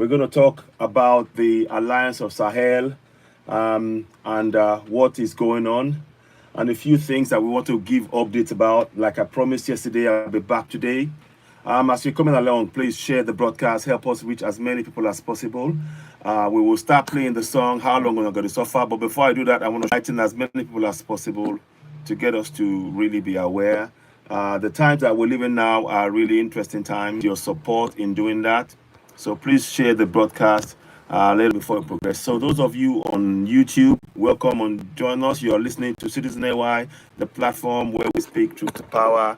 We're going to talk about the Alliance of Sahel and what is going on, and a few things that we want to give updates about. Like I promised yesterday, I'll be back today. As you're coming along, please share the broadcast. Help us reach as many people as possible. We will start playing the song, How Long We're Not Going to Suffer. But before I do that, I want to invite in as many people as possible to get us to really be aware. The times that we're living now are really interesting times. Your support in doing that. So please share the broadcast a little before we progress. So those of you on YouTube, welcome and join us. You're listening to Citizen AY, the platform where we speak truth to power.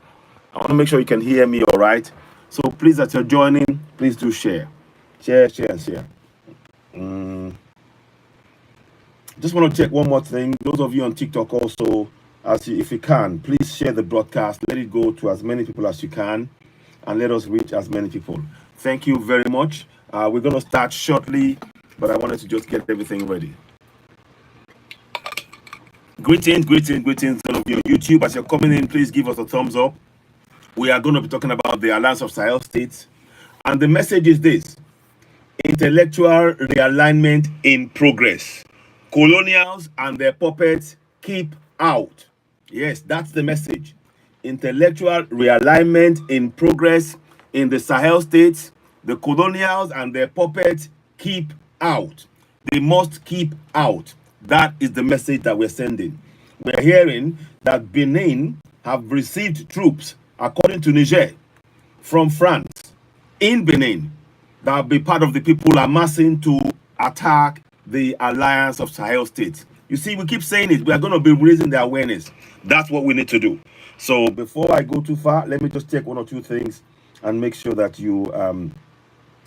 I want to make sure you can hear me all right. So please, as you're joining, please do share. Share. Just want to check one more thing. Those of you on TikTok also, if you can, please share the broadcast. Let it go to as many people as you can, and let us reach as many people. Thank you very much. We're going to start shortly, but I wanted to just get everything ready. Greetings, all of you on YouTube. As you're coming in, please give us a thumbs up. We are going to be talking about the Alliance of Sahel States. And the message is this: intellectual realignment in progress. Colonials and their puppets keep out. Yes, that's the message. Intellectual realignment in progress in the Sahel states. The colonials and their puppets keep out. They must keep out. That is the message that we're sending. We're hearing that Benin have received troops, according to Niger, from France in Benin that will be part of the people amassing to attack the Alliance of Sahel States. You see, we keep saying it. We are going to be raising the awareness. That's what we need to do. So before I go too far, let me just check one or two things and make sure that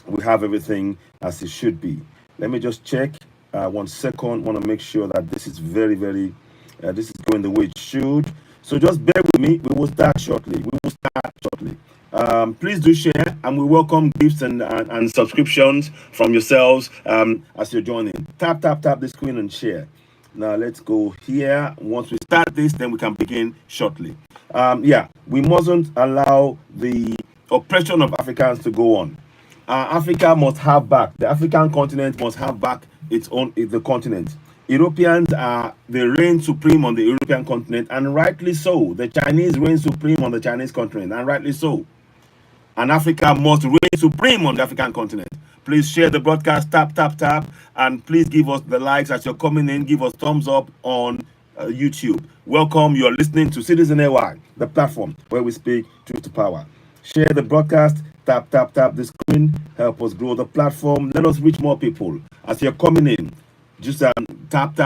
we have everything as it should be. Let me just check 1 second. Want to make sure that this is this is going the way it should. So just bear with me. We will start shortly. Please do share, and we welcome gifts and subscriptions from yourselves as you're joining. Tap the screen and share. Now let's go here. Once we start this, then we can begin shortly. We mustn't allow the oppression of Africans to go on. Africa must have back. The African continent must have back the continent. Europeans they reign supreme on the European continent, and rightly so. The Chinese reign supreme on the Chinese continent, and rightly so. And Africa must reign supreme on the African continent. Please share the broadcast, tap, and please give us the likes as you're coming in. Give us thumbs up on YouTube. Welcome. You're listening to Citizen AY, the platform where we speak truth to power. Share the broadcast, tap the screen. Help us grow the platform. Let us reach more people. As you're coming in, just tap.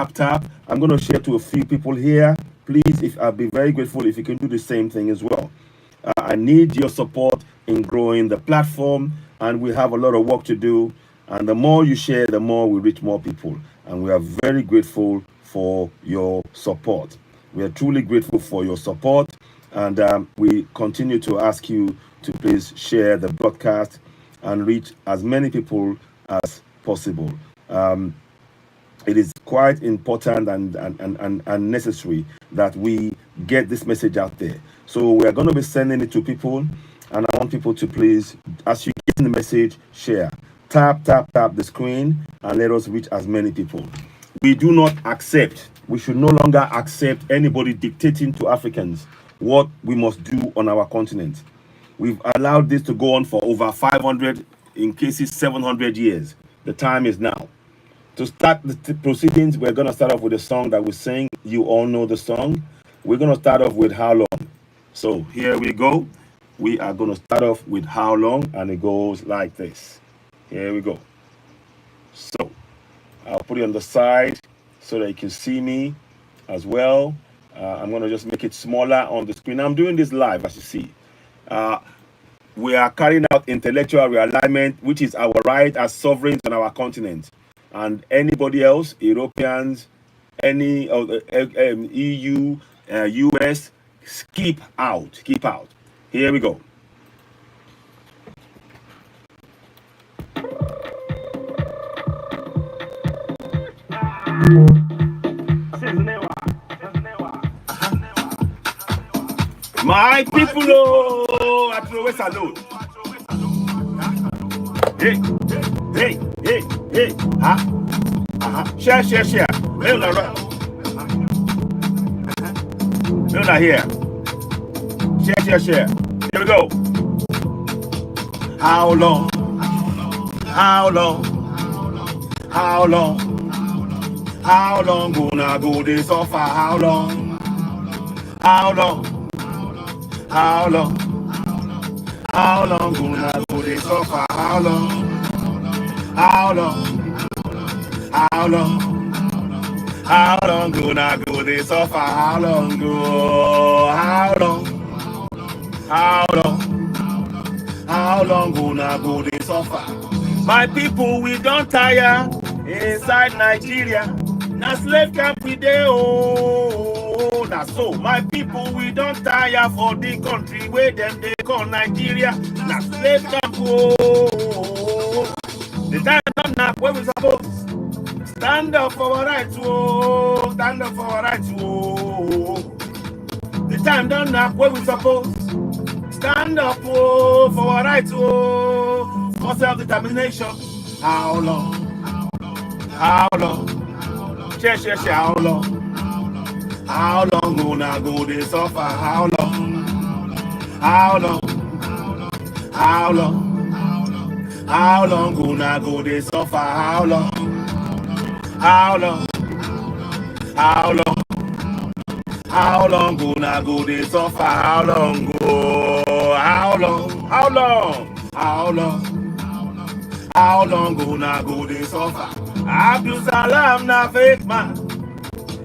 I'm going to share to a few people here. Please, I'll be very grateful if you can do the same thing as well. I need your support in growing the platform, and we have a lot of work to do. And the more you share, the more we reach more people. And we are very grateful for your support. We are truly grateful for your support. And we continue to ask you to please share the broadcast and reach as many people as possible. It is quite important and necessary that we get this message out there. So we are going to be sending it to people, and I want people to please, as you get the message, share. Tap the screen and let us reach as many people. We do not accept, we should no longer accept anybody dictating to Africans what we must do on our continent. We've allowed this to go on for over 500, in cases 700 years. The time is now. To start the proceedings, we're going to start off with a song that we sing. You all know the song. We're going to start off with How Long. So here we go. We are going to start off with How Long, and it goes like this. Here we go. So I'll put it on the side so that you can see me as well. I'm going to just make it smaller on the screen. I'm doing this live, as you see. We are carrying out intellectual realignment, which is our right as sovereigns on our continent. And anybody else, Europeans, any of the EU, US, keep out. Here we go. My people, I throw a salute. Hey, hey, hey, hey. Share, share, share. Not here. Share, share, share. Here we go. How long? How long? How long? How long gonna go this so far? How long? How long? How long? How long gonna go this so far? How long? How long? How long? How long gonna go this so far? How long go? How long? How long? How long gonna go this so far? My people, we don't tire inside Nigeria. Na slave camp we dey oh. Na so my people, we don't tire for the country where them they call Nigeria. Na slave camp oh. The time don't knock where we supposed stand up for our rights oh. Stand up for our rights oh. The time don't knock where we supposed stand up oh, for our rights oh. For self-determination. How long? How long? Share, how long? How long gonna go this so far? How long? How long? How long? How long gonna go this so far? How long? How long? How long? How long gonna go this so far? How long go? How long? How long? How long? How long gonna go this so far? Abdul Salam na fake man.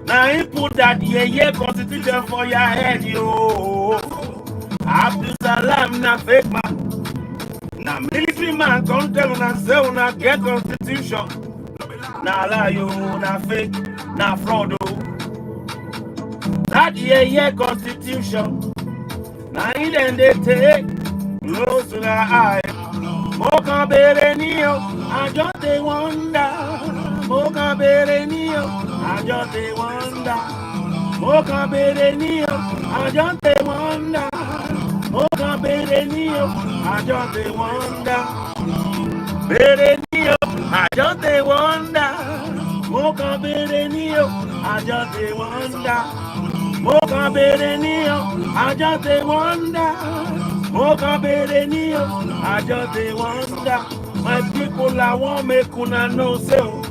Now he put that yeah constitution for your head, yo. Abdul Salam na fake man. Now military man come tell una say una get constitution. Now lie yo, na fake, na fraud oh. That yeah constitution. Now he then they take close to the eye. Moka berenio, I just they wonder. Moka berenio, I just they wonder. Moka berenio, I just they wonder. Moka berenio, I just they wonder. Berenio, I just they wonder. Moka berenio, I just they wonder. Moka berenio, I just they wonder. Moka berenio, I just they wonder. My people, I want make una know so.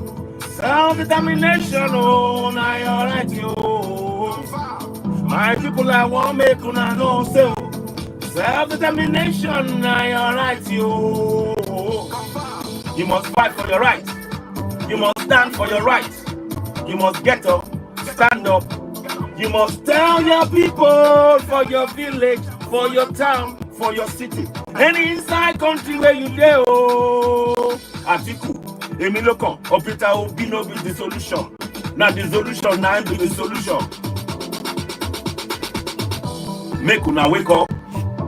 Self-determination, oh, na your right, yo. My people, I want make una know so. Self-determination, na your right, yo. You must fight for your right. You must stand for your right. You must get up, stand up. You must tell your people for your village, for your town, for your city, any inside country where you dey oh. Atiku, Emilokan, Opita Obi no be the solution. Now the solution now be the solution. Make una wake up.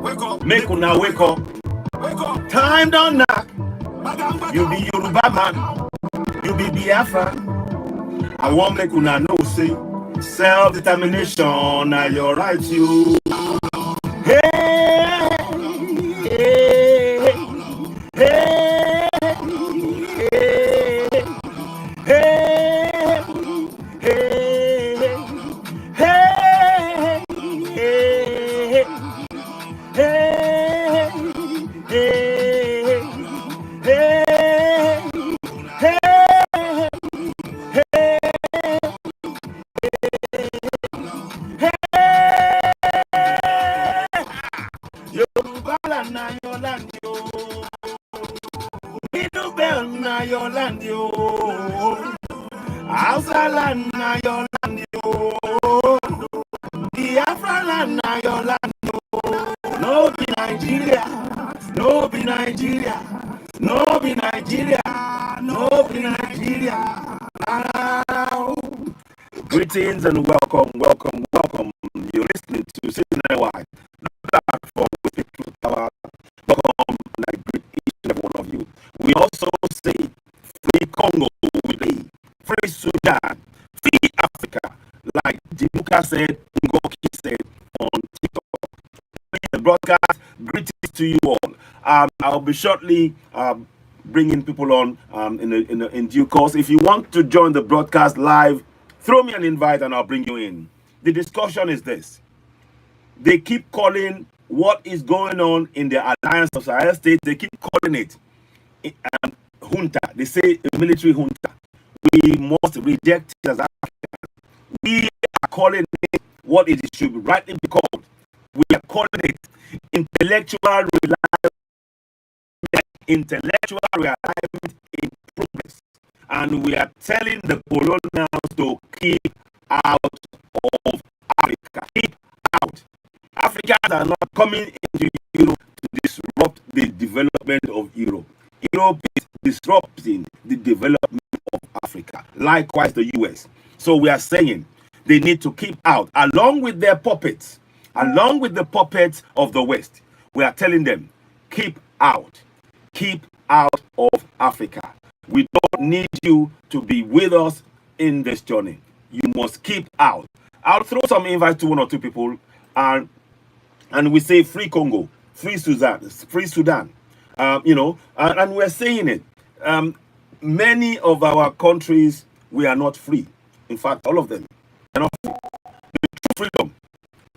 Wake up. Make una wake up. Wake up. Time don't knock. You be Yoruba man. You be Biafra. I want make una know say self-determination na your right you. Hey, hey, hey, hey, hey, hey, your land, yo. Hausa land na your land, yo. Biafra land na your land, yo. No be Nigeria, no be Nigeria, no be Nigeria, no be Nigeria. Greetings and welcome, welcome, welcome. You're listening to Signal Wide, the platform with people power. Welcome, and I greet each and every one of you. We also say free Congo with a free Sudan, free Africa, like Jibuka said, Ngoki said on TikTok. The broadcast, greetings to you all. I'll be shortly bringing people on in due course. If you want to join the broadcast live, throw me an invite and I'll bring you in. The discussion is this. They keep calling what is going on in the Alliance of Sahel States, they keep calling it junta. They say a military junta. We must reject it as Africans. We are calling it what it should be rightly be called. We are calling it intellectual realignment in progress. And we are telling the colonials to keep out of Africa. Keep out. Africans are not coming into Europe to disrupt the development of Europe. Europe is disrupting the development of Africa. Likewise, the US. So we are saying they need to keep out, along with their puppets, along with the puppets of the West. We are telling them, keep out. Keep out of Africa. We don't need you to be with us in this journey. You must keep out. I'll throw some invites to one or two people, and we say free Congo, free Sudan, free Sudan. And we're saying it. Many of our countries, we are not free. In fact, all of them are not free. The true freedom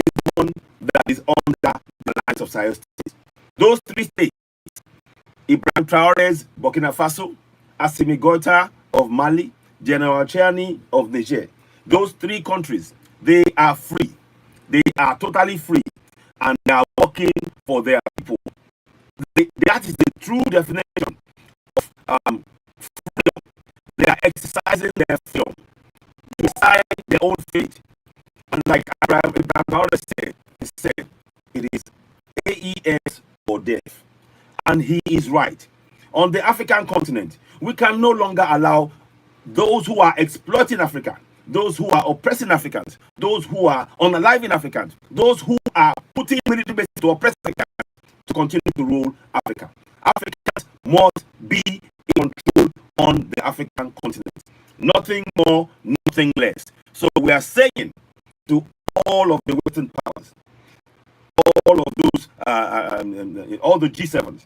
is one that is under the lines of Sahel states. Those three states, Ibrahim Traore's Burkina Faso, Assimi Goïta of Mali, General Chiani of Niger. Those three countries, they are free. They are totally free, and they are working for their people. That is the true definition of freedom. They are exercising their freedom, decide their own fate. And like Abraham said, he said, it is AES or death. And he is right. On the African continent, we can no longer allow those who are exploiting Africa, those who are oppressing Africans, those who are unaliving Africans, those who are putting military bases to oppress Africans to continue to rule Africa. Africans must be in control on the African continent. Nothing more, nothing less. So we are saying to all of the Western powers, all of those, all the G7s,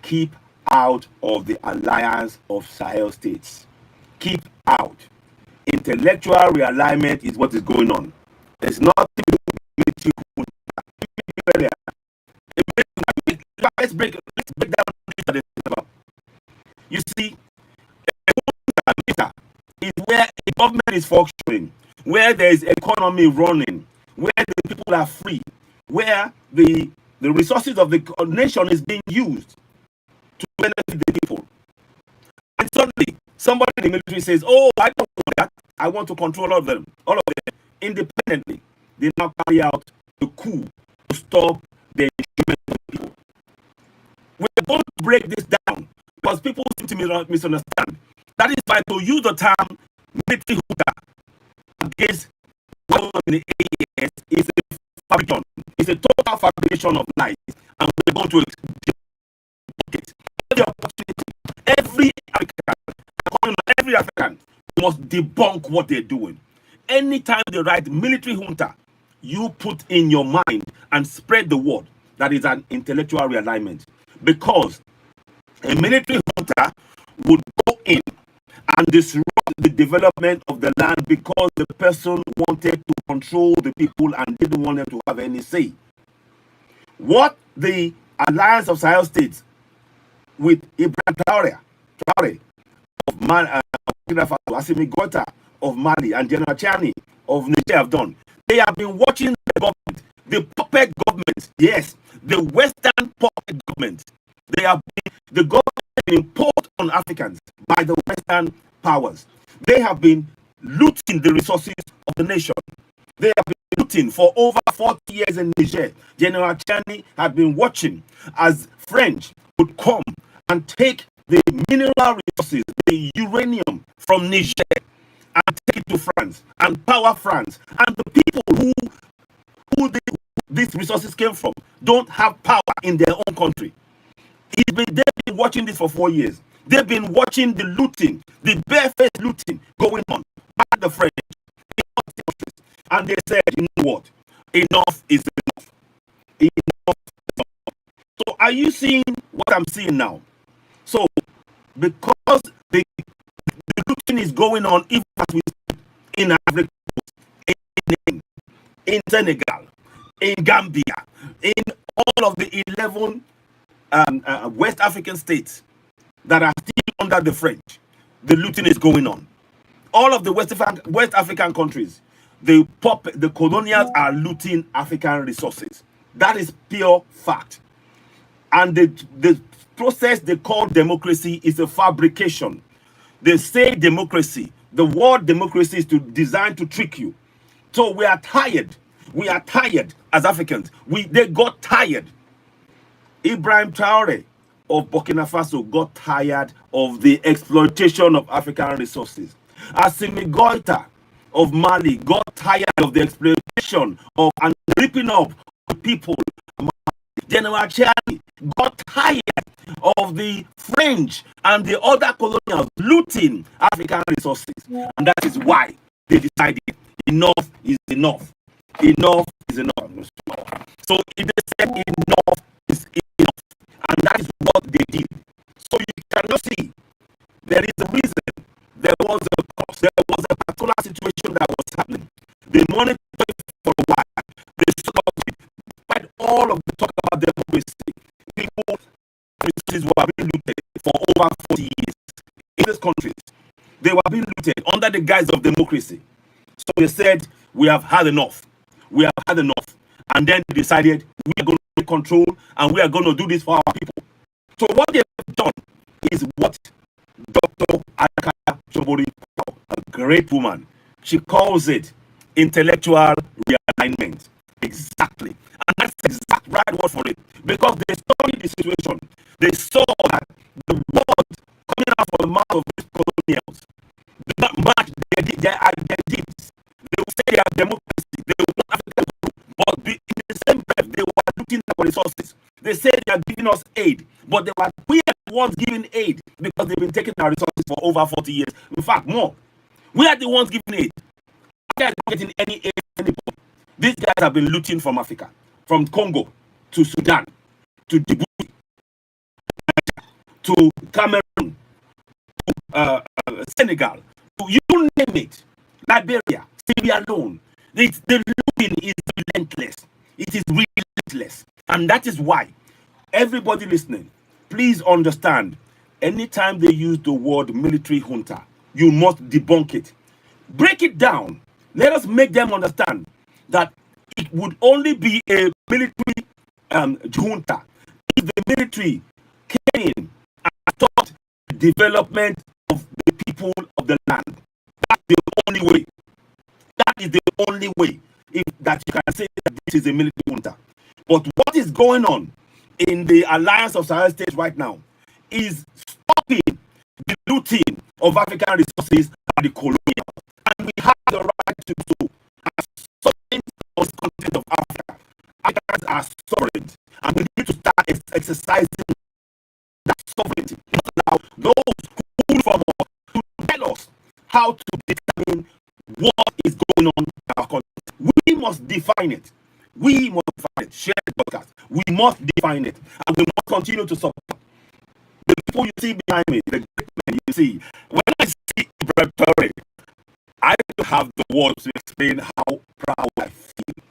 keep out of the Alliance of Sahel States. Keep out. Intellectual realignment is what is going on. There's nothing to do with military. Let's break down this about. You see, is where a government is functioning, where there is economy running, where the people are free, where the resources of the nation is being used to benefit the people. And suddenly, somebody in the military says, "Oh, I don't want that. I want to control all of them independently." They now carry out the coup to stop the enrichment of the people. We're going to break this down because people seem to misunderstand. That is why to use the term military junta against what in the AES is a fabrication. It's a total fabrication of lies, and we're going to it. Every opportunity, every African must debunk what they're doing. Anytime they write military junta, you put in your mind and spread the word that is an intellectual realignment, because a military junta would go in and disrupt the development of the land because the person wanted to control the people and didn't want them to have any say. What the Alliance of Sahel States with Ibrahim Traore of Mali, Assimi Goïta of Mali, and General Chiani of Niger have done, they have been watching the government, the puppet government, yes, the Western puppet government. They have been, the government has been imposed on Africans by the Western powers. They have been looting the resources of the nation. They have been looting for over 40 years in Niger. General Chiani had been watching as French would come and take the mineral resources, the uranium from Niger, and take it to France and power France. And the people who these resources came from don't have power in their own country. They've been watching this for 4 years. They've been watching the looting, the barefaced looting going on by the French. And they said, you know what? Enough is enough. Enough is enough. So are you seeing what I'm seeing now? So because the looting is going on even as we speak in Africa, in Senegal, in Gambia, in all of the 11 West African states that are still under the French. The looting is going on. All of the West African countries, the colonials are looting African resources. That is pure fact. And the process they call democracy is a fabrication. They say democracy. The word democracy is designed to trick you. So we are tired. We are tired as Africans. They got tired. Ibrahim Traore of Burkina Faso got tired of the exploitation of African resources. Assimi Goita of Mali got tired of the exploitation of and ripping up people. General Chiani got tired of the French and the other colonials looting African resources. And that is why they decided enough is enough. Enough is enough. So if they said enough is enough, and that is what they did. So you cannot see there is a reason. There was a particular situation that was happening. They monitored for a while. They stopped it. Despite all of the talk about democracy, people were being looted for over 40 years in these countries. They were being looted under the guise of democracy. So they said, we have had enough. We have had enough. And then they decided, we are going to control and we are going to do this for our people. So what they have done is what Dr. Adaka Chobori, a great woman, she calls it intellectual realignment. Exactly. And that's the exact right word for it. Because they studied the situation. They saw that the word coming out from the mouth of these colonials did not match their deeds. They will say they are democracy. They will want African group. But in the same breath, they were looking for resources. They say they are giving us aid. But we are the ones giving aid because they've been taking our resources for over 40 years. In fact, more. We are the ones giving aid. They are not getting any aid anymore. These guys have been looting from Africa, from Congo to Sudan, to Djibouti, to Cameroon, to Senegal, to you name it, Liberia, Sierra Leone. The looting is relentless. It is relentless. And that is why everybody listening, please understand, anytime they use the word military junta, you must debunk it. Break it down. Let us make them understand that it would only be a military junta if the military came and stopped the development of the people of the land. That's the only way. That is the only way that you can say that this is a military junta. But what is going on in the Alliance of Sahel States right now is stopping the looting of African resources by the colonials. And we have the right to do so. As sovereign content of Africa, Africans are sovereign, and we need to start exercising that sovereignty. Not allow those who from us to tell us how to determine what is going on in our country. We must define it. We must define it. Share the podcast. We must define it, and we must continue to support. The people you see behind me, the great men you see, when I see Ibrahim Traore, I don't have the words to explain how proud I feel.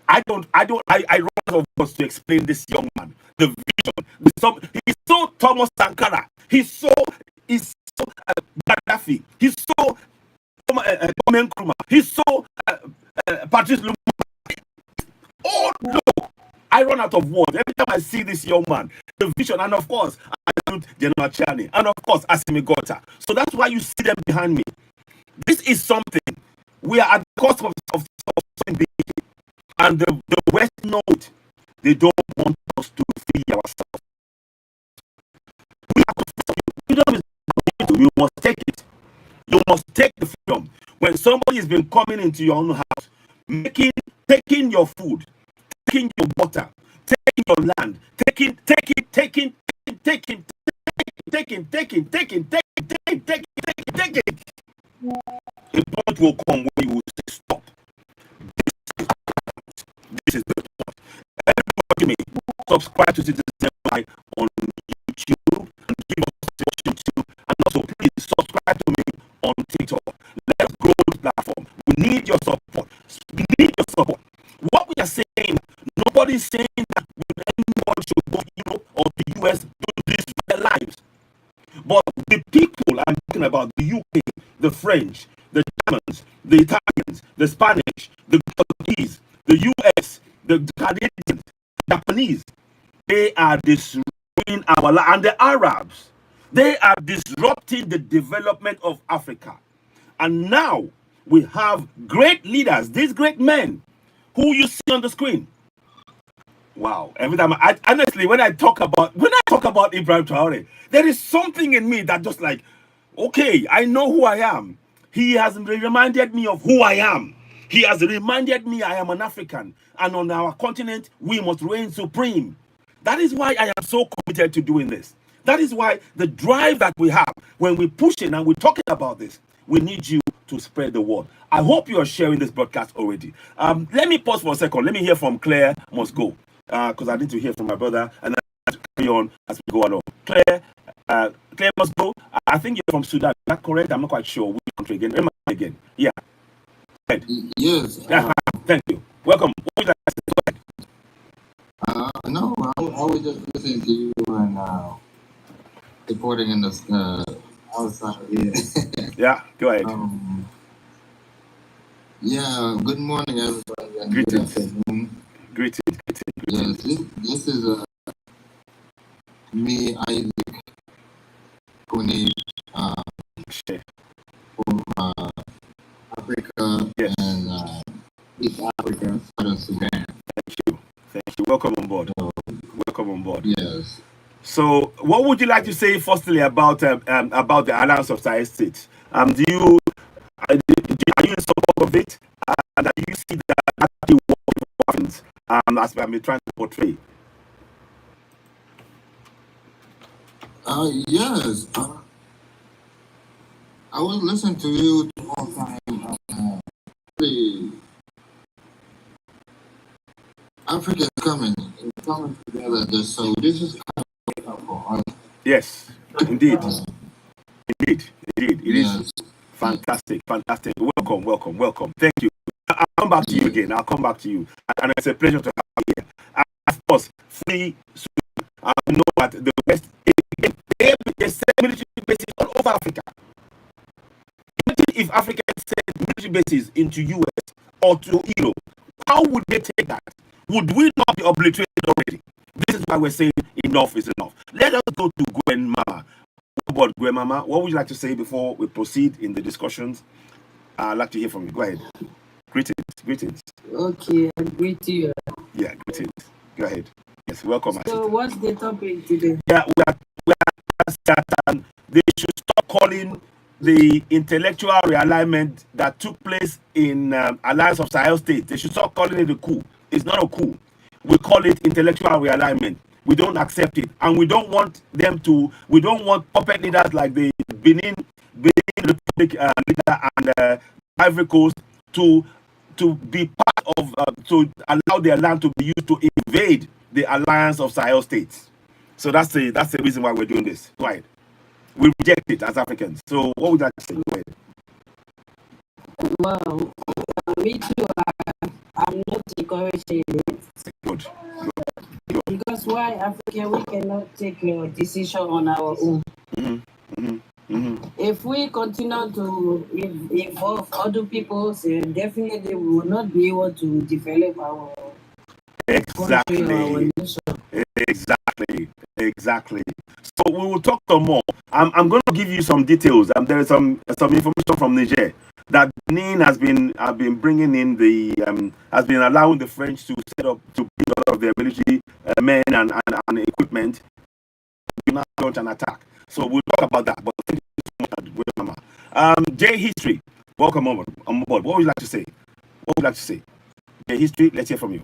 I run out of words to explain this young man, the vision. He's so Thomas Sankara. He's so Gaddafi. He's so Kwame Nkrumah. He's so Patrice Lumumba. Oh no! I run out of words every time I see this young man, the vision, and of course, I salute General Chiani, and of course, Assimi Goita. So that's why you see them behind me. This is something we are at the cost of something big, and the West know it. They don't want us to free ourselves. We have to freedom is you must take it. You must take the freedom. When somebody has been coming into your own house, taking your food, taking your water, taking your land, taking, a point will come where you will say stop. This is the point. Everybody may subscribe to Citizen on YouTube and give us subscribe to me on TikTok. Let's grow the platform. We need your support. We need your support. What we are saying, nobody is saying that anyone should go to Europe or the US do this for their lives. But the people I'm talking about, the UK, the French, the Germans, the Italians, the Spanish, the Portuguese, the US, the Canadians, the Japanese, they are destroying our land. And the Arabs, they are disrupting the development of Africa. And now we have great leaders, these great men who you see on the screen. Wow! Every time, honestly, when I talk about Ibrahim Traore, there is something in me that just like, okay, I know who I am. He has reminded me of who I am. He has reminded me I am an African, and on our continent we must reign supreme. That is why I am so committed to doing this. That is why the drive that we have when we're pushing and we're talking about this, we need you to spread the word. I hope you are sharing this broadcast already. Let me pause for a second. Let me hear from Claire Moscow, because I need to hear from my brother, and then carry on as we go along. Claire Moscow, I think you're from Sudan. Is that correct? I'm not quite sure which country again. Remember again. Yeah. Right. Yes. Thank you. Welcome. What would you like to say? No, I was just listening to you and supporting in the outside. Yeah. Yeah, go ahead. Yeah, good morning, everybody. And Greetings. Good afternoon. Greetings. Yes, this is me, Isaac Kuni, from Africa, yes, and East Africa, Southern Sudan. Thank you. Welcome on board. Welcome on board. Yes. So, what would you like to say firstly about the Alliance of Sahel States? Are you in support of it? And do you see that happens as I'm trying to portray? Yes. I was listening to you the whole time. Africa is coming. It's coming together. So this is kind of for us. Yes, indeed. It yes. is fantastic. Welcome. Thank you. I'll come back to you again. And it's a pleasure to have you here. And of course, free soon. I know that the West, they send military bases all over Africa. If Africa sent military bases into US or to Europe, how would they take that? Would we not be obliterated already? This is why we're saying enough is enough. Let us go to Gwen Mama. What would you like to say before we proceed in the discussions? I'd like to hear from you. Go ahead. Greetings. Okay, I greet you. Yeah, greetings. Go ahead. Yes, welcome. So, what's the topic today? Yeah, we are they should stop calling the intellectual realignment that took place in Alliance of Sahel States. They should stop calling it a coup. It's not a coup. We call it intellectual realignment. We don't accept it, and we don't want we don't want puppet leaders like the Benin Republic leader and Ivory Coast to be part of to allow their land to be used to invade the Alliance of Sahel States. So that's the reason why we're doing this. Right? We reject it as Africans. So what would that say? Go ahead. Well, me too. I'm not encouraging it. Good. Because why Africa we cannot take a decision on our own. If we continue to involve other people, definitely we will not be able to develop our country or our nation. Exactly. So we will talk some more. I'm going to give you some details. There is some information from Niger that Benin has been bringing in has been allowing the French to set up to bring a lot of their military men and equipment to now launch an attack. So we'll talk about that. But thank you so much, J History, welcome on board. What would you like to say? J History, let's hear from you.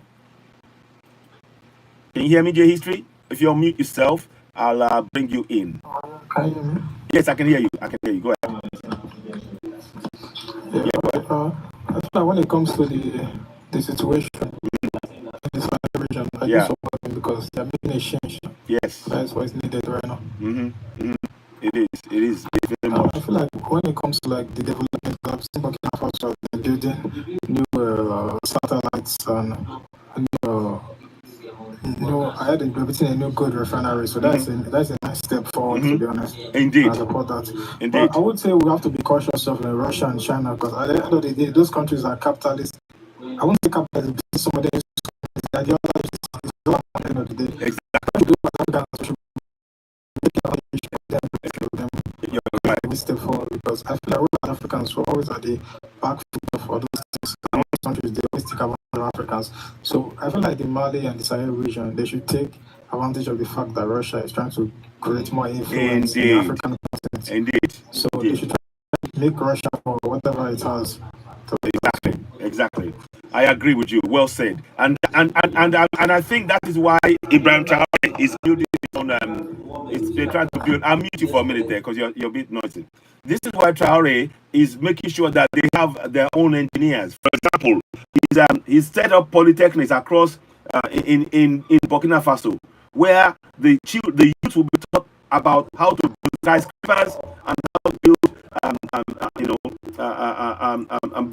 Can you hear me, J History? If you unmute yourself, I'll bring you in. Can you hear me? Yes, I can hear you. Go ahead. When it comes to the situation in this region, I do support them because they're making a change. Yes. That's what's needed right now. It is very much. I feel feel like when it comes to like the development, I've seen Burkina Faso they're building new satellites and I had everything a new good refinery, so that's a nice step forward, to be honest. Indeed. I support that. Indeed. But I would say we have to be cautious of Russia and China, because at the end of the day, those countries are capitalist. I won't say capitalist, some of them the ideology is not at the end of the day. Exactly. We step forward, because I feel like all Africans were always at the back foot of all those things. And most countries, they always think about other Africans. So I feel like the Mali and the Sahel region, they should take advantage of the fact that Russia is trying to create more influence in the African continent. Indeed. So they should try to make Russia for whatever it has. Exactly. I agree with you. Well said. And I think that is why Ibrahim Traore is building on. They're trying to build. I'll mute you for a minute there because you're a bit noisy. This is why Traore is making sure that they have their own engineers. For example, he's set up polytechnics across in Burkina Faso, where the youth will be taught about how to build skyscrapers and how to build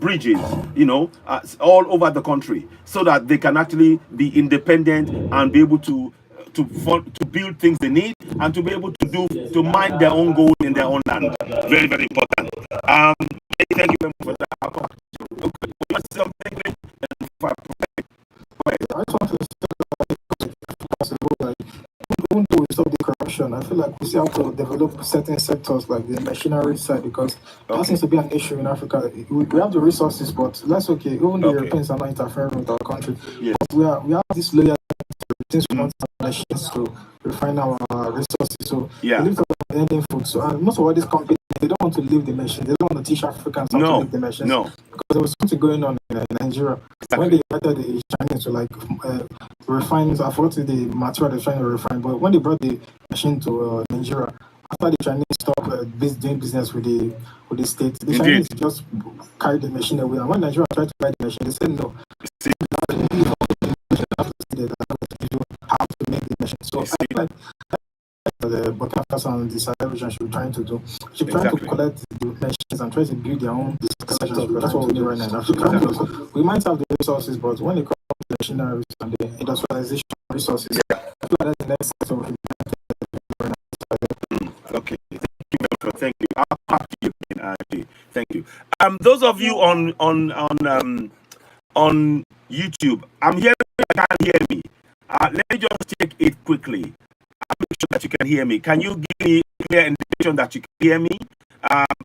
bridges, all over the country, so that they can actually be independent and be able to build things they need and to be able to mind their own goals in their own land. Very, very important. Thank you very much for that. Okay. What's something? I just want to say, even though we stop the corruption, I feel like we still have to develop certain sectors like the machinery side, because that seems to be an issue in Africa. We have the resources, but that's okay. Even the Europeans are not interfering with our country. Yes. But we have this layer since we want machines to refine our resources. So we live to ending food. So most of all these companies, they don't want to leave the machines. They don't want to teach Africans how to make the machines. No. Because there was something going on in Nigeria. Exactly. When they invited the Chinese to refine, I forgot the material they're trying to refine, but when they brought the machine to Nigeria, after the Chinese stopped doing business with the state, the Chinese just carried the machine away. And when Nigeria tried to buy the machine, they said no. How to make the machine. So I feel like the Burkina Faso and the Sahel region should be trying to do. Should try to collect the machines and try to build their own sectors. That's what we do right now in Africa. We might have the resources, but when it comes to the machinery and the industrialization resources, I feel like that's the next sector we Okay. Thank you. I'll pass to you again. Thank you. Those of you on YouTube, I'm hearing you can't hear me. Let me just check it quickly. Make sure that you can hear me. Can you give me a clear indication that you can hear me?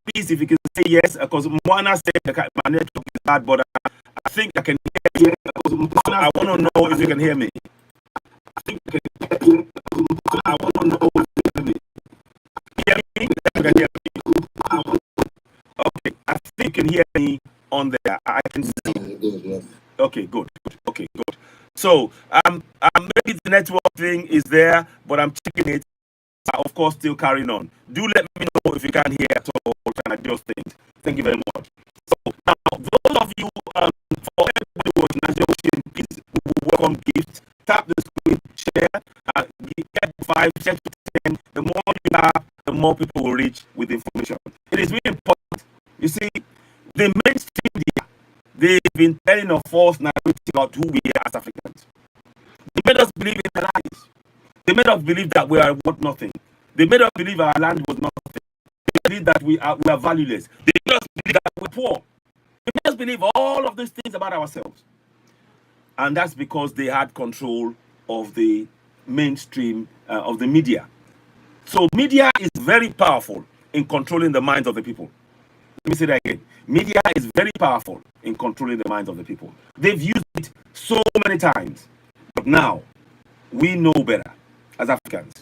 Please, if you can say yes, because Moana said my network is bad, but I think I can hear you. I want to know if you can hear me. I think you can hear me. I want to know if you can hear me. Hear me? You can hear me. Okay, I think you can hear me on there. I can see. Okay, good. Okay, good. So maybe the network thing is there, but I'm checking it. Of course, still carrying on. Do let me know if you can't hear at all or can adjust things. Thank you very much. So now, those of you, for everybody who was watching, please welcome gifts. Tap the screen, share, get 5, share to 10. The more you have, the more people will reach with information. It is really important. You see, the mainstream media, they've been telling a false narrative about who we are as Africans. They made us believe in their lies. They made us believe that we are worth nothing. They made us believe our land was nothing. They believe that we are valueless. They made us believe that we're poor. They made us believe all of these things about ourselves. And that's because they had control of the mainstream of the media. So media is very powerful in controlling the minds of the people. Let me say that again. Media is very powerful in controlling the minds of the people. They've used it so many times. But now, we know better as Africans.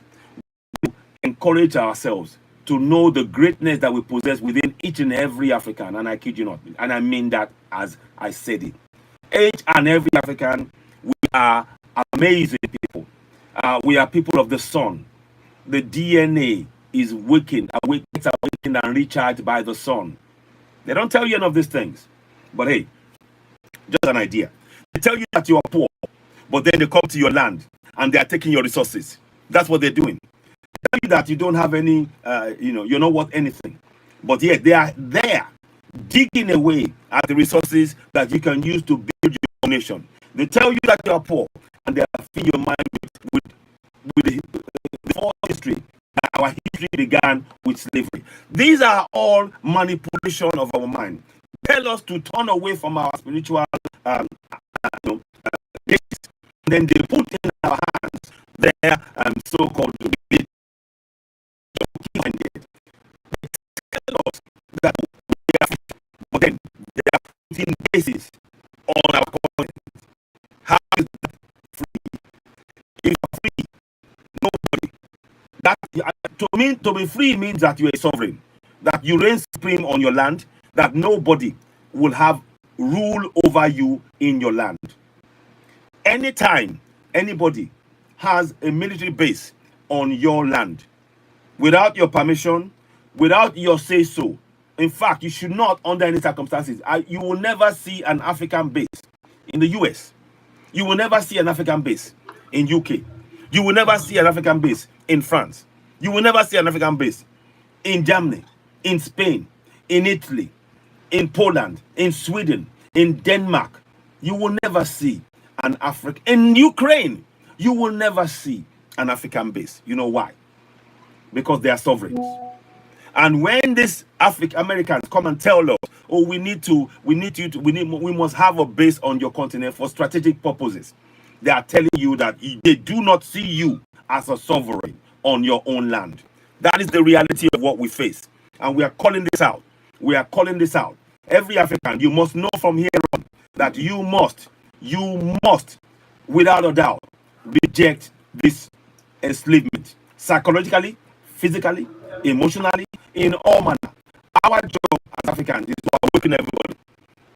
We encourage ourselves to know the greatness that we possess within each and every African. And I kid you not. And I mean that as I said it. Each and every African, we are amazing people. We are people of the sun. The DNA is awakened and recharged by the sun. They don't tell you any of these things. But hey, just an idea. They tell you that you are poor, but then they come to your land and they are taking your resources. That's what they're doing. They tell you that you don't have any, you're not worth anything. But yet they are there digging away at the resources that you can use to build your nation. They tell you that you are poor, and they are filling your mind with the false history. Our history began with slavery. These are all manipulation of our mind. Tell us to turn away from our spiritual gifts. Then they put in our hands their so-called religion. They tell us that we are free, but then they are putting basis on our content. How is that free? If you're free, nobody. That to be free means that you are a sovereign, that you reign supreme on your land, that nobody will have rule over you in your land. Anytime anybody has a military base on your land, without your permission, without your say so, in fact, you should not, under any circumstances, you will never see an African base in the US. You will never see an African base in UK. You will never see an African base in France. You will never see an African base in Germany, in Spain, in Italy, in Poland, in Sweden, in Denmark. You will never see an African, in Ukraine, you will never see an African base. You know why? Because they are sovereigns. And when these African Americans come and tell us, oh, we must have a base on your continent for strategic purposes, they are telling you that they do not see you as a sovereign on your own land. That is the reality of what we face. And we are calling this out. We are calling this out. Every African, you must know from here on that you must, without a doubt, reject this enslavement. Psychologically, physically, emotionally, in all manner. Our job as Africans is to awaken everybody.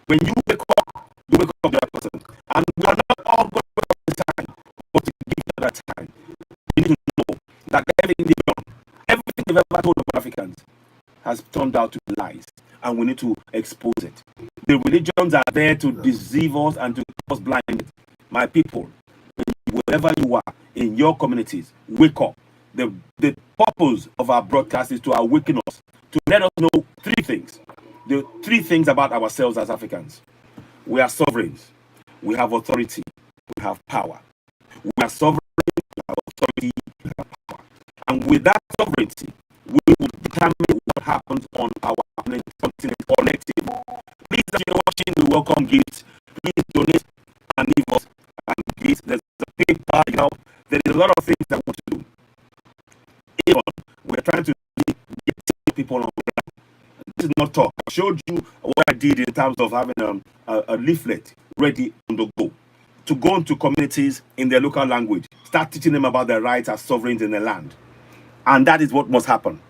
When you wake up the other person. And we are not all going to wake up the time, but to give them that time. We need to know that everything they've done, everything they've ever told about Africans has turned out to be lies. And we need to expose it. The religions are there to deceive us and to keep us blinded. My people, wherever you are in your communities, wake up. The purpose of our broadcast is to awaken us, to let us know three things. The three things about ourselves as Africans. We are sovereigns. We have authority. We have power. We are sovereign. We have authority. We have power. And with that sovereignty, we will determine what happens on our continent collectively. Please, as you're watching, we welcome gifts. Please donate and leave us and gifts. There's a paper, there is a lot of things that we want to do. We're trying to get people on. This is not talk. I showed you what I did in terms of having a leaflet ready on the go to go into communities in their local language, start teaching them about their rights as sovereigns in the land. And that is what must happen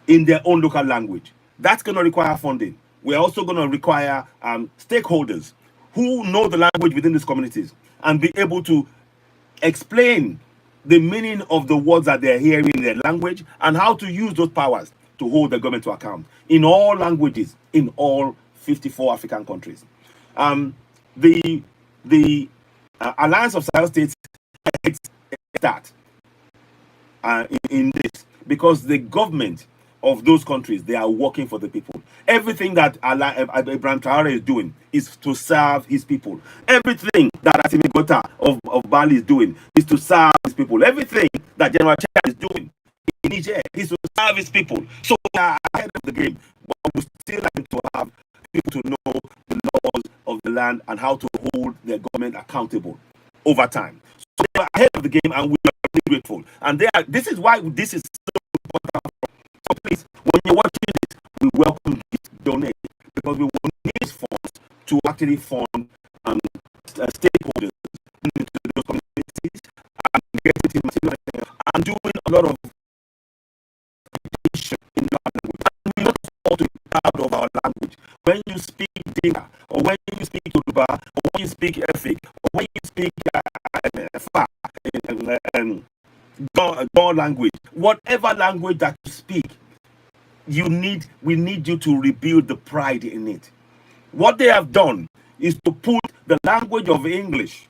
in their own local language. That's going to require funding. We're also going to require stakeholders who know the language within these communities and be able to explain the meaning of the words that they're hearing in their language and how to use those powers to hold the government to account in all languages in all 54 African countries. The Alliance of Sahel States start in this because the government of those countries, they are working for the people. Everything that Ibrahim Traore is doing is to serve his people. Everything that Assimi Gota of Bali is doing is to serve his people. Everything that General Chad is doing in Niger is to serve his people. So we are ahead of the game, but we still like to have people to know the laws of the land and how to hold their government accountable over time. So they are ahead of the game, and we are really grateful. And this is why this is so important. So please, when you're watching this, we welcome you to donate because we will need funds to actually fund stakeholders into those communities and getting material and doing a lot of education in our language. And we not all to be proud of our language. When you speak Dinka, or when you speak Yoruba, or when you speak Efik, or when you speak Fa, God language, whatever language that you speak, we need you to rebuild the pride in it. What they have done is to put the language of English,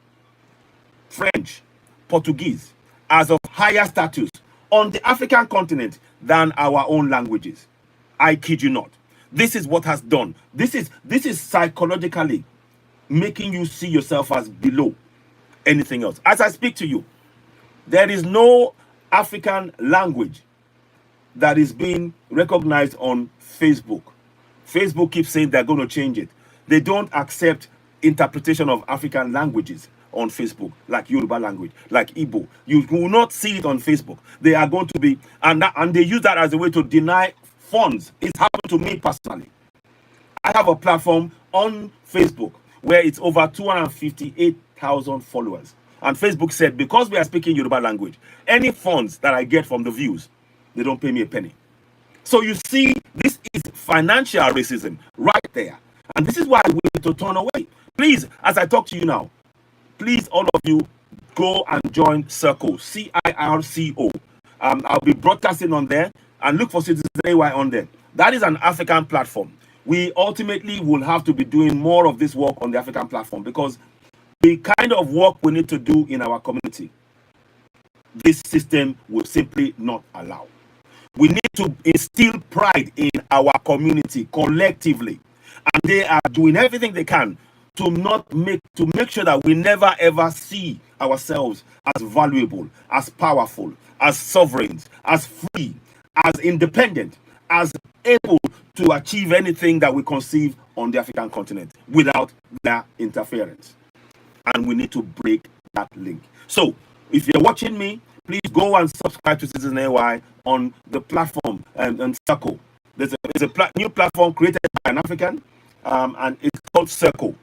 French, Portuguese as of higher status on the African continent than our own languages. I kid you not. This is what has done. This is psychologically making you see yourself as below anything else. As I speak to you, there is no African language that is being recognized on Facebook. Facebook keeps saying they're going to change it. They don't accept interpretation of African languages on Facebook, like Yoruba language, like Igbo. You will not see it on Facebook. They are going to be, and they use that as a way to deny funds. It's happened to me personally. I have a platform on Facebook where it's over 258,000 followers. And Facebook said, because we are speaking Yoruba language, any funds that I get from the views, they don't pay me a penny. So you see, this is financial racism right there. And this is why we need to turn away. Please, as I talk to you now, please, all of you, go and join Circle, CIRCO. I'll be broadcasting on there, and look for Citizen AY on there. That is an African platform. We ultimately will have to be doing more of this work on the African platform, because the kind of work we need to do in our community, this system will simply not allow. We need to instill pride in our community collectively, and they are doing everything they can to make sure that we never ever see ourselves as valuable, as powerful, as sovereigns, as free, as independent, as able to achieve anything that we conceive on the African continent without their interference. And we need to break that link. So if you're watching me, please go and subscribe to Citizen AY on the platform and Circle. There's a new platform created by an African, and it's called Circle.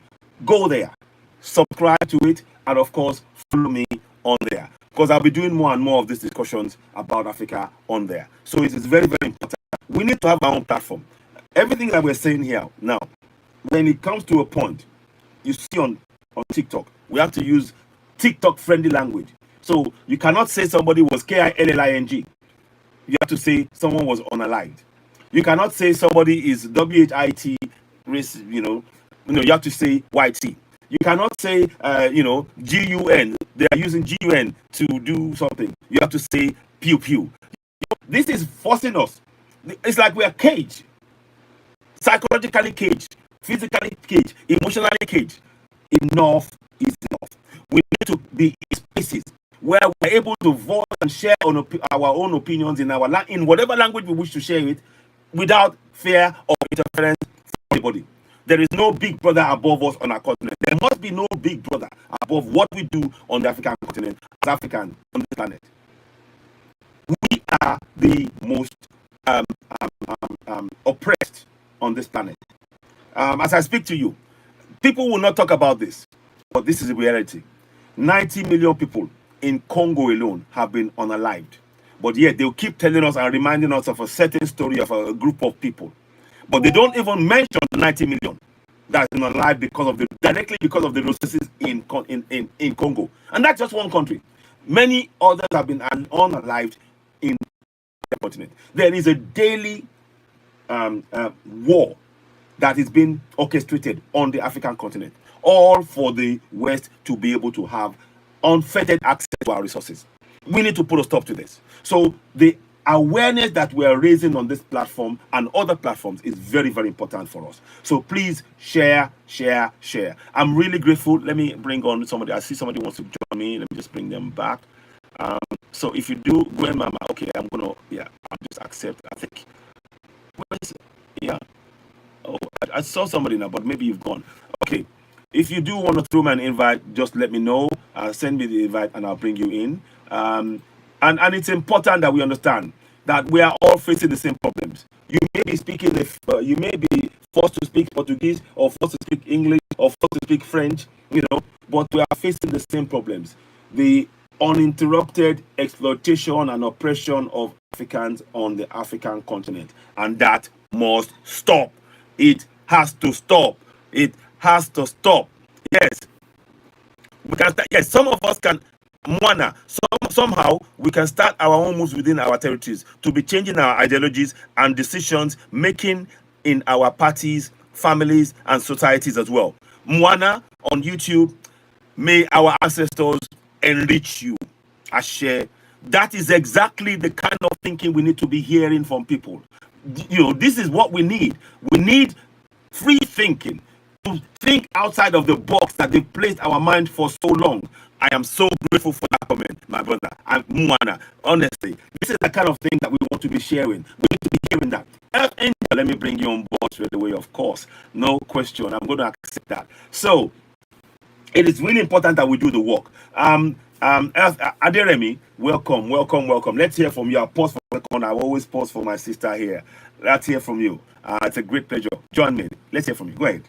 Go there, subscribe to it, and of course, follow me on there, because I'll be doing more and more of these discussions about Africa on there. So it is very, very important. We need to have our own platform. Everything that we're saying here now, when it comes to a point, you see on TikTok, we have to use TikTok-friendly language. So you cannot say somebody was KILLING. You have to say someone was unalived. You cannot say somebody is WHIT, you have to say YT. You cannot say, GUN. They are using GUN to do something. You have to say pew pew. This is forcing us. It's like we are caged. Psychologically caged. Physically caged. Emotionally caged. Enough is enough. We need to be in spaces where we're able to voice and share on our own opinions in whatever language we wish to share it, without fear or interference from anybody. There is no big brother above us on our continent. There must be no big brother above what we do on the African continent as Africans on the planet. We are the most oppressed on this planet. As I speak to you, people will not talk about this, but this is the reality. 90 million people in Congo alone have been unalived. But yet they'll keep telling us and reminding us of a certain story of a group of people. But they don't even mention the 90 million that's been alive directly because of the resources in Congo. And that's just one country. Many others have been unalived in the continent. There is a daily war that is being orchestrated on the African continent, all for the West to be able to have unfettered access to our resources. We need to put a stop to this. So the awareness that we are raising on this platform and other platforms is very, very important for us. So please share. I'm really grateful. Let me bring on somebody. I see somebody wants to join me. Let me just bring them back. So if you do, Gwen Mama, okay, I'll just accept. I think, where is it? Yeah. Oh, I saw somebody now, but maybe you've gone. Okay. If you do want to throw me an invite, just let me know. Send me the invite and I'll bring you in. And it's important that we understand that we are all facing the same problems. You may be speaking, you may be forced to speak Portuguese or forced to speak English or forced to speak French, but we are facing the same problems. The uninterrupted exploitation and oppression of Africans on the African continent. And that must stop. It has to stop. It has to stop. Yes. We can start. Yes, some of us can somehow we can start our own moves within our territories to be changing our ideologies and decisions making in our parties, families, and societies as well. Mwana on YouTube, may our ancestors enrich you. Ashe. That is exactly the kind of thinking we need to be hearing from people. this is what we need. We need free thinking, to think outside of the box that they've placed our mind for so long. I am so grateful for that comment, my brother. I'm Mwana. Honestly, this is the kind of thing that we want to be sharing. We need to be hearing that. Earth Angel, let me bring you on board straight away, of course. No question. I'm going to accept that. So, it is really important that we do the work. Aderemi, welcome. Let's hear from you. I'll pause for a second. I always pause for my sister here. Let's hear from you. It's a great pleasure. Join me. Let's hear from you. Go ahead.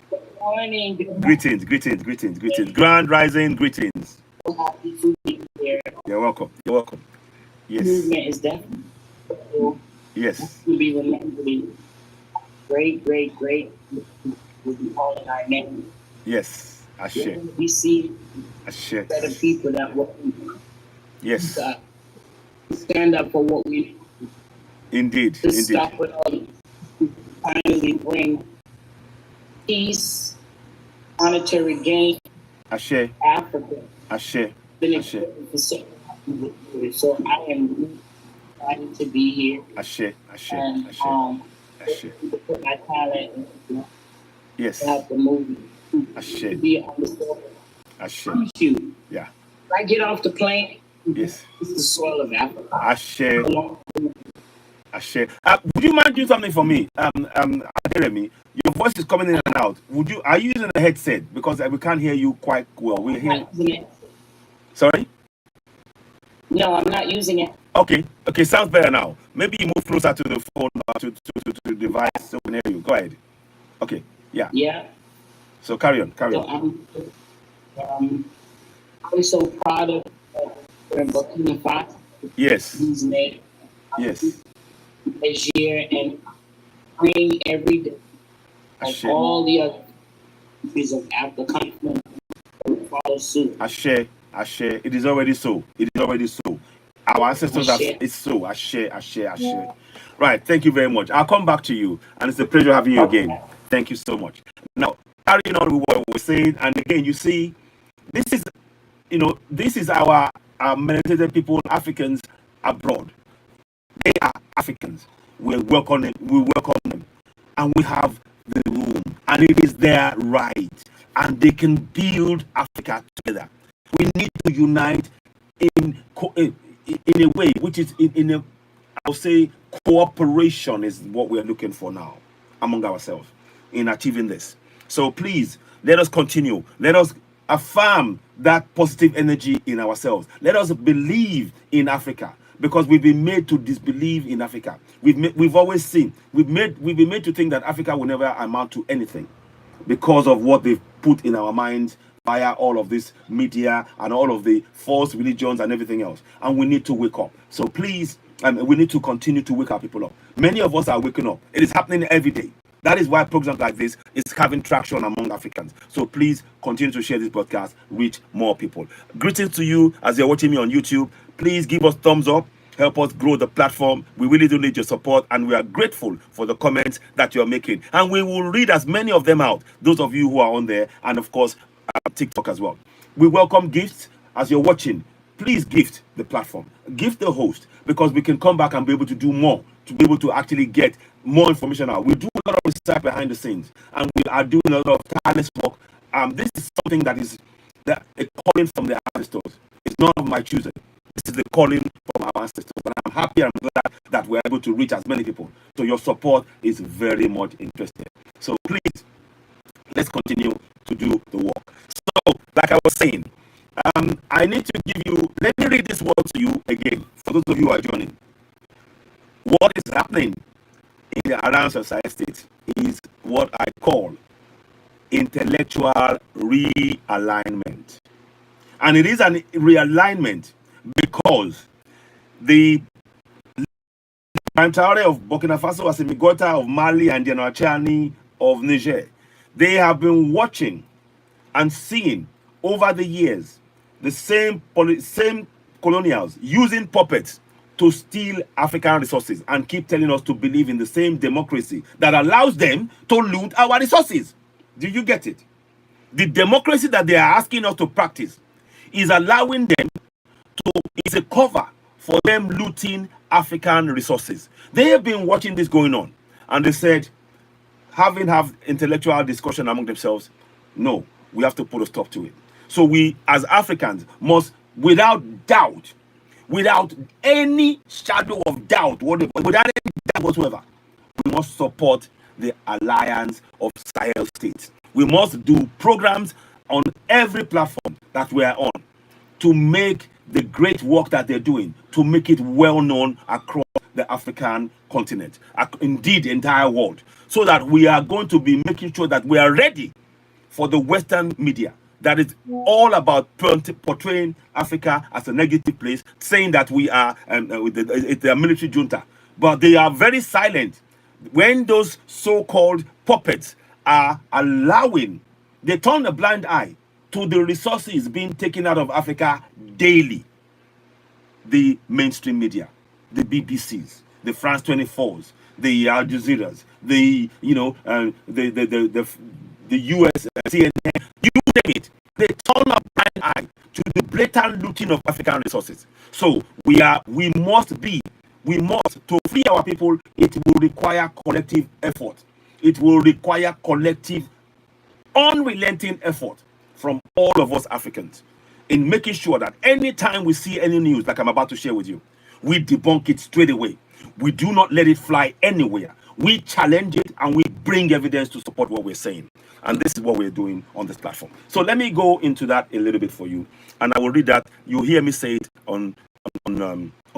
Good morning. Greetings. Grand rising greetings. So happy to be here. You're welcome. Yes. Movement is definitely Yes. to be remembered. Great. We'll be calling our name. Yes. Ashe. We see Ashe. better people that will Yes. stand up for what we Indeed. to stop with all the finally bring peace, monetary gain, Ashe. Africa. Ashe. Been Ashe. important for so I am really excited to be here Ashe. and Ashe. to put my talent in Yes. to help the movement to Ashe. be on the soil. Ashe. Promise you, Yeah. when I get off the plane, Yes. this is the soil of Africa. Ashe. Ashe. Would you mind doing something for me? Jeremy, your voice is coming in and out. Are you using a headset? Because we can't hear you quite well. We're I'm hearing. not using it. Sorry? No, I'm not using it. Okay, sounds better now. Maybe you move closer to the phone to the device so we can hear you. Go ahead. Okay, yeah. Yeah. So carry on. So I'm so proud of Burkina Faso. Yes. Who's made Yes. this year and praying every day. Like Ashe. all the other countries of Africa continent will follow suit. Ashe. It is already so. Our ancestors have. Ashe. It's so. Ashe. Right. Thank you very much. I'll come back to you, and it's a pleasure having you again. Thank you so much. Now, carrying on with what we're saying, and again, you see, this is our melanated people, Africans abroad. They are Africans. We welcome them, and we have the room, and it is their right, and they can build Africa together. We need to unite in a way which is I'll say cooperation is what we're looking for now among ourselves in achieving this. So please let us continue. Let us affirm that positive energy in ourselves. Let us believe in Africa, because we've been made to disbelieve in Africa. We've always seen we've been made to think that Africa will never amount to anything because of what they've put in our minds via all of this media and all of the false religions and everything else. And we need to wake up. So please, we need to continue to wake our people up. Many of us are waking up. It is happening every day. That is why programs like this is having traction among Africans. So please continue to share this broadcast, reach more people. Greetings to you as you're watching me on YouTube. Please give us thumbs up. Help us grow the platform. We really do need your support, and we are grateful for the comments that you're making. And we will read as many of them out, those of you who are on there, and of course, TikTok as well. We welcome gifts as you're watching. Please gift the platform, gift the host, because we can come back and be able to do more, to be able to actually get more information out. We do a lot of research behind the scenes, and we are doing a lot of tireless work. This is something that is a calling from the ancestors. It's not of my choosing. This is the calling from our ancestors. And I'm happy and glad that we're able to reach as many people. So your support is very much interested. So please, let's continue to do the work. So, like I was saying, I need to give you, let me read this word to you again, for those of you who are joining. What is happening in the around society state is what I call intellectual realignment. And it is an realignment because the Traoré of Burkina Faso, Assimi of Mali, and General Chani of Niger, they have been watching and seeing over the years the same colonials using puppets to steal African resources and keep telling us to believe in the same democracy that allows them to loot our resources. Do you get it? The democracy that they are asking us to practice is allowing them to, is a cover for them looting African resources. They have been watching this going on, and they said, having have intellectual discussion among themselves, no, we have to put a stop to it. So we, as Africans, must, without doubt, without any shadow of doubt, without any doubt whatsoever, we must support the alliance of Sahel states. We must do programs on every platform that we are on to make the great work that they're doing, to make it well known across the African continent, indeed the entire world, so that we are going to be making sure that we are ready for the Western media that is all about portraying Africa as a negative place, saying that we are it's a military junta. But they are very silent when those so-called puppets are allowing, they turn a blind eye to the resources being taken out of Africa daily. The mainstream media, the BBCs, the France 24s, the Al Jazeera's, the US CNN, you name it. They turn a blind eye to the blatant looting of African resources. So we must to free our people. It will require collective effort. It will require collective, unrelenting effort from all of us Africans in making sure that anytime we see any news like I'm about to share with you, we debunk it straight away. We do not let it fly anywhere. We challenge it and we bring evidence to support what we're saying. And this is what we're doing on this platform. So let me go into that a little bit for you. And I will read that. You'll hear me say it on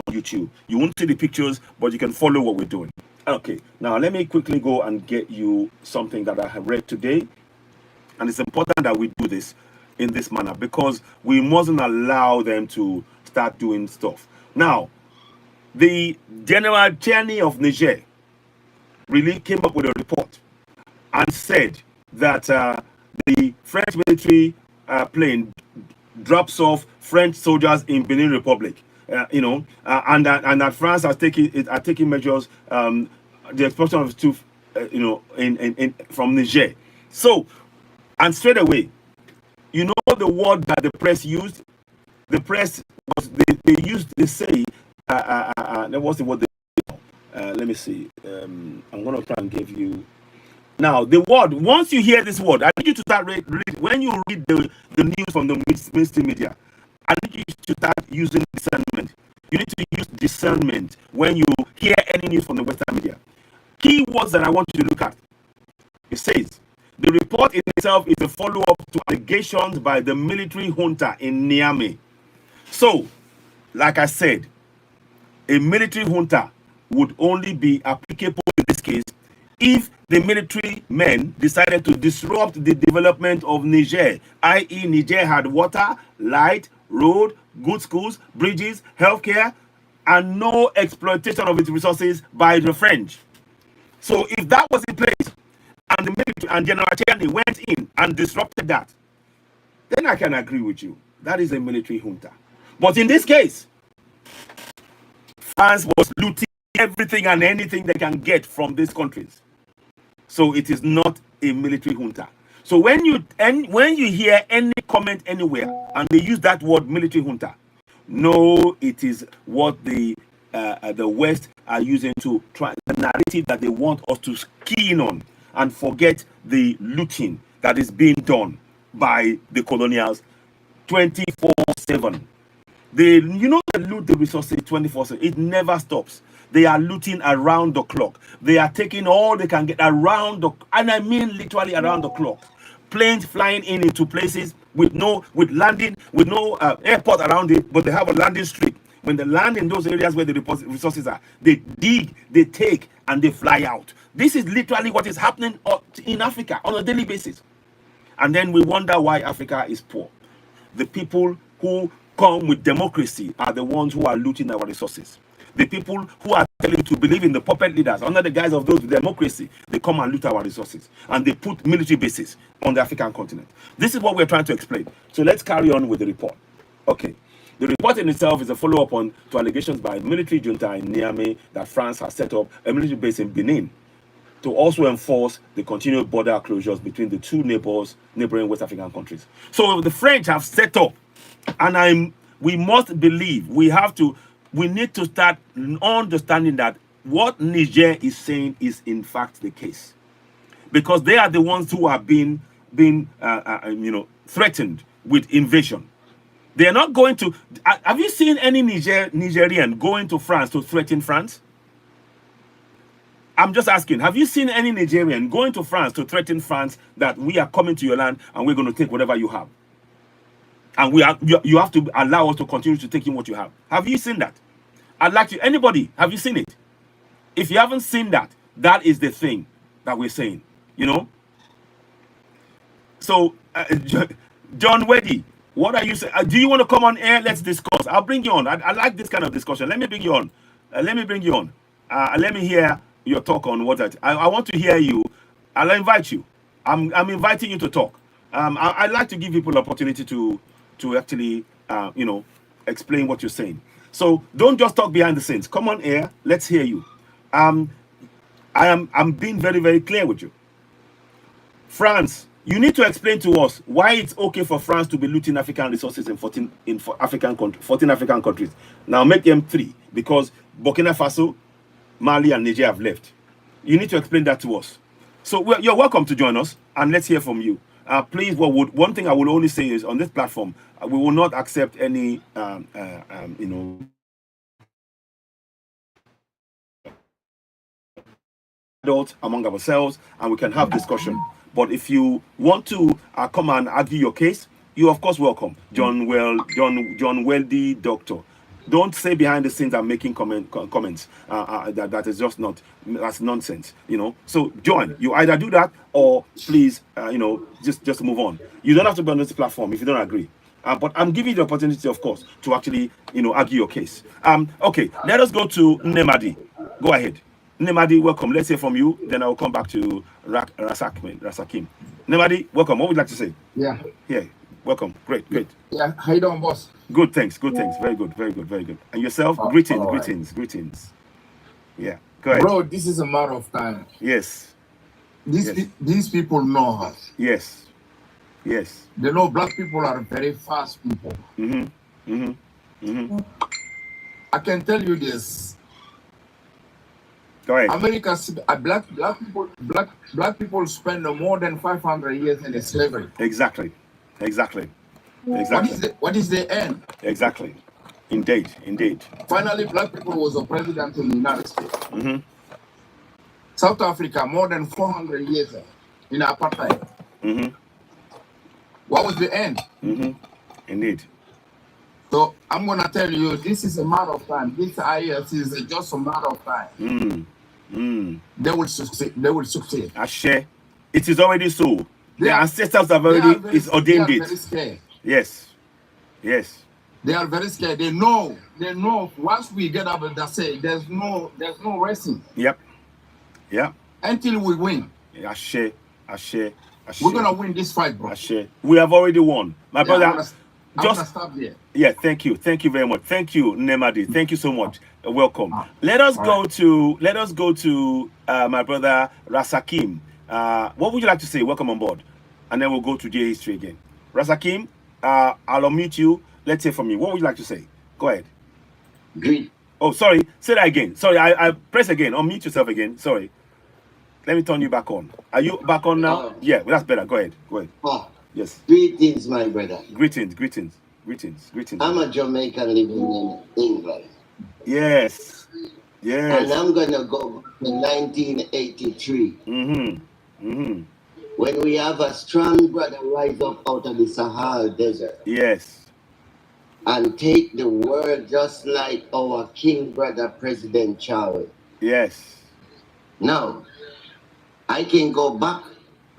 YouTube. You won't see the pictures, but you can follow what we're doing. Okay, now let me quickly go and get you something that I have read today. And it's important that we do this in this manner because we mustn't allow them to start doing stuff. Now, the General Tierney of Niger really came up with a report and said that the French military plane drops off French soldiers in Benin Republic, and that France are taking measures, the expulsion of troops, from Niger. So, and straight away, you know the word that the press used. The press was they say what's the word? Let me see. I'm gonna try and give you. Now, the word, once you hear this word, I need you to start when you read the news from the mainstream media, I need you to start using discernment. You need to use discernment when you hear any news from the Western media. Key words that I want you to look at. It says, the report in itself is a follow-up to allegations by the military junta in Niamey. So, like I said, a military junta would only be applicable in this case if the military men decided to disrupt the development of Niger, i.e. Niger had water, light, road, good schools, bridges, healthcare, and no exploitation of its resources by the French. So if that was in place, and the military and General Tierney went in and disrupted that, then I can agree with you. That is a military junta. But in this case, France was looting everything and anything they can get from these countries. So it is not a military junta. So when you hear any comment anywhere and they use that word military junta, no, it is what the West are using to try the narrative that they want us to key in on and forget the looting that is being done by the colonials 24/7. They loot the resources 24/7. It never stops. They are looting around the clock. They are taking all they can get around the, and I mean literally around the clock. Planes flying into places with no airport around it, but they have a landing strip. When they land in those areas where the resources are, they dig, they take, and they fly out. This is literally what is happening in Africa on a daily basis. And then we wonder why Africa is poor. The people who come with democracy are the ones who are looting our resources. The people who are telling to believe in the puppet leaders under the guise of those with democracy, they come and loot our resources. And they put military bases on the African continent. This is what we're trying to explain. So let's carry on with the report. Okay. The report in itself is a follow-up to allegations by military junta in Niamey that France has set up a military base in Benin to also enforce the continued border closures between the two neighboring West African countries. So the French have set up, and we must believe, we have to we need to start understanding that what Niger is saying is in fact the case, because they are the ones who are being threatened with invasion. They are not going to. Have you seen any Nigerian going to France to threaten France? I'm just asking. Have you seen any Nigerian going to France to threaten France that we are coming to your land and we're going to take whatever you have, and you have to allow us to continue to take in what you have? Have you seen that? I'd like to. Anybody? Have you seen it? If you haven't seen that, that is the thing that we're saying. You know. So, John Weddy, what are you saying? Do you want to come on air? Let's discuss. I'll bring you on. I like this kind of discussion. Let me bring you on. Let me bring you on. Let me hear your talk on what I want to hear you. I'll invite you. I'm inviting you to talk. I like to give people opportunity to actually explain what you're saying. So don't just talk behind the scenes. Come on air. Let's hear you. I'm being very, very clear with you. France, you need to explain to us why it's okay for France to be looting African resources in 14 African countries. Now make them 3, because Burkina Faso, Mali, and Niger have left. You need to explain that to us. So you're welcome to join us, and let's hear from you. Please, one thing I will only say is on this platform, we will not accept any, adults among ourselves, and we can have discussion. But if you want to come and argue your case, you of course welcome. John Weldy, doctor. Don't say behind the scenes I'm making comments. That is just not. That's nonsense. So join. You either do that or please, just move on. You don't have to be on this platform if you don't agree. But I'm giving you the opportunity, of course, to actually, argue your case. Okay, let us go to Nemadi. Go ahead. Nemadi, welcome. Let's hear from you. Then I will come back to Rasakim. Nemadi, welcome. What would you like to say? Yeah. Yeah. Welcome. Great. Yeah. How you doing, boss? Good. Thanks. Very good. And yourself? Greetings. Yeah. Go ahead. Bro, this is a matter of time. Yes. These people know us. Yes. They know black people are very fast people. I can tell you this. Go ahead. America's black people spend more than 500 years in slavery. Exactly. What is the end? Exactly. Indeed. Finally, black people was a president in the United States. South Africa, more than 400 years in apartheid. What was the end? Indeed. So I'm gonna tell you, this is a matter of time. This IS is just a matter of time. They will succeed. Ashe. It is already so. The ancestors have already ordained it. Very scared. Yes. They are very scared. They know. Once we get up, they say there's no resting. Yep. Until we win. Ashe. We're gonna win this fight, bro. Ashe. We have already won, my brother. I'm gonna stop there. Yeah. Thank you very much. Thank you, Nemadi. Thank you so much. Welcome. Let us go to my brother Rasakim. What would you like to say? Welcome on board, and then we'll go to J History again. Rasakim, I'll unmute you. Let's hear from you. What would you like to say? Go ahead. Great. Oh, sorry. Say that again. Sorry, I press again. Unmute yourself again. Sorry. Let me turn you back on. Are you back on now? Yeah, well, that's better. Go ahead. Oh, yes. Greetings, my brother. Greetings. I'm a Jamaican living in England. Yes. And I'm gonna go to 1983. When we have a strong brother rise up out of the Sahara Desert. Yes. And take the world just like our king brother, President Charles. Yes. Now, I can go back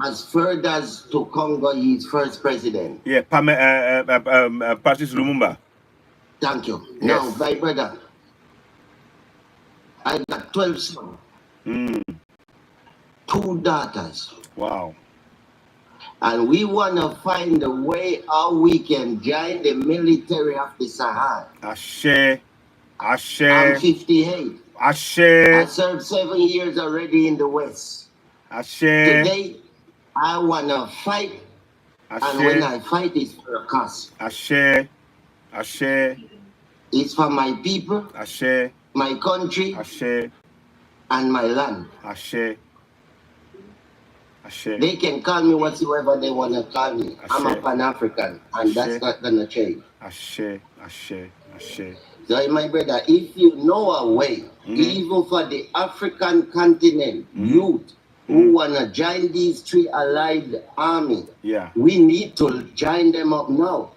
as far as to Congo, his first president. Yeah, Patrice Lumumba. Thank you. Yes. Now, my brother, I got 12 sons. 2 daughters. Wow. And we want to find a way how we can join the military of the Sahara. Ashe. I'm 58. Ashe. I served 7 years already in the West. Ashe. Today, I want to fight. And when I fight, it's for a cause. Ashe. is for my people, Ashe. my country, Ashe. and my land. Ashe. Ashe. They can call me whatsoever they want to call me. I'm a Pan-African, and that's not going to change. Ashe. Ashe. Ashe. So, my brother, if you know a way, even for the African continent, youth who want to join these three allied army, we need to join them up now.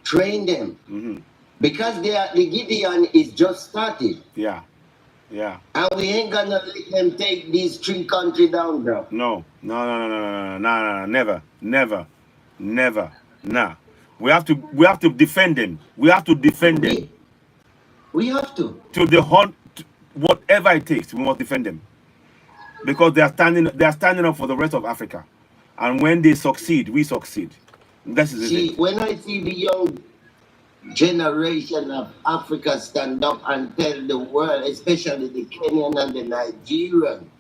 Train them. Because the Gideon is just started. And we ain't gonna let them take these three countries down, bro. No, never. Nah. We have to defend them. We have to defend them. We have to. To the hunt, whatever it takes, we must defend them. Because they are standing up for the rest of Africa. And when they succeed, we succeed. This is it. When I see the young generation of Africa stand up and tell the world, especially the Kenyan and the Nigerian,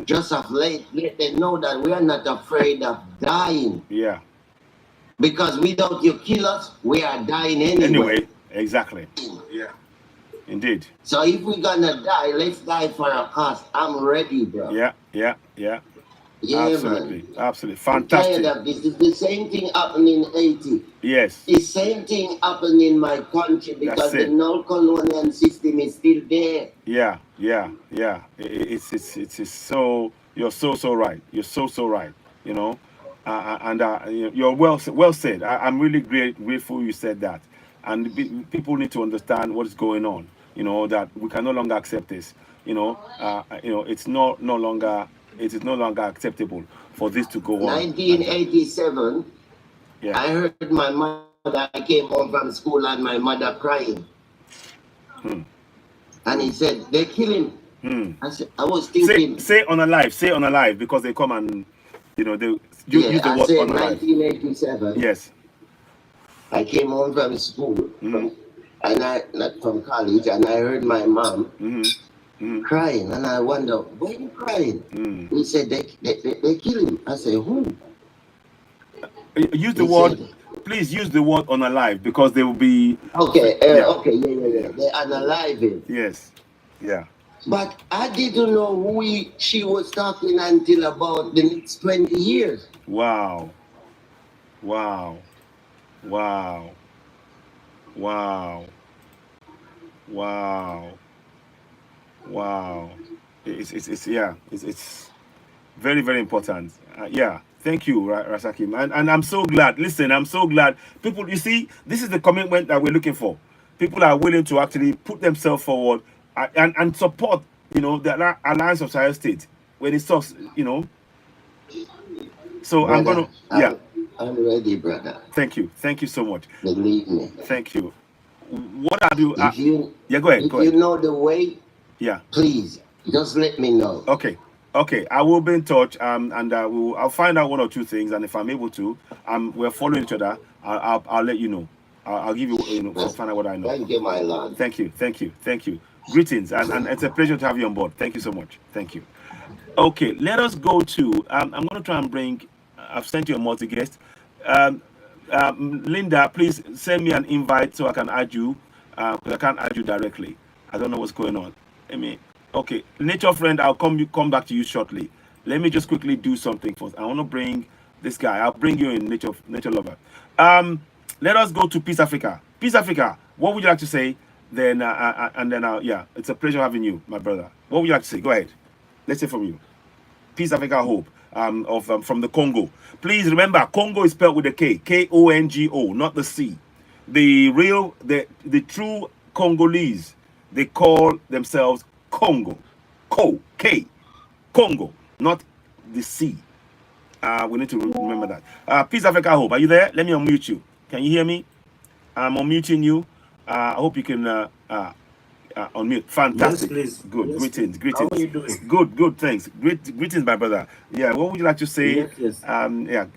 just of late, let them know that we are not afraid of dying. Because without you kill us, we are dying anyway. Exactly. Indeed. So if we're gonna die, let's die for a cause. I'm ready, bro. Yeah, absolutely, man. Absolutely. Fantastic. I'm tired of this. It's the same thing happened in Haiti. Yes. The same thing happened in my country because the colonial system is still there. Yeah. It's so, you're so right. You're so right. You know, you're well said. I'm really grateful you said that. And people need to understand what is going on. You know, that we can no longer accept this. You know, it's no longer acceptable for this to go on. 1987. I heard my mother. I came home from school and my mother crying. And he said they're killing. I was thinking. Say on a live because they come and they use the word on a live. 1987. Yes. I came home from school, and not from college, and I heard my mom crying, and I wonder, why are you crying? He said, they kill him. I said, who? Use the word, please use the word unalive, because they will be... Okay, yeah. They unalive him. Yes, yeah. But I didn't know who she was talking until about the next 20 years. Wow. It's very, very important. Thank you, Rasakim. And I'm so glad. Listen, I'm so glad. People, you see, this is the commitment that we're looking for. People are willing to actually put themselves forward and support, the Alliance of Sahel States when it talks, So brother, I'm gonna, I'm ready, brother. Thank you so much. Believe me. Thank you. What I do? Go ahead. If you know the way, please just let me know. Okay. I will be in touch. And I'll find out one or two things, and if I'm able to, we're following each other. I'll let you know. I'll give you, I'll find out what I know. Thank you, my lord. Thank you. Greetings, and it's a pleasure to have you on board. Thank you so much. Thank you. Okay, let us go to. I'm going to try and bring. I've sent you a multi-guest. Linda, please send me an invite so I can add you. I can't add you directly. I don't know what's going on. Okay, nature friend, I'll come back to you shortly. Let me just quickly do something first. I want to bring this guy. I'll bring you in, nature lover. Let us go to Peace Africa. Peace Africa, what would you like to say? Then it's a pleasure having you, my brother. What would you like to say? Go ahead. Let's hear from you. Peace Africa Hope. From the Congo. Please remember, Congo is spelled with a K. Kongo, not the C. The true Congolese, they call themselves Congo. Congo, not the C. We need to remember that. Peace Africa Hope, are you there? Let me unmute you. Can you hear me? I'm unmuting you. I hope you can unmute. Fantastic. Yes, please. Good. Yes, Greetings. How are you doing? Good. Thanks. Greetings, my brother. Yeah. What would you like to say? Yes.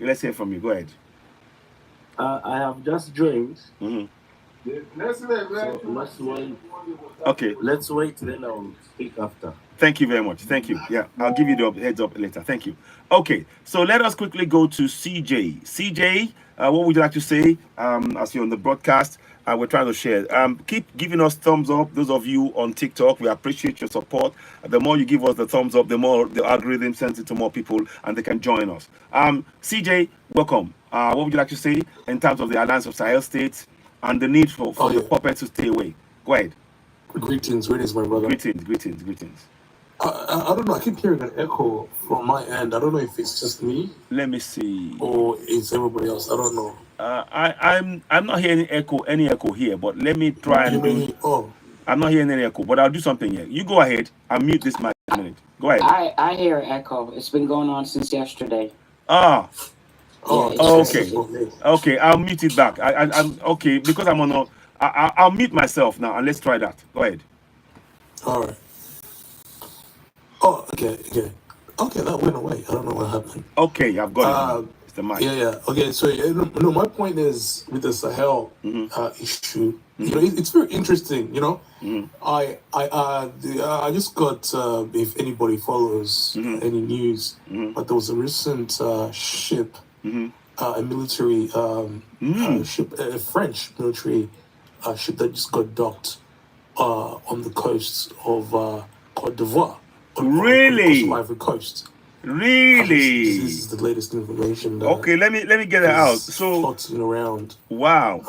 Let's hear from you. Go ahead. I have just joined. Let's wait. Okay. Let's wait. Then I'll speak after. Thank you very much. Thank you. Yeah, I'll give you the heads up later. Thank you. Okay. So let us quickly go to CJ. CJ, what would you like to say as you're on the broadcast? I will try to share. Keep giving us thumbs up. Those of you on TikTok, we appreciate your support. The more you give us the thumbs up, the more the algorithm sends it to more people, and they can join us. CJ, welcome. What would you like to say in terms of the Alliance of Sahel States and the need for the puppets to stay away? Go ahead. Greetings, my brother. Greetings. I don't know. I keep hearing an echo from my end. I don't know if it's just me. Let me see. Or it's everybody else. I don't know. I'm not hearing any echo here, but let me try and do. I'm not hearing any echo, but I'll do something here. You go ahead. I'll mute this mic a minute. Go ahead. I hear an echo. It's been going on since yesterday. Ah. Okay. Okay. I'll mute it back. I'm okay because I'm on a. I'll mute myself now and let's try that. Go ahead. All right. Oh, okay. Okay, that went away. I don't know what happened. Okay, I've got it. It's the mic. Yeah. Okay, so no, my point is with the Sahel issue. You know, it's very interesting. You know, I just got if anybody follows any news, but there was a recent ship, a military ship, a French military ship that just got docked on the coast of Côte d'Ivoire. Really? On the Ivory Coast. Really? This is the latest information. Okay, let me get it out. So floating around. Wow.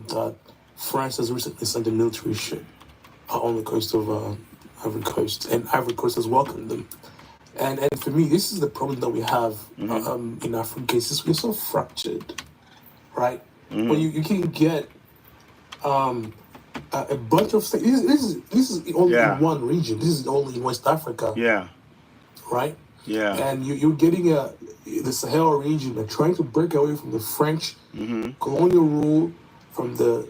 That France has recently sent a military ship on the coast of Ivory Coast, and Ivory Coast has welcomed them. And for me, this is the problem that we have in African cases. We're so fractured, right? But you can get a bunch of states. This is only in one region. This is only in West Africa. Yeah. Right. Yeah. And you're getting the Sahel region. They're trying to break away from the French colonial rule, from the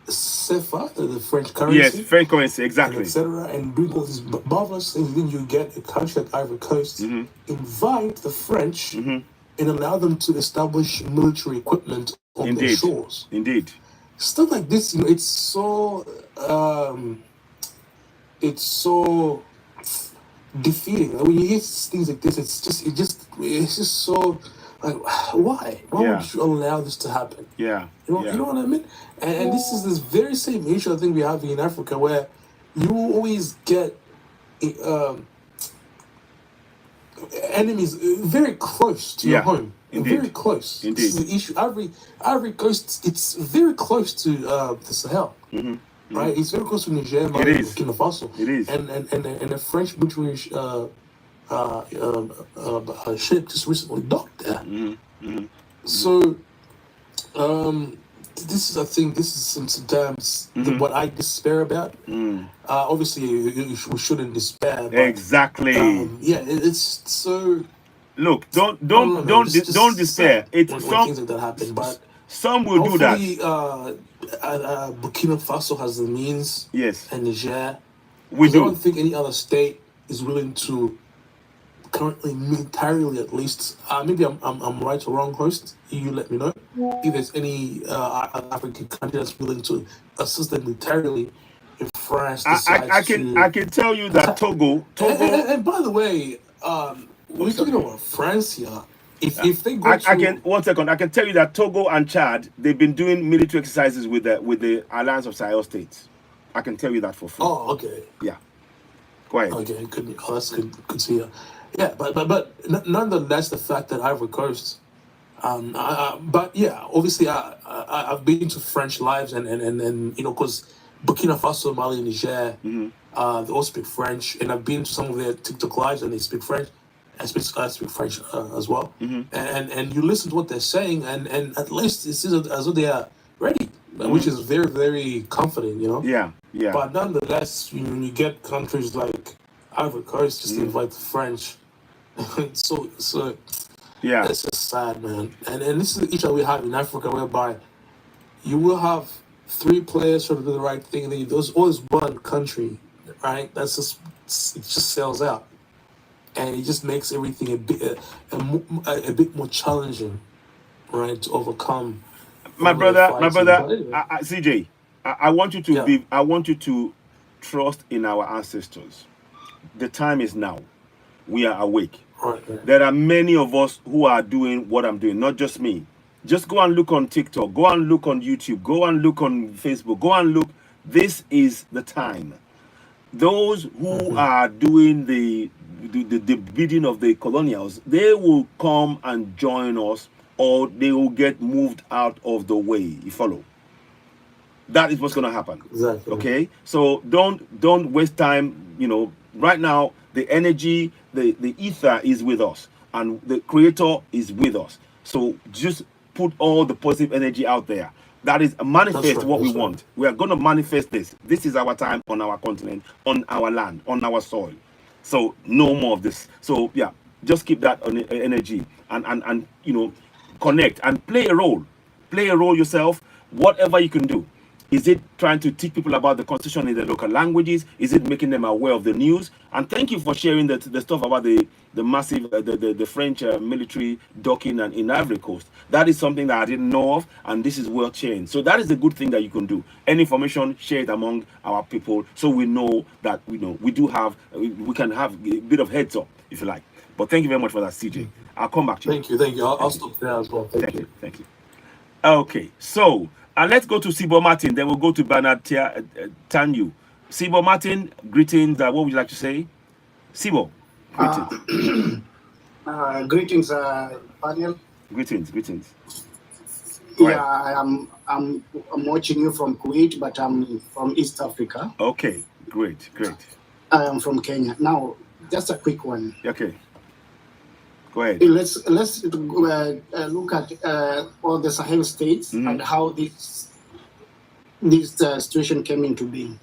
CFA, the French currency. Yes, French currency, exactly. Etc. And doing all these marvelous things. Then you get a country like Ivory Coast invite the French and allow them to establish military equipment on their shores. Indeed. Stuff like this, you know, it's so defeating. When you hear things like this, it's just so like, why would you allow this to happen? Yeah. You know what I mean? And this is this very same issue I think we have in Africa, where you always get enemies very close to your home. Indeed. Very close. Indeed. This is the issue. Ivory Coast, it's very close to the Sahel. Right? It's very close to Niger, Mali, Burkina Faso. It is. And a French military ship just recently docked there. So, I think this is sometimes what I despair about. Obviously, we shouldn't despair. But, exactly. It's so. Look, don't despair. It's when some things like that happen, but some will do that. Burkina Faso has the means. Yes. And Niger. I don't think any other state is willing to currently militarily, at least. Maybe I'm right or wrong, host. You let me know if there's any African country that's willing to assist them militarily. If France decides I can tell you that Togo. And by the way, we're talking about France here. If they go one second. I can tell you that Togo and Chad, they've been doing military exercises with the Alliance of Sahel States. I can tell you that for free. Oh, okay. Yeah. Go ahead. Okay, good. Oh, that's good to hear. Yeah, but nonetheless, the fact that Ivory Coast, but yeah, obviously I've been to French lives and you know, because Burkina Faso, Mali, Niger, they all speak French, and I've been to some of their TikTok lives and they speak French. I speak French as well, and you listen to what they're saying, and at least it seems as though they are ready, which is very, very comforting, you know. Yeah. But nonetheless, when you get countries like Ivory Coast just invite the French, so yeah, it's just sad, man. And this is the issue we have in Africa, whereby you will have 3 players trying to do the right thing, and then there's always one country, right? It just sells out. And it just makes everything a bit more challenging, right, to overcome. My brother, CJ, I want you to I want you to trust in our ancestors. The time is now. We are awake. Right. There are many of us who are doing what I'm doing, not just me. Just go and look on TikTok, go and look on YouTube, go and look on Facebook, go and look. This is the time. Those who are doing the bidding of the colonials, they will come and join us, or they will get moved out of the way. You follow? That is what's going to happen. Exactly. Okay, so don't waste time. Right now the energy, the ether is with us, and the Creator is with us. So just put all the positive energy out there. That is manifest what we want. We are going to manifest this. This is our time on our continent, on our land, on our soil. So no more of this. So yeah, just keep that energy and connect and play a role. Play a role yourself. Whatever you can do. Is it trying to teach people about the constitution in the local languages? Is it making them aware of the news? And thank you for sharing the stuff about the massive the French military docking and in Ivory Coast. That is something that I didn't know of, and this is worth sharing. So that is a good thing that you can do. Any information, share it among our people, so we know that we do have we can have a bit of heads up, if you like. But thank you very much for that, CJ. I'll come back to you. Thank you. I'll stop there as well. Thank you. Thank you. Okay, so. And let's go to Sibo Martin, then we'll go to Bernard Tanyu. Sibo Martin, greetings. What would you like to say? Sibo, greetings. Greetings, panel. Greetings. Yeah, I'm watching you from Kuwait, but I'm from East Africa. Okay, great. I am from Kenya. Now, just a quick one. Okay. Go ahead. Let's look at all the Sahel states and how this situation came into being.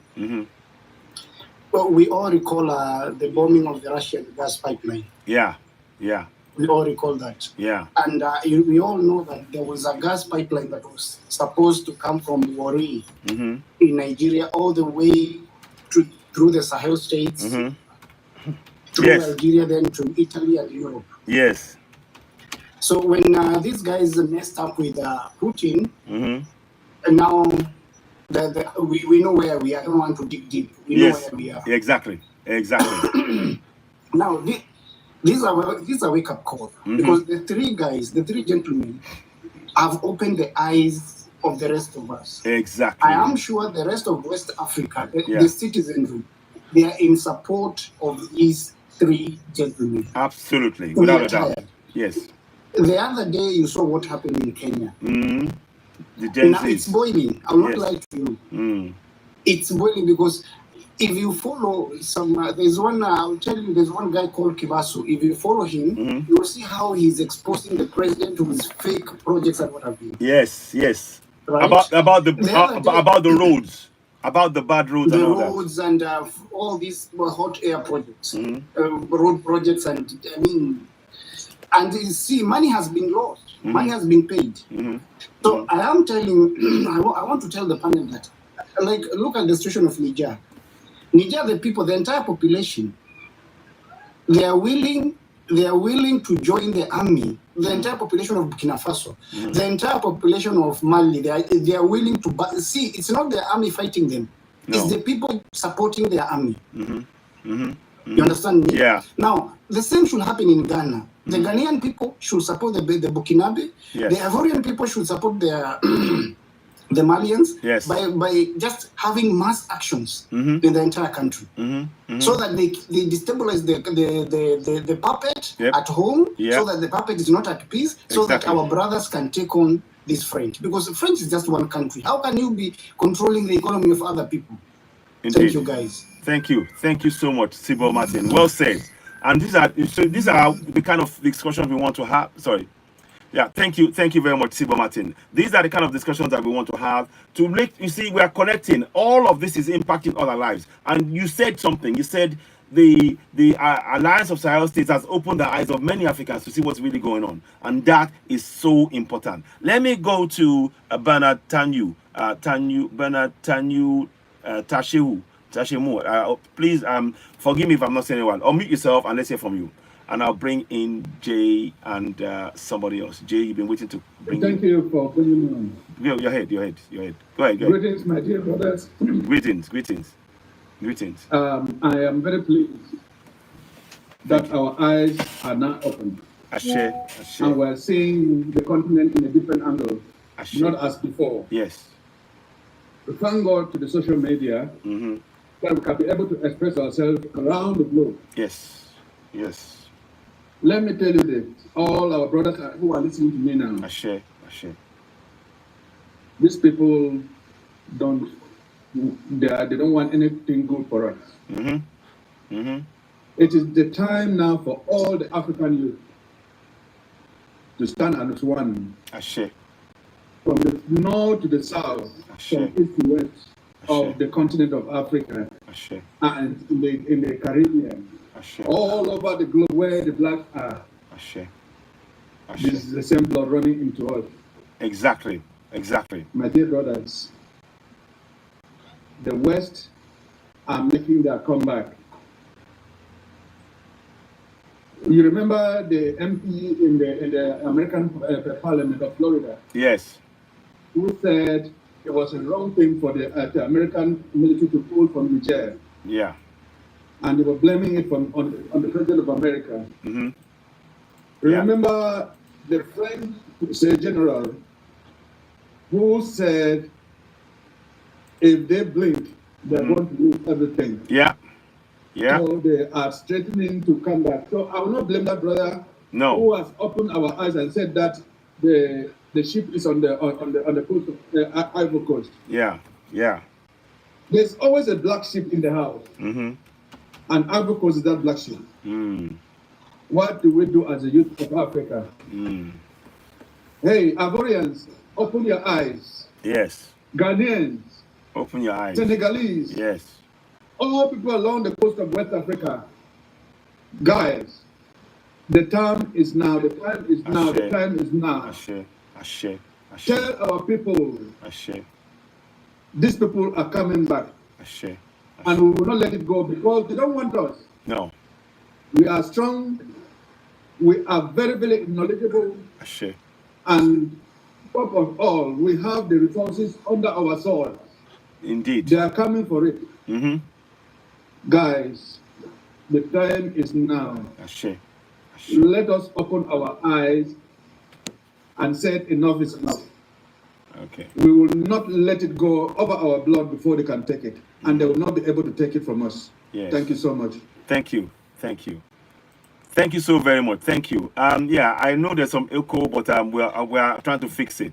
Well, we all recall the bombing of the Russian gas pipeline. Yeah. We all recall that. Yeah. And we all know that there was a gas pipeline that was supposed to come from Warri in Nigeria all the way through the Sahel states, through Nigeria, then to Italy and Europe. Yes. So when these guys messed up with Putin, and now we know where we are. I don't want to dig deep. We know where we are. Exactly. Now this is a wake-up call, because the three gentlemen have opened the eyes of the rest of us. Exactly. I am sure the rest of West Africa, the citizenry, they are in support of these three gentlemen. Absolutely, without a doubt. Yes. The other day, you saw what happened in Kenya. The Gen now Zs. it's boiling. I'll not lie to you. It's boiling because if you follow there's one. I'll tell you. There's one guy called Kibasu. If you follow him, you will see how he's exposing the president to his fake projects and what have you. Yes. Right? About the roads. About the bad roads and all that. The roads and all these hot air projects, road projects, and I mean, and you see, money has been lost, money has been paid. So I am telling, I want to tell the panel that, like, look at the situation of Niger. Niger, the people, the entire population, they are willing to join the army. The entire population of Burkina Faso, the entire population of Mali, they are willing to see. It's not the army fighting them; it's the people supporting their army. You understand me? Yeah. Now the same should happen in Ghana. The Ghanaian people should support the Burkinabe. Yes. The Ivorian people should support the Malians by just having mass actions in the entire country, so that they destabilize the puppet at home, so that the puppet is not at peace, so that our brothers can take on this French. Because French is just one country. How can you be controlling the economy of other people? Indeed. Thank you, guys. Thank you so much, Sibo Martin. Well said. And these are the kind of discussions we want to have. Sorry. Yeah, thank you very much, Sibo Martin. These are the kind of discussions that we want to have to make. You see, we are connecting. All of this is impacting other lives. And you said something. You said the Alliance of Sahel States has opened the eyes of many Africans to see what's really going on, and that is so important. Let me go to Bernard Tashemu. Please forgive me if I'm not saying it well. Unmute yourself and let's hear from you. And I'll bring in Jay and somebody else. Jay, you've been waiting to bring Thank you for bringing me on. Your head. Go ahead. Greetings, my dear brothers. Greetings. I am very pleased that our eyes are now open. And we're seeing the continent in a different angle, not as before. Yes. We thank God to the social media that we can be able to express ourselves around the globe. Yes. Yes. Let me tell you this, all our brothers who are listening to me now. These people they don't want anything good for us. It is the time now for all the African youth to stand as one. From the north to the south, from east to west of the continent of Africa, and in the Caribbean, all over the globe where the blacks are. This is the same blood running into us. Exactly. My dear brothers, the West are making their comeback. You remember the MP in the American Parliament of Florida? Yes. Who said it was a wrong thing for the American military to pull from Niger. Yeah. And they were blaming it on the President of America. Remember the French general who said if they blink, they're going to lose everything. Yeah. So they are straightening to come back. So I will not blame that brother who has opened our eyes and said that the ship is on the coast of Ivory Coast. Yeah. There's always a black sheep in the house. And Ivory Coast is that black sheep. What do we do as a youth of Africa? Hey, Ivorians, open your eyes. Yes. Ghanaians, open your eyes. Senegalese. Yes. All people along the coast of West Africa. Guys, the time is now. The time is now. The time is now. Tell our people. These people are coming back. And we will not let it go because they don't want us. No. We are strong. We are very, very knowledgeable. And top of all, we have the resources under our soil. Indeed. They are coming for it. Guys, the time is now. Let us open our eyes and say enough is enough. Okay. We will not let it go over our blood before they can take it. And they will not be able to take it from us. Yes. Thank you so much. Thank you. Thank you so very much. Thank you. Yeah, I know there's some echo, but we are trying to fix it.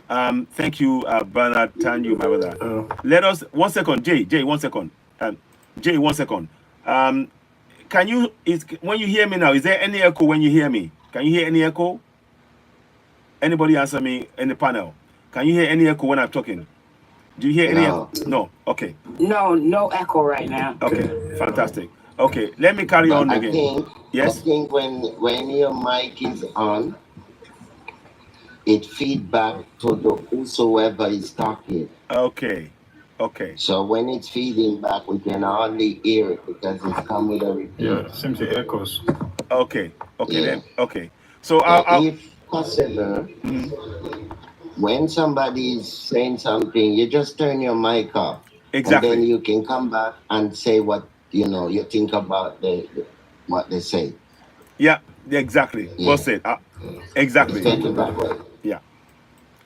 Thank you, Bernard. Thank you, my brother. Let us 1 second, Jay. 1 second. Jay, 1 second. Can you when you hear me now? Is there any echo when you hear me? Can you hear any echo? Anybody answer me in the panel? Can you hear any echo when I'm talking? Do you hear any echo? No. Okay. No echo right now. Okay. Fantastic. Okay, let me carry on again. I think when your mic is on, it feedback to the whosoever is talking. Okay. So when it's feeding back, we can hardly hear it because it's coming with a repeat. Yeah, seems it echoes. Okay. Yeah. Okay. So if possible, when somebody is saying something, you just turn your mic off. Exactly. And then you can come back and say what you think about what they say. Yeah, exactly. Yeah. Well said. Exactly. Yeah.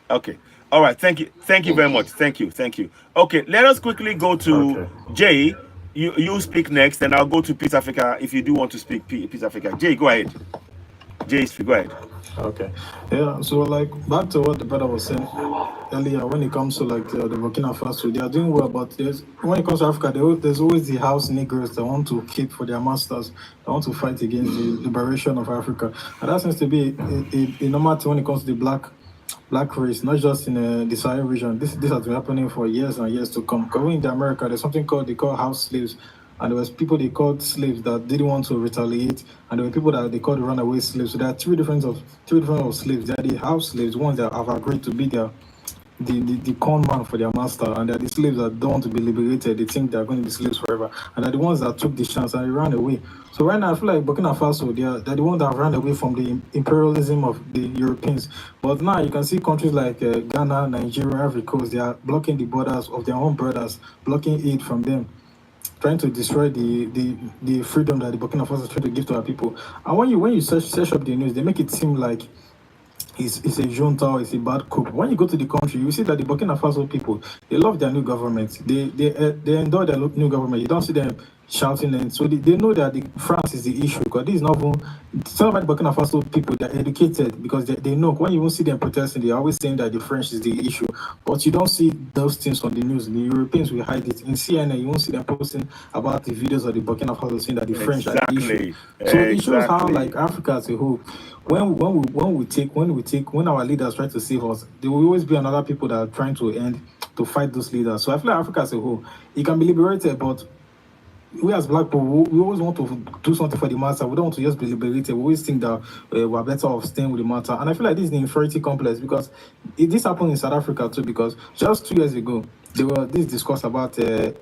Okay. All right. Thank you. Thank you very much. Thank you. Okay. Let us quickly go to Jay. You speak next, and I'll go to Peace Africa if you do want to speak Peace Africa. Jay, go ahead. Jay, go ahead. Okay. Yeah, so like back to what the brother was saying earlier, when it comes to like the Burkina Faso, they are doing well, but when it comes to Africa, there's always the house Negroes that want to keep for their masters, that want to fight against the liberation of Africa. And that seems to be a normal thing when it comes to the black race, not just in the Sahel region. This has been happening for years and years to come. Because in America, there's something they call house slaves. And there was people they called slaves that didn't want to retaliate, and there were people that they called runaway slaves. So there are three different of slaves. There are the house slaves, ones that have agreed to be the corn man for their master, and there are the slaves that don't want to be liberated. They think they are going to be slaves forever, and they're the ones that took the chance and they ran away. So right now, I feel like Burkina Faso, they're the ones that ran away from the imperialism of the Europeans. But now you can see countries like Ghana, Nigeria, Ivory Coast, they are blocking the borders of their own brothers, blocking aid from them. trying to destroy the freedom that the Burkina Faso is trying to give to our people. And when you search up the news, they make it seem like it's a junta or it's a bad coup. When you go to the country, you see that the Burkina Faso people, they love their new government. They enjoy their new government. You don't see them shouting, and so they know that France is the issue, because this is not even some of the Burkina Faso people. They're educated, because they know when you won't see them protesting, they're always saying that the French is the issue. But you don't see those things on the news. The Europeans will hide it. In CNN, you won't see them posting about the videos of the Burkina Faso saying that the French are the issue. So it shows how, like, Africa as a whole, when our leaders try to save us, there will always be another people that are trying to fight those leaders. So I feel like Africa as a whole, it can be liberated, but we as black people, we always want to do something for the matter. We don't want to just be liberated. We always think that we're better off staying with the matter. And I feel like this is the inferiority complex, because this happened in South Africa too, because just 2 years ago, there were this discourse about arranging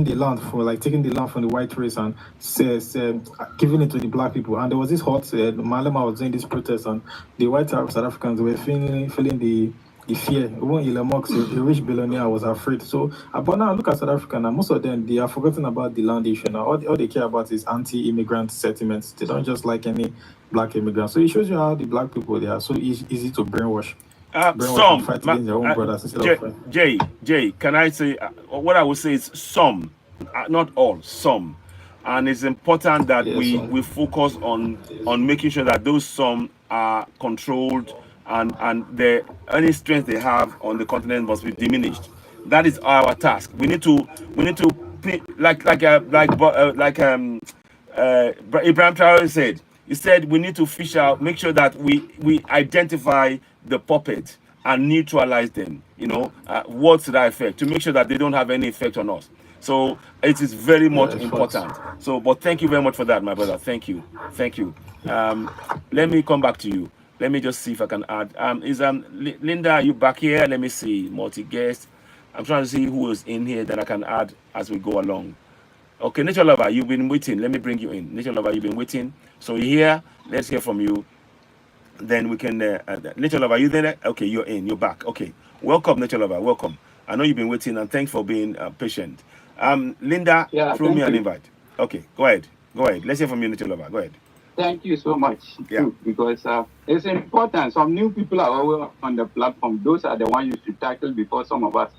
the land for, like, taking the land from the white race and giving it to the black people. And there was this hot, Malema was doing this protest, and the white South Africans were feeling the fear. Even Elon Musk, a rich billionaire, was afraid. So, but now look at South Africa now. Most of them, they are forgotten about the land issue now. All they care about is anti-immigrant sentiments. They don't just like any black immigrants. So it shows you how the black people, they are so easy to brainwash. Some fight against their own brothers instead of Jay, can I say what I would say is some, not all, some, and it's important that we focus on making sure that those some are controlled, and any strength they have on the continent must be diminished. That is our task. We need to like Ibrahim Traore said. He said we need to fish out, make sure that we identify the puppet and neutralize them. What's that effect, to make sure that they don't have any effect on us. So it is very much important. So, but thank you very much for that, my brother. Thank you. Let me come back to you. Let me just see if I can add. Is Linda, are you back here? Let me see. Multi-guest. I'm trying to see who is in here that I can add as we go along. Okay, Nature Lover, you've been waiting. Let me bring you in. Nature Lover, you've been waiting. So you're here. Let's hear from you. Then we can... Nature Lover, are you there? Okay, you're in. You're back. Okay. Welcome, Nature Lover. Welcome. I know you've been waiting, and thanks for being patient. Linda, throw me an invite. Okay, go ahead. Let's hear from you, Nature Lover. Go ahead. Thank you so much. Yeah. Because it's important. Some new people are always on the platform. Those are the ones you should tackle before some of us.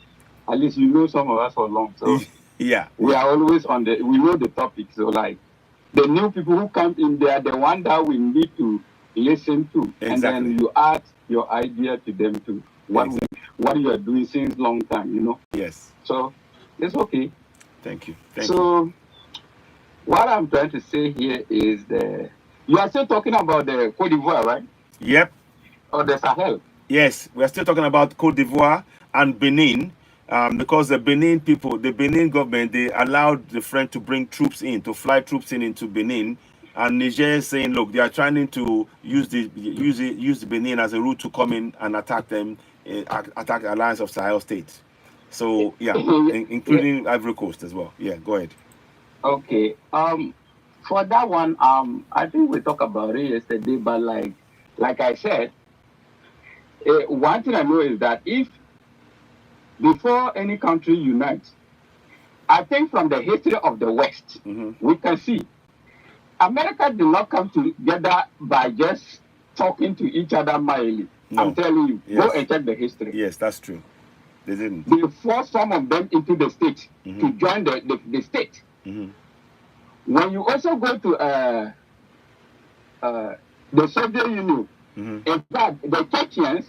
At least you know some of us for long. So yeah, we are always we know the topic. So, like, the new people who come in, they are the one that we need to listen to. Exactly. And then you add your idea to them too. What you are doing since long time, Yes. So it's okay. Thank you. So what I'm trying to say here is you are still talking about the Cote d'Ivoire, right? Yep. Or the Sahel? Yes, we are still talking about Cote d'Ivoire and Benin, because the Benin government, they allowed the French to bring troops in, to fly troops into Benin, and Niger is saying, look, they are trying to use the Benin as a route to come in and attack them, attack the Alliance of Sahel states. So yeah, including Ivory Coast as well. Yeah, go ahead. Okay. For that one, I think we talked about it yesterday, but like I said, one thing I know is that if before any country unites, I think from the history of the West, we can see America did not come together by just talking to each other mildly. No. I'm telling you, go and check the history. Yes, that's true. They didn't. They forced some of them into the state to join the state. When you also go to the Soviet Union, in fact, the Chechens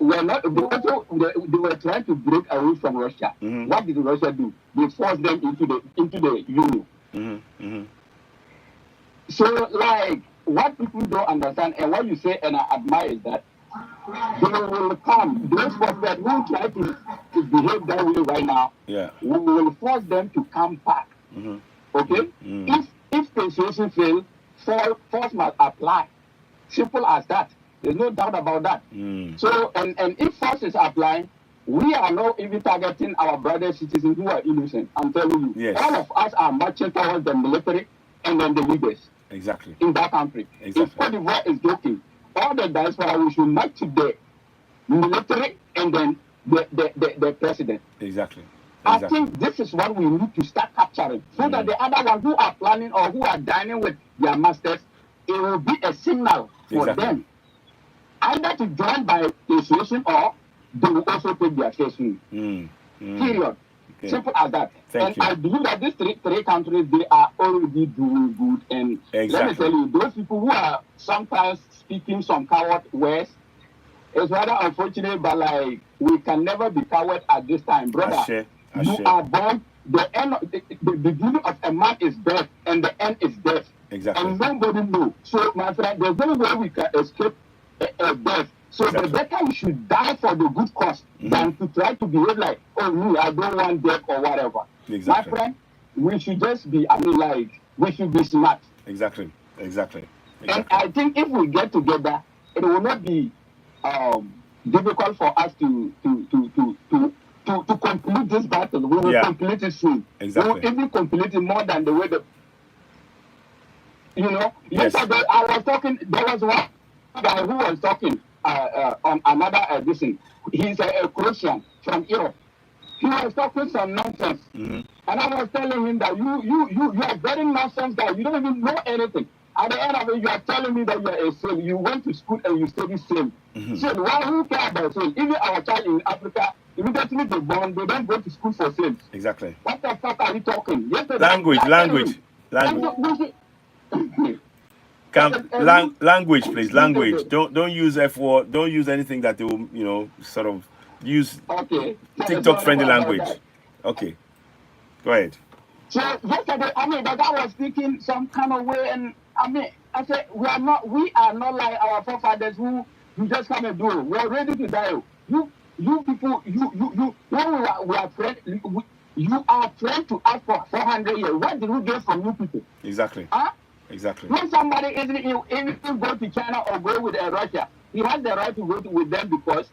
were not. They were trying to break away from Russia. What did Russia do? They forced them into the Union. So, like, what people don't understand, and what you say, and I admire, is that they will come. Those that who try to behave that way right now, we will force them to come back. Okay? If the situation fails, force must apply. Simple as that. There's no doubt about that. So, and if force is applying, we are not even targeting our brother citizens who are innocent. I'm telling you. All of us are marching towards the military and then the leaders. Exactly. In that country. Exactly. If Cote d'Ivoire is joking, all the diaspora, we should march to the military and then the president. Exactly. I think this is what we need to start capturing, so that the other ones who are planning or who are dining with their masters, it will be a signal for them either to join by association or they will also take their shares. Period. Okay. Simple as that. I believe that these three countries, they are already doing good. And let me tell you, those people who are sometimes speaking some coward words, it's rather unfortunate, but like we can never be coward at this time, brother. You are born. The beginning of a man is birth, and the end is death. Exactly. And nobody knows. So, my friend, there's no way we can escape death. So the better we should die for the good cause than to try to behave like, oh, me, I don't want death or whatever. Exactly. My friend, we should just be, we should be smart. Exactly. And I think if we get together, it will not be difficult for us to complete this battle. We will complete it soon. Exactly. We will even complete it more than the way that, yesterday I was talking, there was one guy who was talking on another edition. He's a Croatian from Europe. He was talking some nonsense. And I was telling him that you are very nonsense guy. You don't even know anything. At the end of it, you are telling me that you are a slave. You went to school and you studied slave. So who cares about slave? Even our child in Africa, immediately they born, they don't go to school for slaves. Exactly. What the fuck are you talking? Yesterday, language. Language, please. Language. Don't use F word. Don't use anything that they will, sort of use. Okay. TikTok friendly language. Okay. Go ahead. So yesterday, the guy was speaking some kind of way, and I said, we are not like our forefathers who just come and do. We are ready to die. You people, when we are friends, you are friends to us for 400 years. What did we get from you people? Exactly. Huh? Exactly. When somebody even go to China or go with Russia, he has the right to go with them because,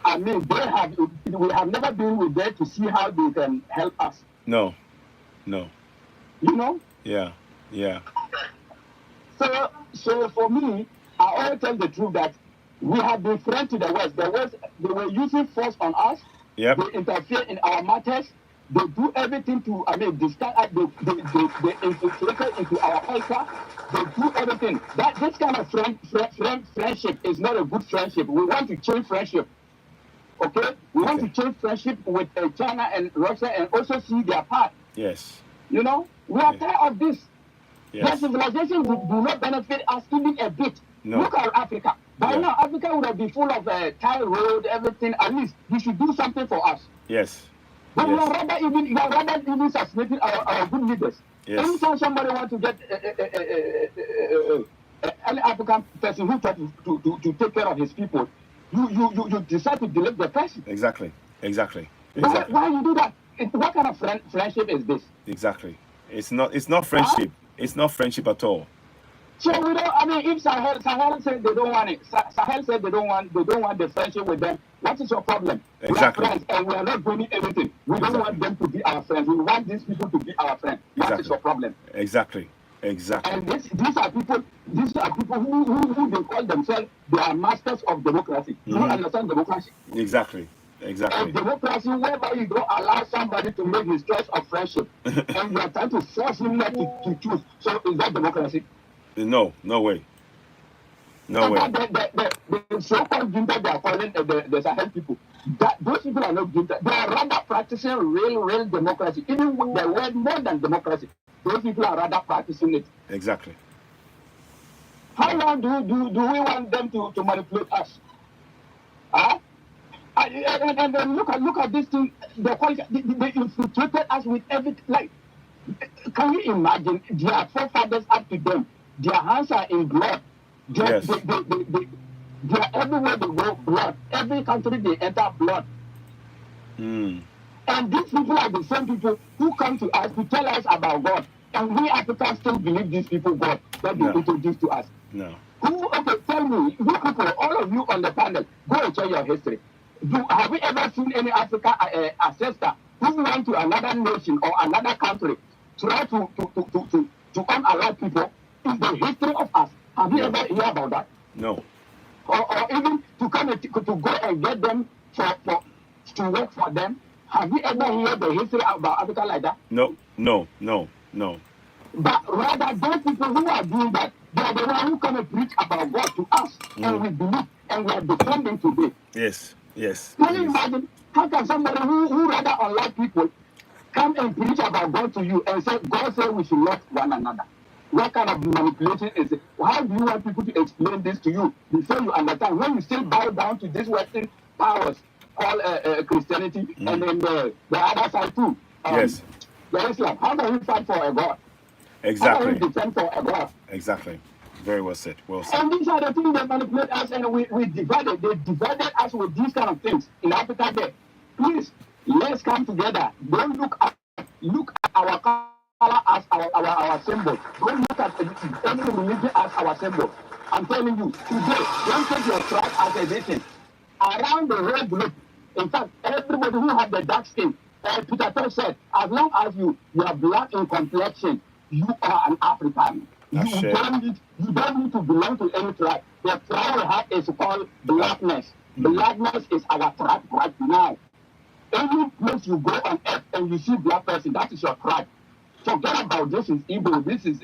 we have never been with them to see how they can help us. No. Yeah. So for me, I always tell the truth that we have been friends to the West. The West, they were using force on us. Yep. They interfere in our matters. They do everything to, discard us. They infiltrated into our culture. They do everything. This kind of friendship is not a good friendship. We want to change friendship. Okay? We want to change friendship with China and Russia and also see their part. Yes. We are tired of this. Yes. The civilization do not benefit us even a bit. No. Look at Africa. By now, Africa would have been full of tile road, everything. At least you should do something for us. Yes. But you are rather even assassinating our good leaders. Yes. Anytime somebody wants to get an African person who tries to take care of his people, you decide to delete the person. Exactly. Why you do that? What kind of friendship is this? Exactly. It's not friendship. It's not friendship at all. So we don't. If Sahel said they don't want it, Sahel said they don't want the friendship with them. What is your problem? Exactly. We are friends and we are not doing anything. We don't want them to be our friends. We want these people to be our friends. What is your problem? Exactly. And these are people who they call themselves. They are masters of democracy. Do you understand democracy? Exactly. A democracy whereby you don't allow somebody to make his choice of friendship and you are trying to force him not to choose. So is that democracy? No way. The so-called junta they are calling the Sahel people, those people are not junta. They are rather practicing real democracy. Even with the word more than democracy, those people are rather practicing it. Exactly. How long do we want them to manipulate us? And then look at this thing. They infiltrated us with everything. Like, can you imagine? Their forefathers up to them. Their hands are in blood. They are everywhere they go, blood. Every country they enter, blood. And these people are the same people who come to us to tell us about God. And we Africans still believe these people God that they introduced to us. No. Tell me, you people, all of you on the panel, go and check your history. Have we ever seen any African ancestor who went to another nation or another country try to unalive people in the history of us? Have you ever heard about that? No. Or even to come to go and get them to work for them? Have you ever heard the history about Africa like that? No, no, no, no. But rather, those people who are doing that, they are the ones who come and preach about God to us, and we believe, and we are defending today. Yes, yes. Can you imagine? How can somebody who rather unlike people come and preach about God to you and say, God said we should love one another? What kind of manipulation is it? How do you want people to explain this to you before you understand? When you still bow down to these Western powers called Christianity, and then the other side too, yes, the Islam, how can we fight for a God? Exactly. How can we defend for a God? Exactly. Very well said. Well said. And these are the things that manipulate us, and we divided. They divided us with these kind of things in Africa. There, please, let's come together. Don't look at our color as our symbol. Don't look at any religion as our symbol. I'm telling you, today, don't take your tribe as a nation. Around the whole globe, in fact, everybody who has the dark skin, Peter Paul said, as long as you are black in complexion, you are an African. You don't need to belong to any tribe. The tribe we have is called blackness. Blackness is our tribe right now. Any place you go on earth and you see black person, that is your tribe. Forget about this is Igbo, this is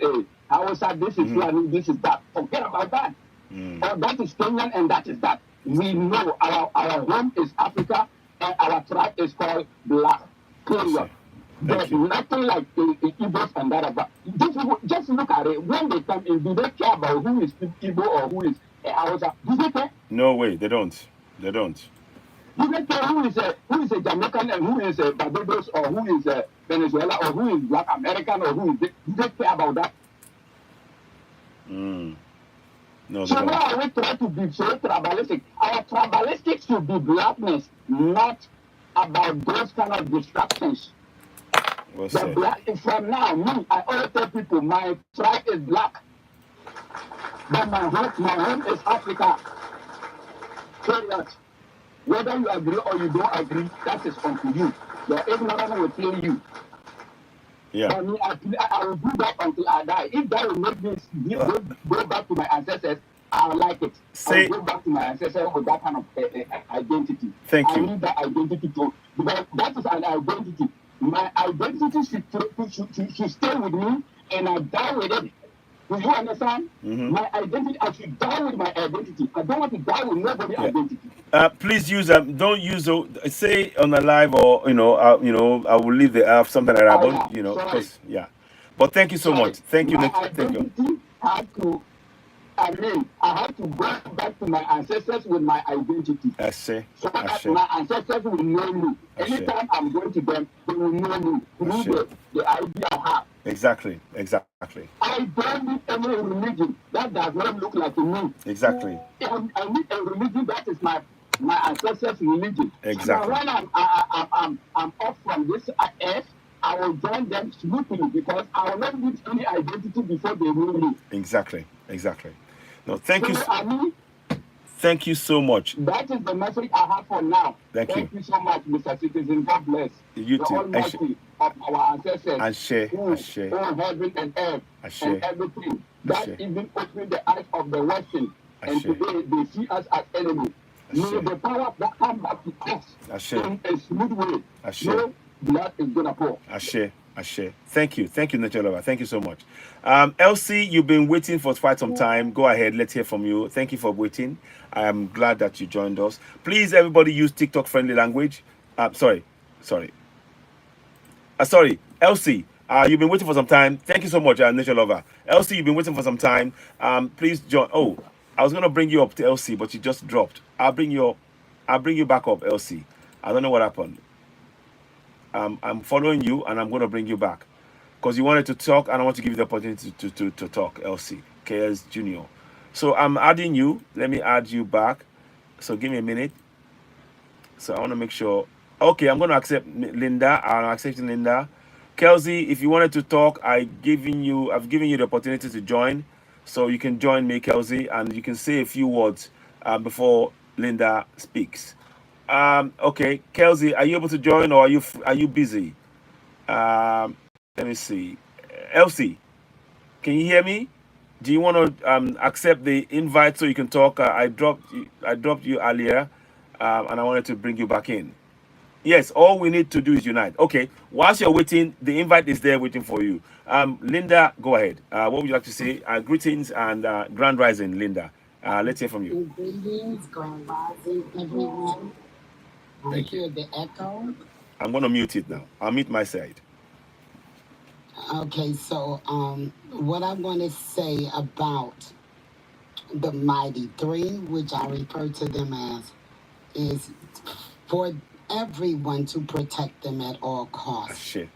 Hausa, this is Fulani, this is that. Forget about that. Or that is Kenyan and that is that. We know our home is Africa and our tribe is called black. Period. There's nothing like the Igbos and that about. Just look at it. When they come in, do they care about who is Igbo or who is Hausa? Do they care? No way, they don't. They don't. Do they care who is a Jamaican and who is a Barbados or who is a Venezuela or who is Black American or who is do they care about that? No, so why are we trying to be so tribalistic? Our tribalistic should be blackness, not about those kind of distractions. Well the black, from now, me, I always tell people my tribe is black, but my home is Africa. Period. Whether you agree or you don't agree, that is up to you. Your ignorance will kill you. Yeah. I mean, I will do that until I die. If that will make me go back to my ancestors, I will like it. I will go back to my ancestors with that kind of identity. Thank you. I need that identity too, because that is an identity. My identity should stay with me, and I die with it. Do you understand? My identity, I should die with my identity. I don't want to die with nobody's identity. Please use don't use say on a live or I will leave the app something like that. Don't because But thank you so much. Thank you. Thank you. I have to go back to my ancestors with my identity. I see. So that my ancestors will know me. Anytime I'm going to them, they will know me through the idea I have. Exactly. I don't need any religion that does not look like me. Exactly. I need a religion that is my ancestors' religion. Exactly. So when I'm off from this earth, I will join them smoothly because I will not need any identity before they know me. Exactly. No, thank you. Thank you so much. That is the message I have for now. Thank you so much, Mr. Citizen. God bless. You the too. Almighty of our ancestors. Ashe. Heaven and earth and everything. That even opened the eyes of the Western. And today they see us as enemies. May the power that come back to us in a smooth way. No blood is gonna pour. Ashe. Thank you, Nature Lover. Thank you so much. Elsie, you've been waiting for quite some time. Go ahead, let's hear from you. Thank you for waiting. I am glad that you joined us. Please, everybody, use TikTok friendly language. Sorry. Elsie, you've been waiting for some time. Thank you so much, Nature Lover. Elsie, you've been waiting for some time. Please join. Oh, I was gonna bring you up to Elsie, but you just dropped. I'll bring you back up, Elsie. I don't know what happened. I'm following you, and I'm going to bring you back because you wanted to talk, and I want to give you the opportunity to talk, Elsie, KS Junior. So I'm adding you. Let me add you back. So give me a minute. So I want to make sure. Okay, I'm going to accept Linda. I'm accepting Linda. Kelsey, if you wanted to talk, I've given you the opportunity to join. So you can join me, Kelsey, and you can say a few words before Linda speaks. Okay, Kelsey, are you able to join or are you busy? Let me see. Elsie, can you hear me? Do you want to accept the invite so you can talk? I dropped you earlier, and I wanted to bring you back in. Yes, all we need to do is unite. Okay, whilst you're waiting, the invite is there waiting for you. Linda, go ahead. What would you like to say? Greetings and grand rising, Linda. Let's hear from you. Greetings, grand rising, everyone. I hear the echo. I'm going to mute it now. I'll mute my side. Okay, so what I want to say about the Mighty Three, which I refer to them as, is for everyone to protect them at all costs. Shit.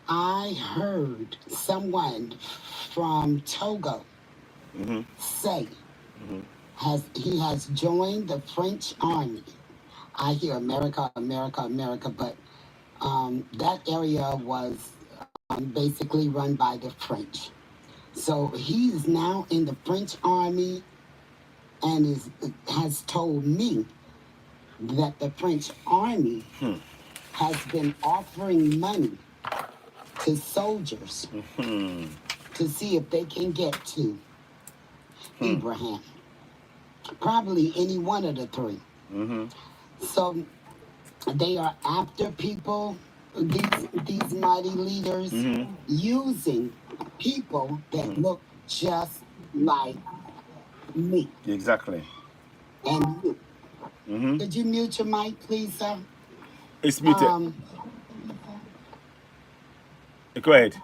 I heard someone from Togo say he has joined the French army. I hear America, America, America, but that area was basically run by the French. So he's now in the French army and has told me that the French army has been offering money to soldiers to see if they can get to Ibrahim. Probably any one of the three. So they are after people, these mighty leaders, using people that look just like me. Exactly. And you. Could you mute your mic, please, sir? It's muted. Go ahead.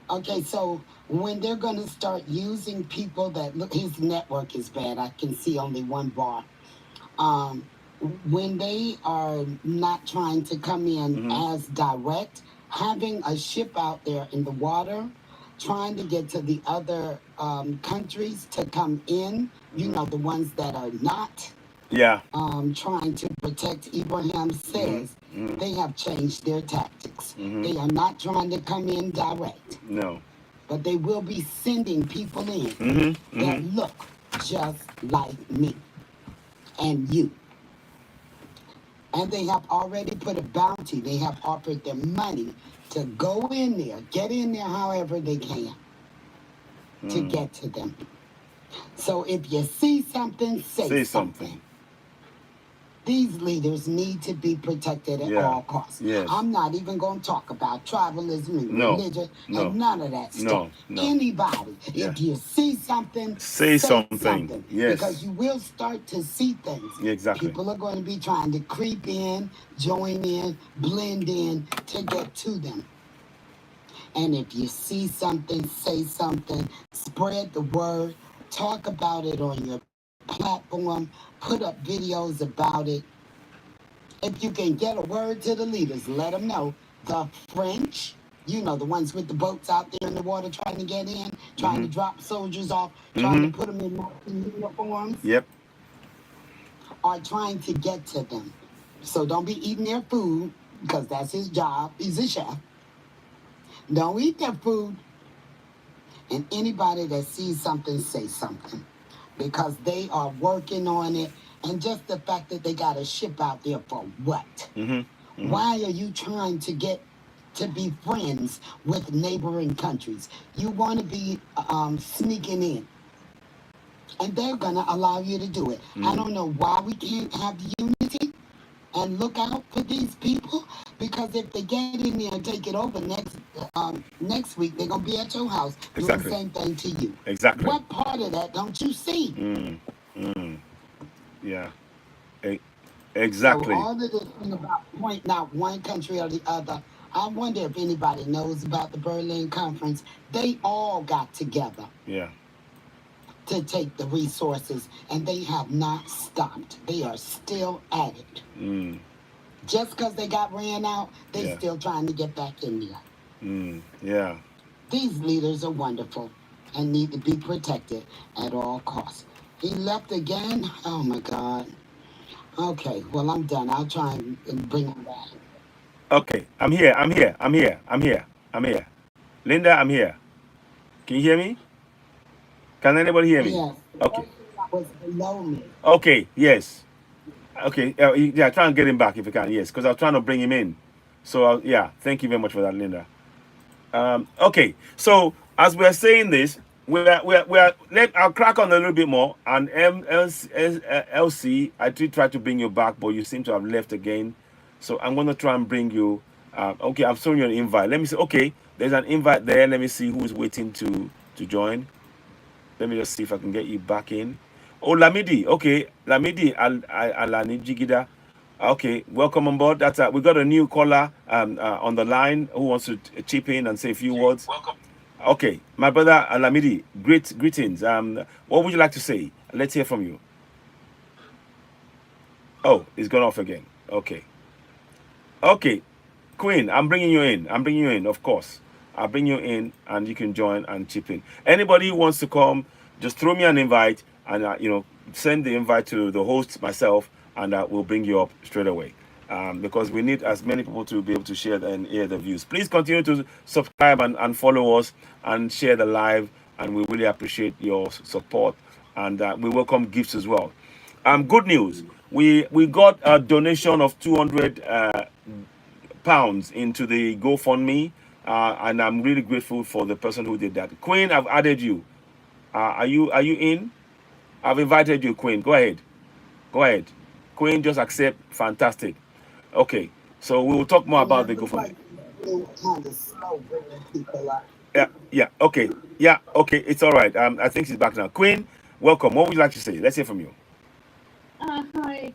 Okay, so when they're going to start using people that look, his network is bad. I can see only one bar. When they are not trying to come in as direct, having a ship out there in the water, trying to get to the other countries to come in, you know, the ones that are not trying to protect Ibrahim says they have changed their tactics. They are not trying to come in direct. No. But they will be sending people in that look just like me and you. And they have already put a bounty. They have offered them money to go in there, get in there however they can to get to them. So if you see something, say something. These leaders need to be protected at all costs. Yes. I'm not even going to talk about tribalism and religion and none of that stuff. Anybody, if you see something, say something. Yes. Because you will start to see things. Exactly. People are going to be trying to creep in, join in, blend in to get to them. And if you see something, say something, spread the word, talk about it on your platform, put up videos about it. If you can get a word to the leaders, let them know. The French, you know, the ones with the boats out there in the water trying to get in, trying to drop soldiers off, trying to put them in uniforms. Yep. Are trying to get to them. So don't be eating their food, because that's his job. He's a chef. Don't eat their food. And anybody that sees something, say something. Because they are working on it. And just the fact that they got a ship out there for what? Why are you trying to get to be friends with neighboring countries? You want to be sneaking in. And they're going to allow you to do it. I don't know why we can't have unity and look out for these people. Because if they get in there and take it over next week, they're going to be at your house doing the same thing to you. Exactly. What part of that don't you see? Yeah. Exactly. So all of this thing about pointing out one country or the other, I wonder if anybody knows about the Berlin Conference. They all got together. Yeah. To take the resources, and they have not stopped. They are still at it. Just because they got ran out, they still trying to get back in there. Yeah. These leaders are wonderful and need to be protected at all costs. He left again? Oh my God. Okay, well, I'm done. I'll try and bring him back. Okay, I'm here. Linda, I'm here. Can you hear me? Can anybody hear me? Yes. Okay. Was below me. Okay, yes. Okay, yeah, try and get him back if you can, yes, because I was trying to bring him in. So, yeah, thank you very much for that, Linda. Okay, so as we're saying this, I'll crack on a little bit more. And LC, I did try to bring you back, but you seem to have left again. So I'm going to try and bring you. Okay, I'm showing you an invite. Let me see. Okay, there's an invite there. Let me see who's waiting to join. Let me just see if I can get you back in. Oh, Lamidi. Okay, Lamidi Alani Jigida. Okay, welcome on board. That's we got a new caller on the line who wants to chip in and say a few words. Welcome. Okay, my brother Lamidi, greetings. What would you like to say? Let's hear from you. Oh, it's gone off again. Okay. Okay, Queen, I'm bringing you in. I'm bringing you in, of course. I'll bring you in, and you can join and chip in. Anybody who wants to come, just throw me an invite, and send the invite to the host, myself, and we'll bring you up straight away. Because we need as many people to be able to share and hear the views. Please continue to subscribe and follow us and share the live, and we really appreciate your support, and we welcome gifts as well. Good news. We got a donation of 200 pounds into the GoFundMe, and I'm really grateful for the person who did that. Queen, I've added you. Are you in? I've invited you, Queen. Go ahead. Queen, just accept. Fantastic. Okay, so we will talk more about the GoFundMe. Okay. It's all right. I think she's back now. Queen, welcome. What would you like to say? Let's hear from you. Hi.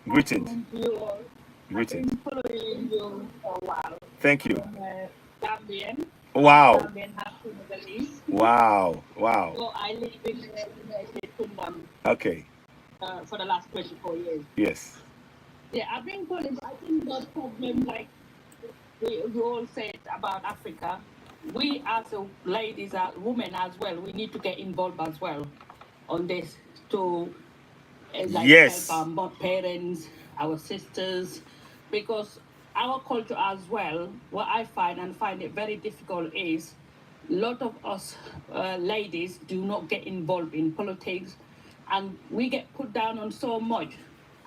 Greetings. Greetings. I've been following you for a while. Thank you. Gambian. Wow. Gambian African Middle East. Wow. So I live in the United Kingdom. Okay. For the last 24 years. Yes. Yeah, I've been following. I think the problem, like we all said about Africa, we as ladies, women as well, we need to get involved as well on this to yes. help our parents, our sisters, because our culture as well, what I find it very difficult is a lot of us ladies do not get involved in politics, and we get put down on so much.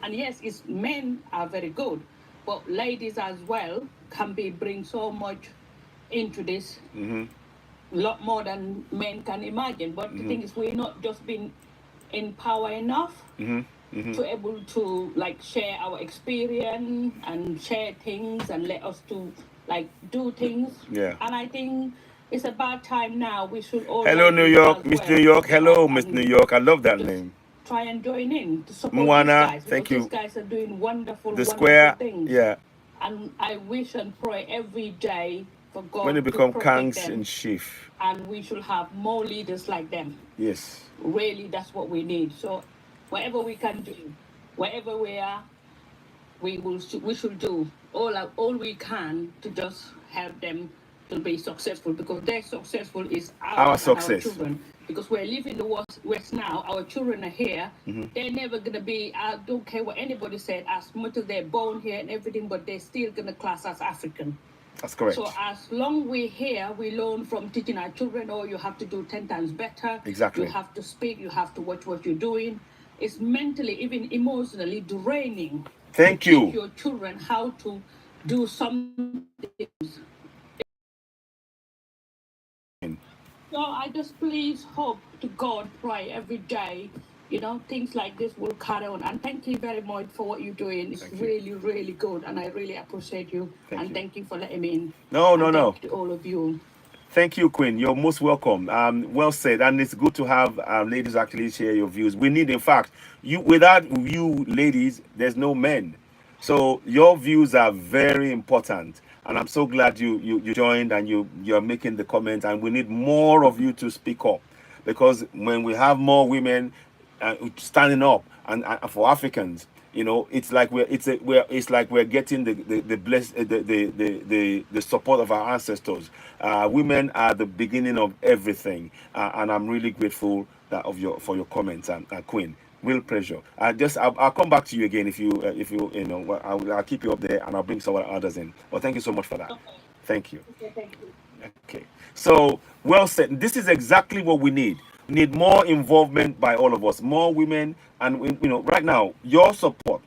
And yes, men are very good, but ladies as well can bring so much into this, a lot more than men can imagine. But the thing is, we're not just being in power enough to able to share our experience and share things and let us to do things. Yeah. And I think it's about time now we should all. Hello, New York, Miss New York. Hello, Miss New York. I love that name. Try and join in to support Mwana, these guys. thank you. These guys are doing wonderful Square, things. Yeah. And I wish and pray every day for God when they to become protect kangs them. in chief. And we should have more leaders like them. Yes. Really, that's what we need. So whatever we can do, wherever we are, we should do all we can to just help them to be successful, because their successful is our success. Our children. Because we're living in the West now, our children are here. They're never gonna be. I don't care what anybody said. As much as they're born here and everything, but they're still gonna class as African. That's correct. So as long we're here, we learn from teaching our children. Oh, you have to do 10 times better. Exactly. You have to speak. You have to watch what you're doing. It's mentally, even emotionally draining. Thank you. Teach your children how to do something. So I just please hope to God, pray every day, things like this will carry on. And thank you very much for what you're doing. It's really, really good. And I really appreciate you. Thank you for letting me in. No. Thank you to all of you. Thank you, Queen. You're most welcome. Well said. And it's good to have ladies actually share your views. We need, in fact, without you ladies, there's no men. So your views are very important. And I'm so glad you joined and you're making the comments. And we need more of you to speak up. Because when we have more women standing up and for Africans, it's like we're getting the support of our ancestors. Women are the beginning of everything, and I'm really grateful for your comments, Queen. Real pleasure. I'll come back to you again if I'll keep you up there, and I'll bring some others in. Well, thank you so much for that. Okay. Thank you. Okay, thank you. Okay. So well said. This is exactly what we need. We need more involvement by all of us, more women, and right now your support,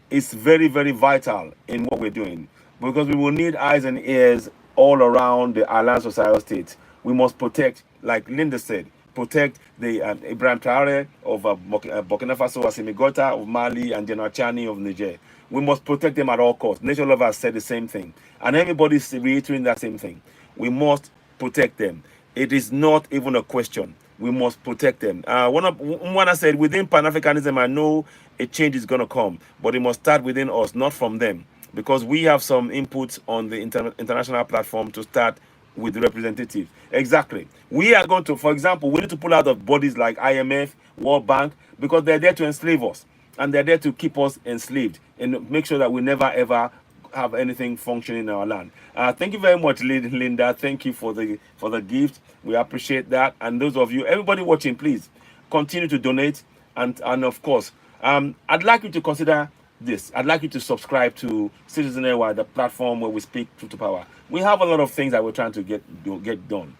is very, very vital in what we're doing, because we will need eyes and ears all around the islands of Ohio State. We must protect, like Linda said, protect the Ibrahim Traore of Burkina Faso, Assimi Goïta of Mali, and General Chani of Niger. We must protect them at all costs. Nature lovers said the same thing, and everybody's reiterating that same thing. We must protect them. It is not even a question. We must protect them. One I said, within Pan-Africanism, I know a change is going to come, but it must start within us, not from them, because we have some inputs on the international platform to start with the representative. Exactly. We are going to, for example, we need to pull out of bodies like IMF, World Bank, because they're there to enslave us, and they're there to keep us enslaved and make sure that we never ever have anything functioning in our land. Thank you very much, Linda. Thank you for the gift. We appreciate that. And those of you, everybody watching, please continue to donate. And of course, I'd like you to consider this. I'd like you to subscribe to Citizen AY, the platform where we speak truth to power. We have a lot of things that we're trying to get done.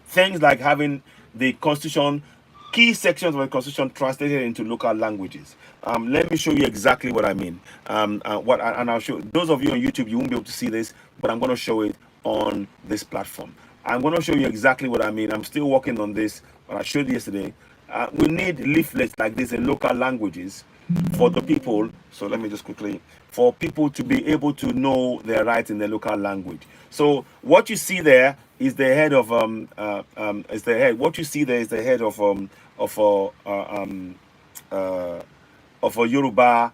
Things like having the Constitution, key sections of the Constitution translated into local languages. Let me show you exactly what I mean. And I'll show those of you on YouTube, you won't be able to see this, but I'm going to show it on this platform. I'm going to show you exactly what I mean. I'm still working on this, but I showed you yesterday. We need leaflets like this in local languages for the people. So let me just quickly, for people to be able to know their rights in their local language. So what you see there is the head of is the head. What you see there is the head of a Yoruba,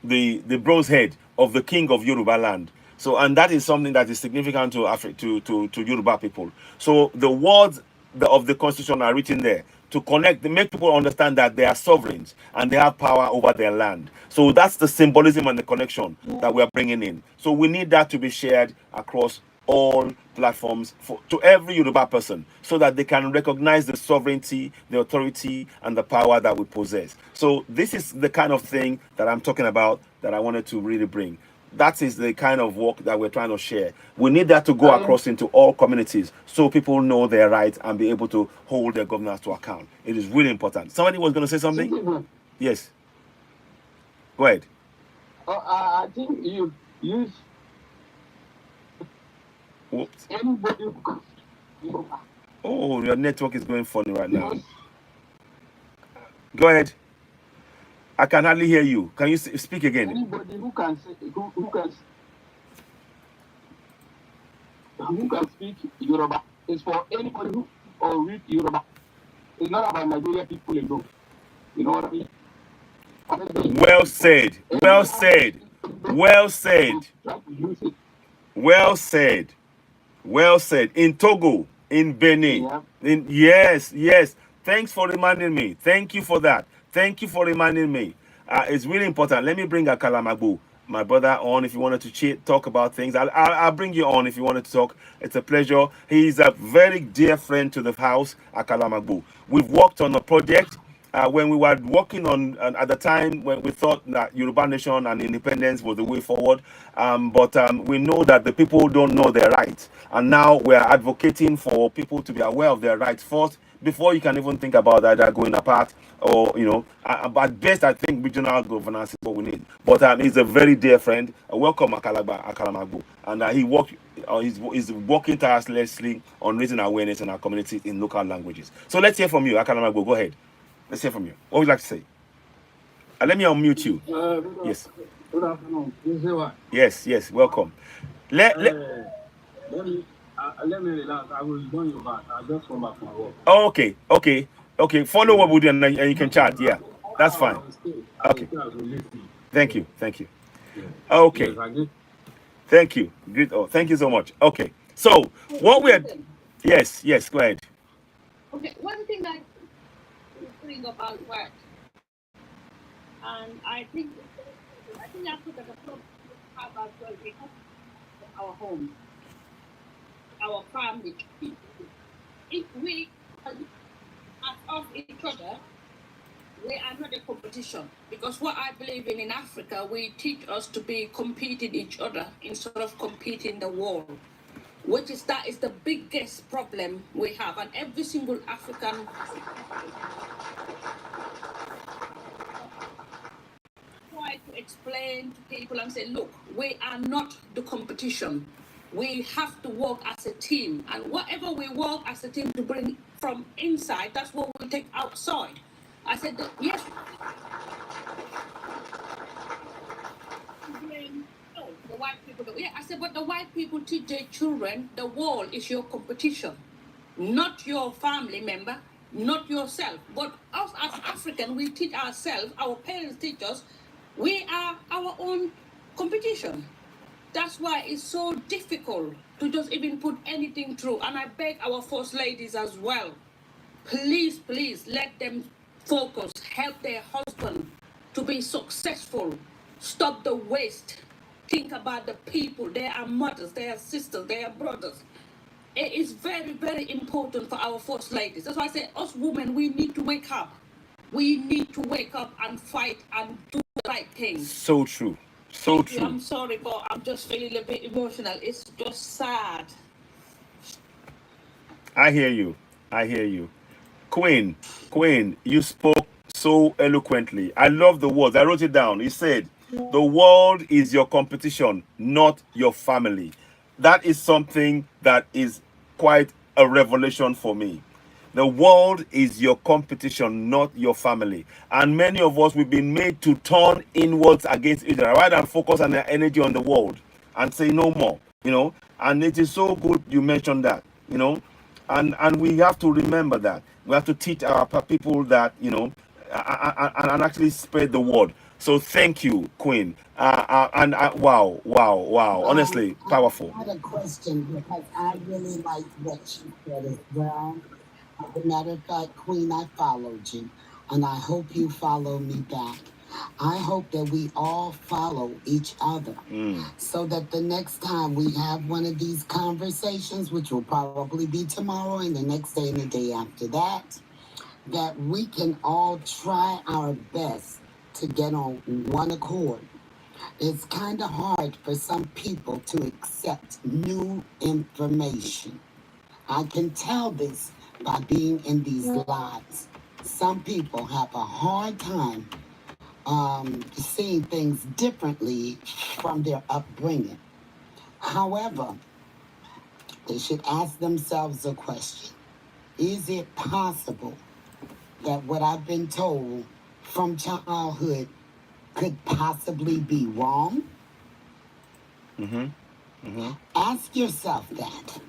the bronze head of the king of Yoruba land. So, and that is something that is significant to to Yoruba people. So the words of the Constitution are written there to connect, to make people understand that they are sovereigns and they have power over their land. So that's the symbolism and the connection that we are bringing in. So we need that to be shared across all platforms to every Yoruba person, so that they can recognize the sovereignty, the authority, and the power that we possess. So this is the kind of thing that I'm talking about, that I wanted to really bring. That is the kind of work that we're trying to share. We need that to go across into all communities, so people know their rights and be able to hold their governors to account. It is really important. Somebody was going to say something? Yes. Go ahead. I think you Whoops. anybody. Oh, your network is going funny right now. Go ahead. I can hardly hear you. Can you speak again? Anybody who can say, who can speak Yoruba. It's for anybody who or read Yoruba. It's not about Nigerian people alone. You know what I mean? Well said. Well said. Well said. Well said. Well said. In Togo, in Benin, yes. Thanks for reminding me. Thank you for that. Thank you for reminding me. It's really important. Let me bring Akalamagbu, my brother, on if you wanted to talk about things. I'll bring you on if you wanted to talk. It's a pleasure. He's a very dear friend to the house, Akalamagbu. We've worked on a project. When we were working on, at the time when we thought that Yoruba nation and independence was the way forward, but we know that the people don't know their rights, and now we are advocating for people to be aware of their rights first, before you can even think about either going apart or, you know, at best I think regional governance is what we need. But he's a very dear friend. Welcome, Akalamagbu, and he's working tirelessly on raising awareness in our community in local languages. So let's hear from you, Akalamagbu. Go ahead. Let's hear from you. What would you like to say? Let me unmute you. Yes. Good afternoon. Yes. Welcome. Let me relax. I will join you back. I just come back from work. Oh, okay. Follow what we do, and you can chat. Yeah, that's fine. Okay. Thank you. Okay. Thank you. Good. Oh, thank you so much. Okay. So what we're yes. Go ahead. Okay. One thing that bring about work, and I think Africa the problem have as well, we have our home, our family. If we are of each other, we are not a competition. Because what I believe in Africa, we teach us to be competing each other instead of competing the world. That is the biggest problem we have, and every single African try to explain to people and say, look, we are not the competition. We have to work as a team, and whatever we work as a team to bring from inside, that's what we take outside. I said, yes. The white people, yeah, I said, but the white people teach their children the world is your competition, not your family member, not yourself. But us as African, we teach ourselves, our parents teach us, we are our own competition. That's why it's so difficult to just even put anything through. And I beg our first ladies as well, please, please let them focus, help their husband to be successful, stop the waste, think about the people, they are mothers, they are sisters, they are brothers. It is very, very important for our first ladies. That's why I say us women, we need to wake up. We need to wake up and fight and do the right thing. So true. So Thank true. you. I'm sorry, but I'm just feeling a bit emotional. It's just sad. I hear you. I hear you. Queen, you spoke so eloquently. I love the words. I wrote it down. He said, the world is your competition, not your family. That is something that is quite a revelation for me. The world is your competition, not your family. And many of us, we've been made to turn inwards against each other, rather than focus on our energy on the world and say no more, And it is so good you mentioned that, And we have to remember that. We have to teach our people that, and actually spread the word. So thank you, Queen. Wow. Honestly, powerful. I had a question because I really like what she said as well. As a matter of fact, Queen, I followed you, and I hope you follow me back. I hope that we all follow each other so that the next time we have one of these conversations, which will probably be tomorrow and the next day and the day after that, that we can all try our best to get on one accord. It's kind of hard for some people to accept new information. I can tell this by being in these lives. Some people have a hard time seeing things differently from their upbringing. However, they should ask themselves a question. Is it possible that what I've been told from childhood could possibly be wrong? Ask yourself that.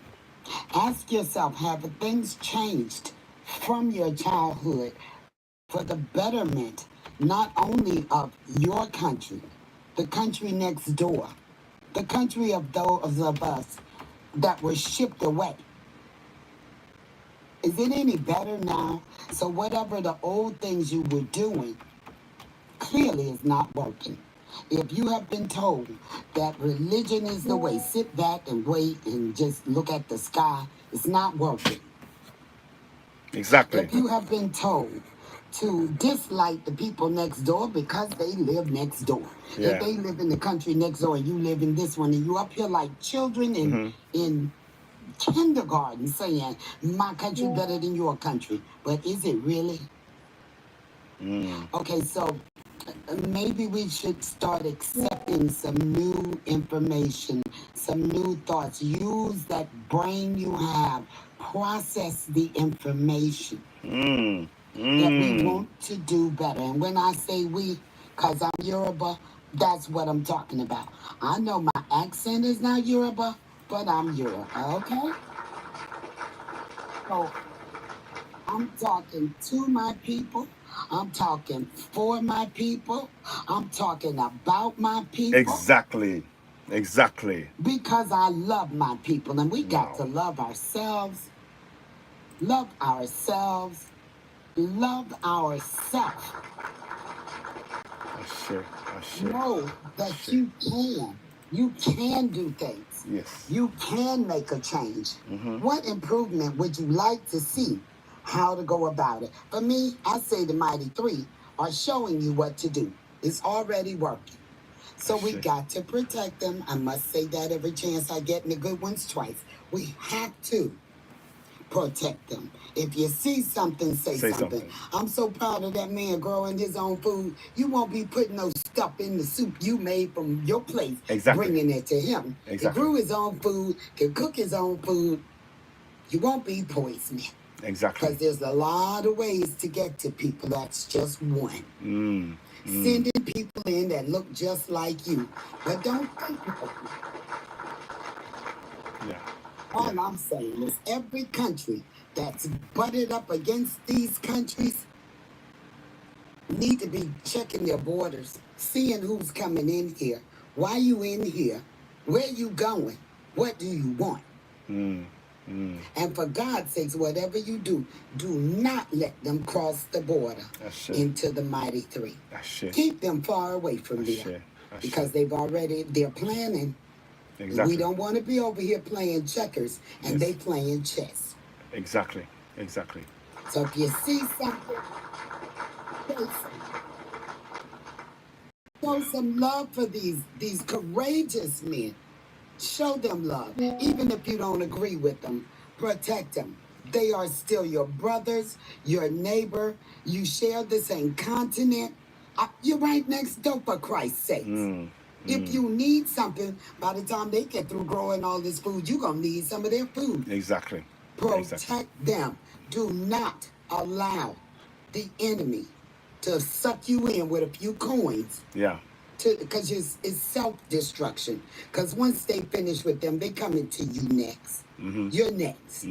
Ask yourself, have things changed from your childhood for the betterment not only of your country, the country next door, the country of those of us that were shipped away? Is it any better now? So whatever the old things you were doing clearly is not working. If you have been told that religion is the way, sit back and wait and just look at the sky, it's not working. Exactly. If you have been told to dislike the people next door because they live next door. Yeah. If they live in the country next door and you live in this one and you up here like children in kindergarten saying, my country better than your country. But is it really? Okay, so maybe we should start accepting some new information, some new thoughts. Use that brain you have. Process the information. That we want to do better. And when I say we, because I'm Yoruba, that's what I'm talking about. I know my accent is not Yoruba, but I'm Yoruba, okay? So I'm talking to my people. I'm talking for my people. I'm talking about my people. Exactly. Because I love my people. And we got to love ourselves. Love ourselves. Love ourselves. Know that you can. You can do things. Yes. You can make a change. What improvement would you like to see? How to go about it? For me, I say the Mighty Three are showing you what to do. It's already working. So we got to protect them. I must say that every chance I get, and the good ones twice. We have to protect them. If you see something, say something. I'm so proud of that man growing his own food. You won't be putting no stuff in the soup you made from your place, bringing it to him. He grew his own food, can cook his own food. You won't be poisoning. Exactly. Because there's a lot of ways to get to people. That's just one. Sending people in that look just like you, but don't think like you. All I'm saying is every country that's butted up against these countries need to be checking their borders, seeing who's coming in here, why you in here, where you going, what do you want? And for God's sakes, whatever you do, do not let them cross the border into the mighty three. Keep them far away from there because they're planning. Exactly. We don't want to be over here playing checkers and they playing chess. Exactly. So if you see something, show some love for these courageous men. Show them love. Even if you don't agree with them, protect them. They are still your brothers, your neighbor. You share the same continent. You're right next door, for Christ's sake. If you need something, by the time they get through growing all this food, you're going to need some of their food. Exactly. Protect them. Do not allow the enemy to suck you in with a few coins. Yeah. Because it's self-destruction. Because once they finish with them, they coming to you next. You're next.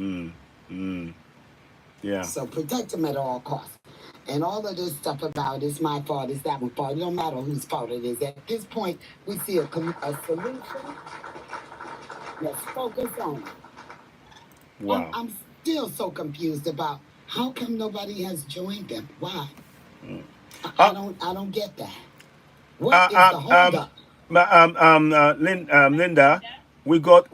Yeah. So protect them at all costs. And all of this stuff about it's my fault, it's that one's fault. It don't matter whose fault it is. At this point, we see a solution. Let's focus on it. Wow. I'm still so confused about how come nobody has joined them. Why? I don't get that. What is the holdup? Linda, we've got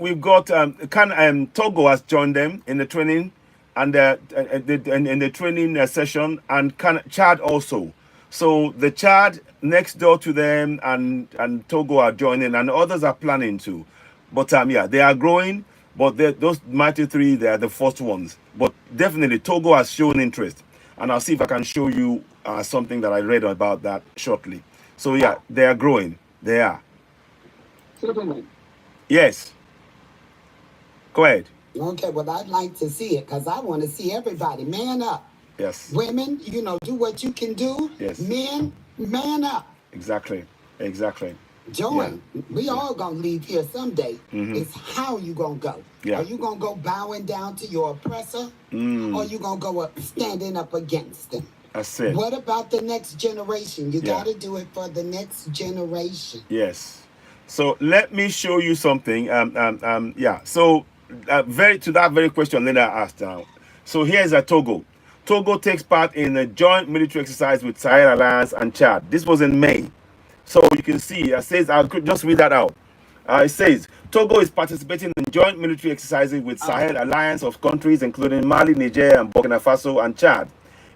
Togo has joined them in the training and in the training session, and Chad also. So the Chad next door to them and Togo are joining, and others are planning to. But yeah, they are growing. But those mighty three, they are the first ones. But definitely Togo has shown interest, and I'll see if I can show you something that I read about that shortly. So yeah, they are growing. They are. Yes. Go ahead. Okay, well, I'd like to see it because I want to see everybody man up. Yes. Women, do what you can do. Yes. Men, man up. Exactly. Join. Yeah. We all going to leave here someday. It's how you going to go. Yeah. Are you going to go bowing down to your oppressor? Or you going to go up standing up against them? That's it. What about the next generation? You got to do it for the next generation. Yes. So let me show you something. Yeah. So to that very question Linda asked now. So here's a Togo. Togo takes part in a joint military exercise with Sahel Alliance and Chad. This was in May. So you can see, it says, I'll just read that out. It says, Togo is participating in joint military exercises with Sahel Alliance of countries including Mali, Niger, and Burkina Faso and Chad.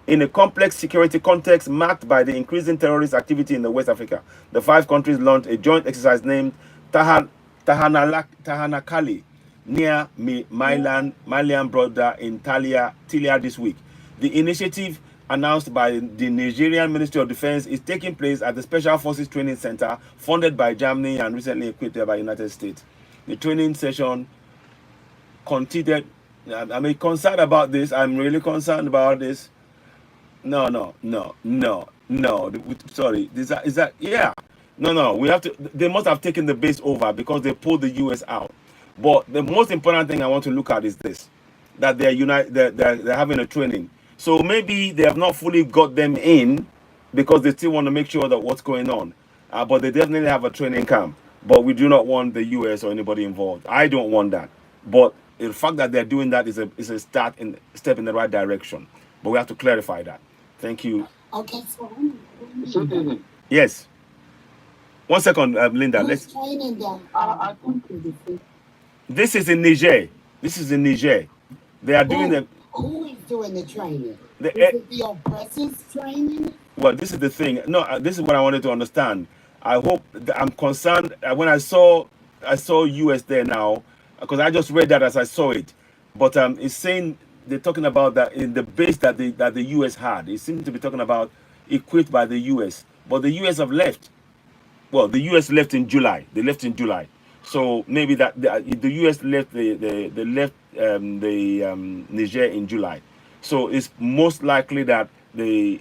In a complex security context marked by the increasing terrorist activity in the West Africa, the 5 countries launched a joint exercise named Tahanakali near Malian border in Tilia this week. The initiative, announced by the Nigerian Ministry of Defense, is taking place at the Special Forces Training Center, funded by Germany and recently equipped by the United States. The training session continued. I'm concerned about this. I'm really concerned about this. No. Sorry. Is that? Yeah. No. We have to. They must have taken the base over because they pulled the U.S. out. But the most important thing I want to look at is this: that they're they're having a training. So maybe they have not fully got them in because they still want to make sure that what's going on. But they definitely have a training camp. But we do not want the U.S. or anybody involved. I don't want that. But the fact that they're doing that is a step in the right direction. But we have to clarify that. Thank you. Okay, so yes. 1 second, Linda. Who's training them? This is in Niger. They are doing the. Who is doing the training? Is it the oppressors training? Well, this is the thing. No, this is what I wanted to understand. I hope I'm concerned when I saw US there now, because I just read that as I saw it. But it's saying they're talking about that in the base that the US had. It seems to be talking about equipped by the US, but the US have left. Well, the US left in July. They left in July. So maybe that the US left Niger in July. So it's most likely that the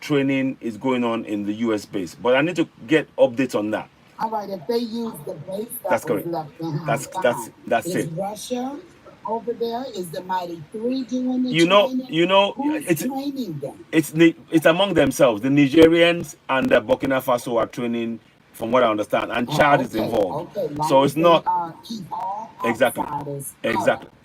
training is going on in the US base. But I need to get updates on that. All right, if they use the base that That's was correct. left behind, That's is it. Russia over there? Is the Mighty Three doing the You know, Who's training them? it's among themselves. The Nigerians and the Burkina Faso are training, from what I understand, and Chad is involved. So it's not keep all exactly, outsiders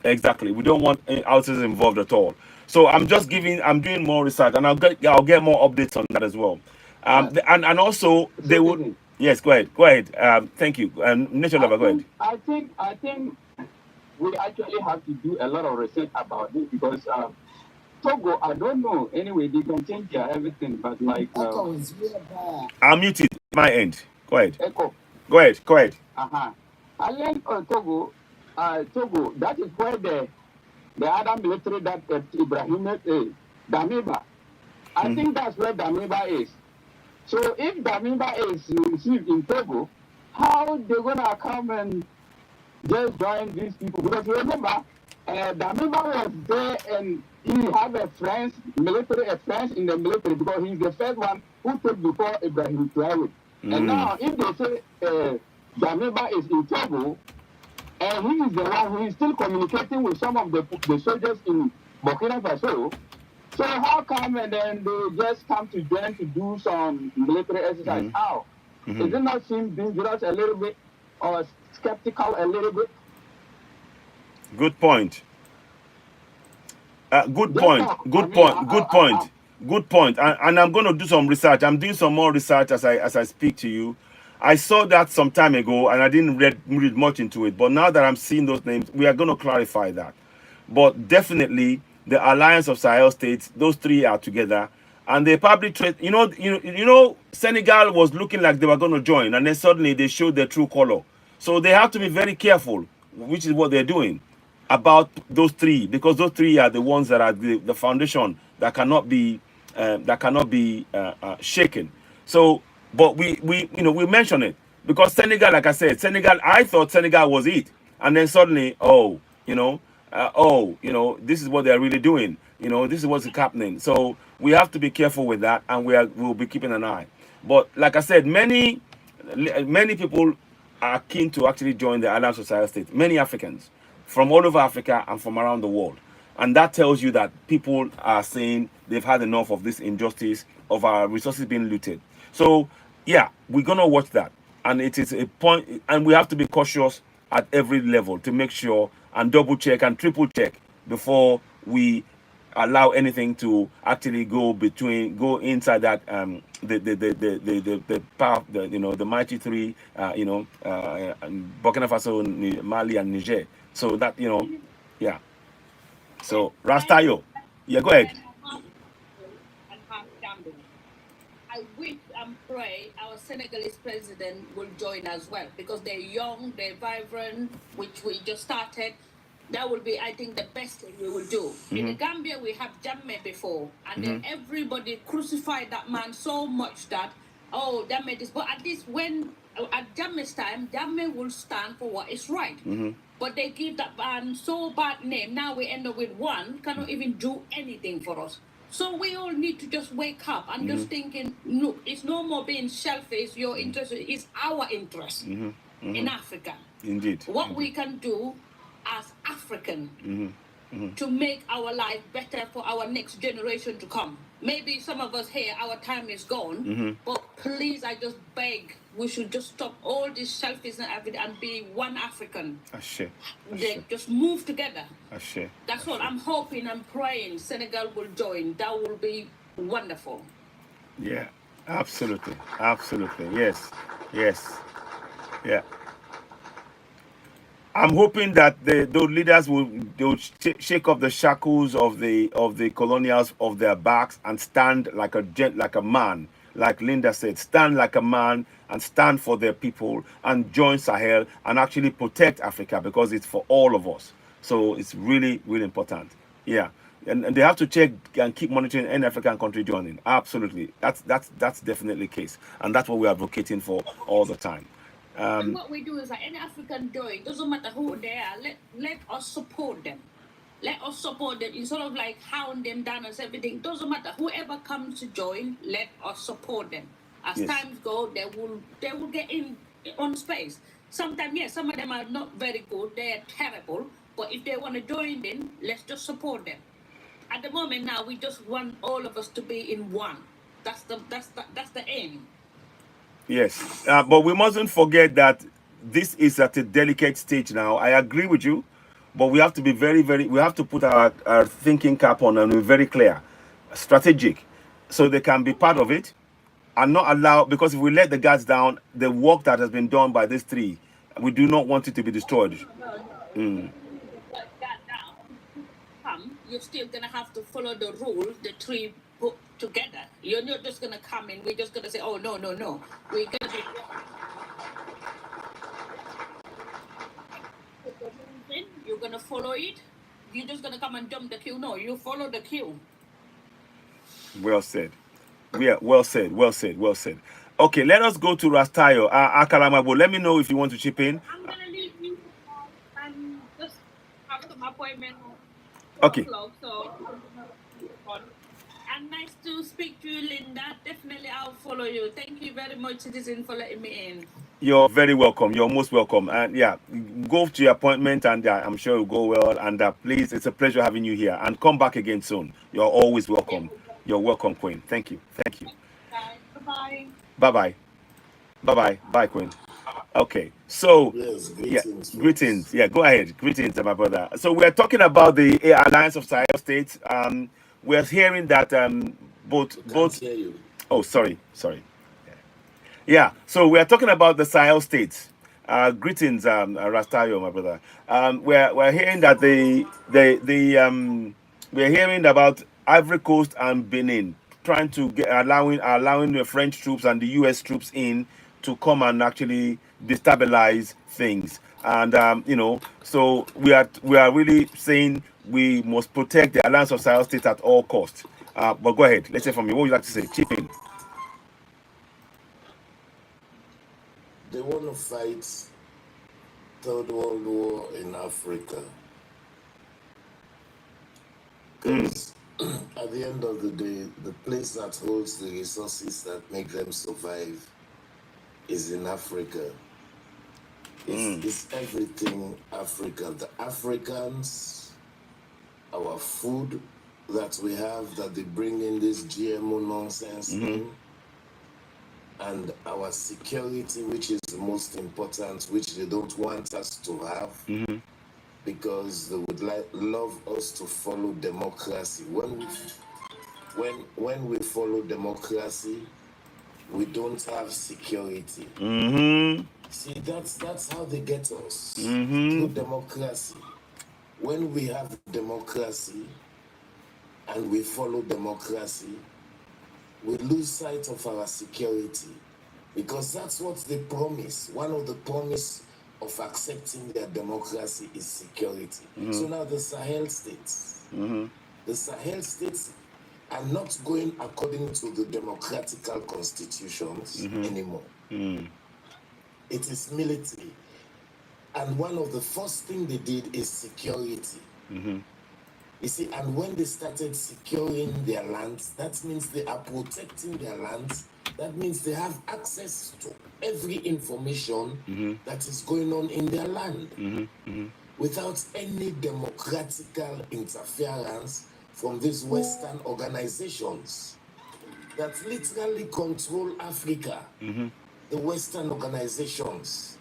exactly. We don't want outsiders involved at all. So I'm doing more research, and I'll get more updates on that as well. And also they would. Yes, go ahead. Thank you. Nature lover, go ahead. I think we actually have to do a lot of research about this because Togo, I don't know. Anyway, they can change everything, but like Echo is real bad. I'm muted my end. Go ahead. Echo. Go ahead. I learned Togo, that is where the other military that Ibrahim is, Damiba. I think that's where Damiba is. So if Damiba is received in Togo, how they gonna come and just join these people? Because remember, Damiba was there and he had a friend in the military because he's the first one who took before Ibrahim Traore. And now if they say Damiba is in Togo, and he is the one who is still communicating with some of the soldiers in Burkina Faso. So how come and then they just come to join to do some military exercise? How? Does it not seem dangerous a little bit or skeptical a little bit? Good point. Good point. And I'm going to do some research. I'm doing some more research as I speak to you. I saw that some time ago, and I didn't read much into it. But now that I'm seeing those names, we are going to clarify that. But definitely, the Alliance of Sahel States, those three are together, and they probably trade. Senegal was looking like they were going to join, and then suddenly they showed their true color. So they have to be very careful, which is what they're doing, about those three, because those three are the ones that are the foundation that cannot be shaken. So, but we mention it because Senegal, like I said, I thought Senegal was it, and then suddenly, this is what they're really doing. This is what's happening. So we have to be careful with that, and we'll be keeping an eye. But like I said, many people are keen to actually join the Alliance of Sahel States. Many Africans from all over Africa and from around the world. And that tells you that people are saying they've had enough of this injustice, of our resources being looted. So, yeah, we're going to watch that. And it is a point, and we have to be cautious at every level to make sure and double check and triple check before we allow anything to actually go inside that the path, the mighty three, Burkina Faso, Mali, and Niger. So that yeah. So Rastayo, yeah, go ahead. I wish and pray our Senegalese president will join as well because they're young, they're vibrant, which we just started. That will be, I think, the best thing we will do. In the Gambia, we have Jammeh before, and then everybody crucified that man so much that, Jammeh this. But at least at Jammeh's time, Jammeh will stand for what is right. But they give that man so bad name. Now we end up with one, cannot even do anything for us. So we all need to just wake up and just thinking, look, it's no more being selfish, your interest, it's our interest in Africa. Indeed. What we can do as African to make our life better for our next generation to come. Maybe some of us here, our time is gone, but please, I just beg, we should just stop all this selfishness and be one African. Just move together. That's what I'm hoping and praying Senegal will join. That will be wonderful. Yeah, absolutely. Yes. Yeah. I'm hoping that the leaders will shake off the shackles of the colonials of their backs and stand like a man, like Linda said, stand like a man and stand for their people and join Sahel and actually protect Africa because it's for all of us. So it's really, really important. Yeah. And they have to check and keep monitoring any African country joining. Absolutely. That's definitely the case. And that's what we're advocating for all the time. And what we do is that any African join, doesn't matter who they are, let us support them. Let us support them instead of like hound them down and everything. Doesn't matter. Whoever comes to join, let us support them. As times go, they will get in on space. Sometimes, yes, some of them are not very good. They are terrible. But if they want to join in, let's just support them. At the moment now, we just want all of us to be in one. That's the aim. Yes, but we mustn't forget that this is at a delicate stage now. I agree with you, but we have to be we have to put our thinking cap on and be very clear, strategic, so they can be part of it and not allow, because if we let the guards down, the work that has been done by these three, we do not want it to be destroyed. You're still gonna have to follow the rules the three put together. You're not just gonna come in, we're just gonna say, oh no. We're gonna be you're gonna follow it. You're just gonna come and jump the queue. No, you follow the queue. Well said. Yeah, well said. Okay, let us go to Rastayo. Akalamabo, let me know if you want to chip in. I'm gonna leave you and just have some appointment. Okay. So, and nice to speak to you, Linda. Definitely, I'll follow you. Thank you very much, citizen, for letting me in. You're very welcome. You're most welcome. And yeah, go to your appointment, and I'm sure it'll go well. And please, it's a pleasure having you here. And come back again soon. You're always welcome. You're welcome, Queen. Thank you. Bye. Bye, Queen. Okay, so yes, greetings. Yeah, go ahead. Greetings, my brother. So we're talking about the Alliance of Sahel States. We're hearing that both. Hear you. Oh, sorry. Yeah, so we're talking about the Sahel states. Greetings, Rastayo, my brother. We're hearing that we're hearing about Ivory Coast and Benin trying to allowing the French troops and the U.S. troops in to come and actually destabilize things. And so we are really saying we must protect the Alliance of Sahel states at all costs. But go ahead, let's hear from you. What would you like to say? Chip in. They want to fight Third World War in Africa. Because at the end of the day, the place that holds the resources that make them survive is in Africa. It's everything Africa. The Africans, our food that we have, that they bring in this GMO nonsense in, and our security, which is the most important, which they don't want us to have, because they would love us to follow democracy. When we follow democracy, we don't have security. See, that's how they get us, through democracy. When we have democracy and we follow democracy, we lose sight of our security, because that's what they promise. One of the promise of accepting their democracy is security. So now the Sahel states, are not going according to the democratical constitutions anymore. It is military. And one of the first things they did is security. You see, and when they started securing their lands, that means they are protecting their lands. That means they have access to every information that is going on in their land without any democratical interference from these Western organizations that literally control Africa. The Western organizations,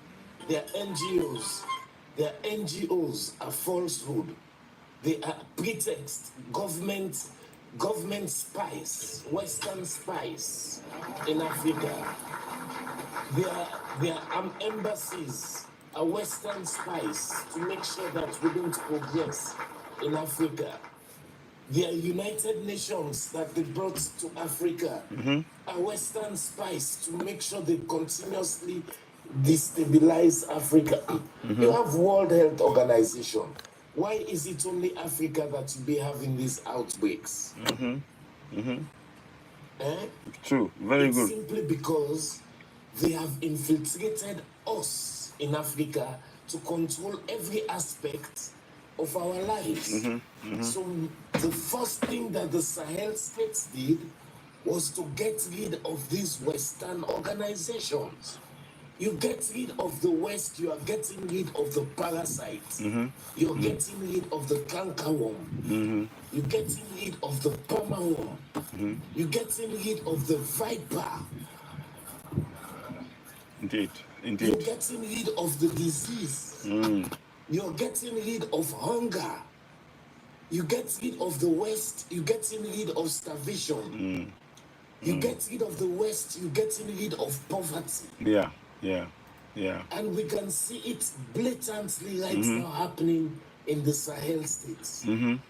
their NGOs are falsehood. They are pretext, government spies, Western spies in Africa. Their embassies are Western spies to make sure that we don't progress in Africa. Their United Nations that they brought to Africa are Western spies to make sure they continuously destabilize Africa. You have World Health Organization. Why is it only Africa that you be having these outbreaks? True, very good. Simply because they have infiltrated us in Africa to control every aspect of our lives. So the first thing that the Sahel states did was to get rid of these Western organizations. You get rid of the West, you are getting rid of the parasites. You're getting rid of the cankerworm. You're getting rid of the palmerworm. You're getting rid of the viper. Indeed. You're getting rid of the disease. You're getting rid of hunger. You get rid of the West, you're getting rid of starvation. You get rid of the West, you're getting rid of poverty. Yeah. And we can see it blatantly right now happening in the Sahel states.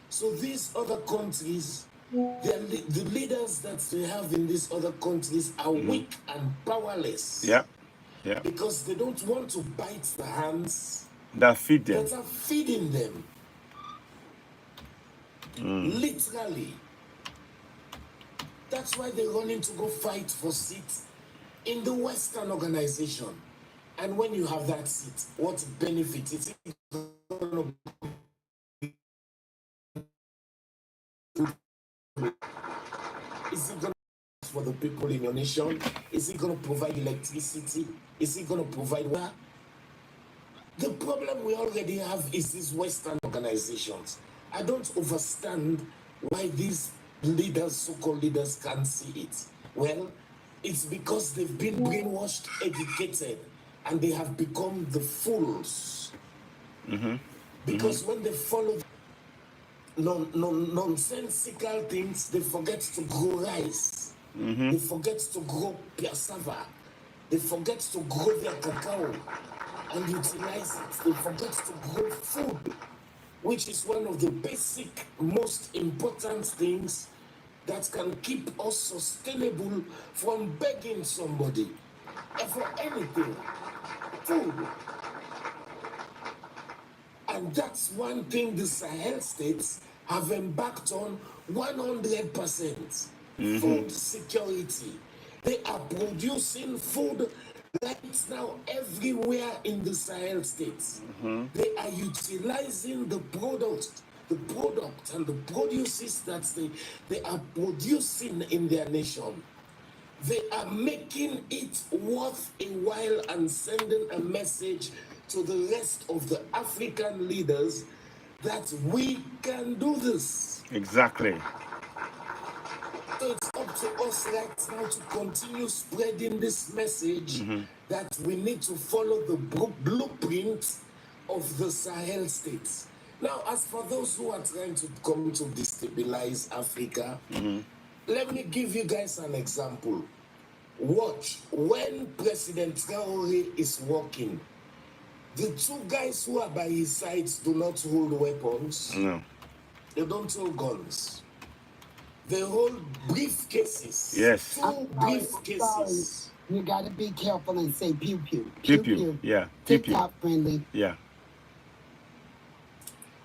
So these other countries, the leaders that they have in these other countries are weak and powerless. Yeah. Because they don't want to bite the hands that feed them. That are feeding them. Literally. That's why they're running to go fight for seats in the Western organization. And when you have that seat, what benefit is it going to for the people in your nation? Is it going to provide electricity? Is it going to provide water? The problem we already have is these Western organizations. I don't understand why these leaders, so-called leaders, can't see it. Well, it's because they've been brainwashed, educated, and they have become the fools. Because when they follow nonsensical things, they forget to grow rice. They forget to grow cassava. They forget to grow their cacao and utilize it. They forget to grow food, which is one of the basic, most important things that can keep us sustainable from begging somebody for anything. Food. And that's one thing the Sahel states have embarked on 100%. Food security. They are producing food right now everywhere in the Sahel states. They are utilizing the product and the produces that they are producing in their nation. They are making it worth a while and sending a message to the rest of the African leaders that we can do this. Exactly. So it's up to us right now to continue spreading this message that we need to follow the blueprint of the Sahel states. Now, as for those who are trying to come to destabilize Africa, let me give you guys an example. Watch, when President Traoré is walking, the two guys who are by his sides do not hold weapons. No. They don't hold guns. They hold briefcases. Yes. Two briefcases. You gotta be careful and say pew pew. Pew pew. Yeah. Pew pew. TikTok friendly. Yeah.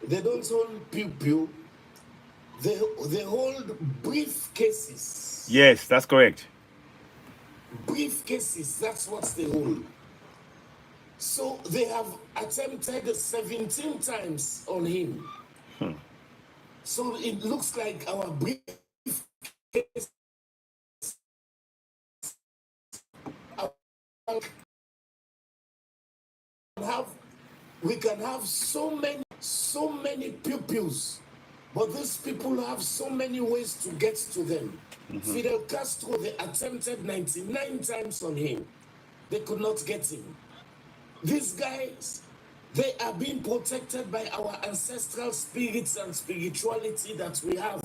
They don't hold pew pew. They hold briefcases. Yes, that's correct. Briefcases, that's what they hold. So they have attempted 17 times on him. So it looks like our briefcase we can have so many pupils, but these people have so many ways to get to them. Fidel Castro, they attempted 99 times on him. They could not get him. These guys, they are being protected by our ancestral spirits and spirituality that we have.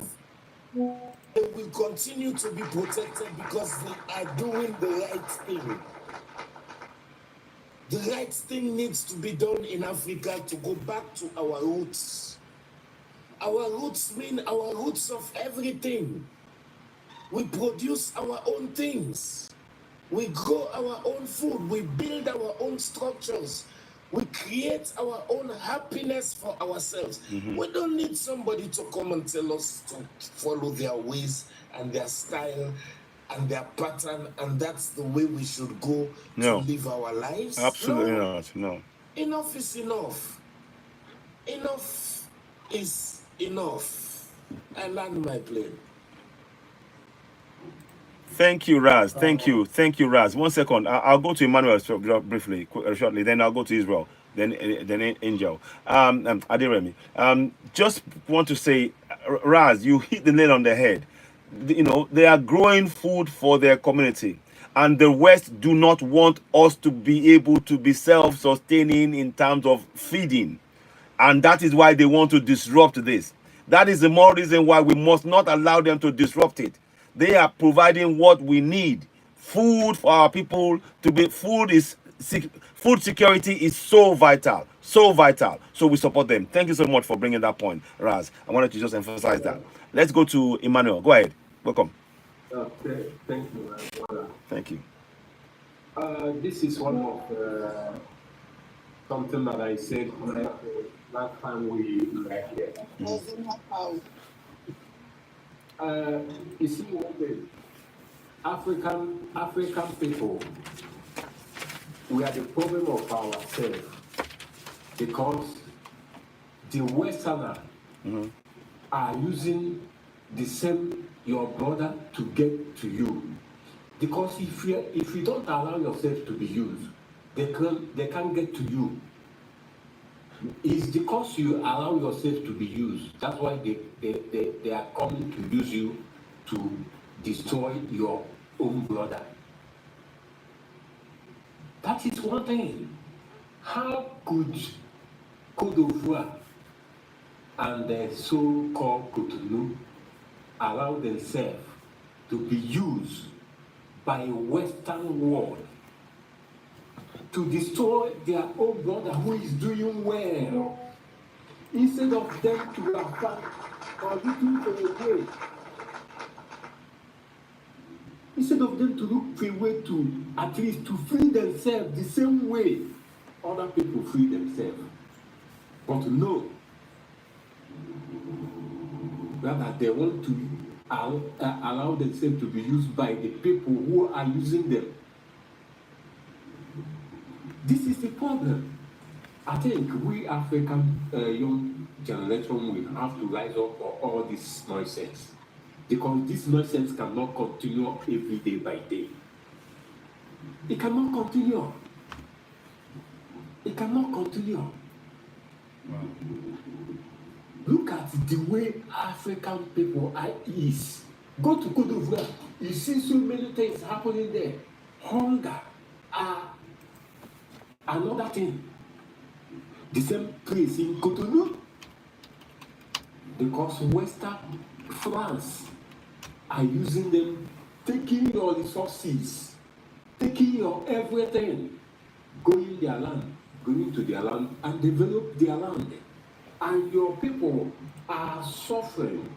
They will continue to be protected because they are doing the right thing. The right thing needs to be done in Africa to go back to our roots. Our roots mean our roots of everything. We produce our own things. We grow our own food. We build our own structures. We create our own happiness for ourselves. We don't need somebody to come and tell us to follow their ways and their style and their pattern, and that's the way we should go to live our lives. Absolutely not. No. Enough is enough. Enough is enough. I land my plane. Thank you, Raz. Thank you, Raz. 1 second. I'll go to Emmanuel briefly, shortly. Then I'll go to Israel. Then Angel. Adiremi. Just want to say, Raz, you hit the nail on the head. You know, they are growing food for their community, and the West do not want us to be able to be self-sustaining in terms of feeding, and that is why they want to disrupt this. That is the more reason why we must not allow them to disrupt it. They are providing what we need. Food for our people to be food security is so vital, so vital. So we support them. Thank you so much for bringing that point, Raz. I wanted to just emphasize that. Let's go to Emmanuel. Go ahead. Welcome. Thank you, my brother. Thank you. This is one of something that I said last time we were here. You see, one thing, African people, we are the problem of ourselves because the Westerner are using the same your brother to get to you. Because if you don't allow yourself to be used, they can't get to you. It's because you allow yourself to be used. That's why they are coming to use you to destroy your own brother. That is one thing. How could Côte d'Ivoire and the so-called Cotonou allow themselves to be used by a Western world to destroy their own brother who is doing well, instead of them to have found or looking for a way, instead of them to look for a way to at least to free themselves the same way other people free themselves. But no, rather they want to allow themselves to be used by the people who are using them. This is the problem. I think we African young generation will have to rise up for all this nonsense, because this nonsense cannot continue every day by day. It cannot continue. It cannot continue. Wow. Look at the way African people is. Go to Côte d'Ivoire, you see so many things happening there. Hunger, another thing. The same place in Cotonou, because Western France are using them, taking your resources, taking your everything, going to their land and develop their land. And your people are suffering.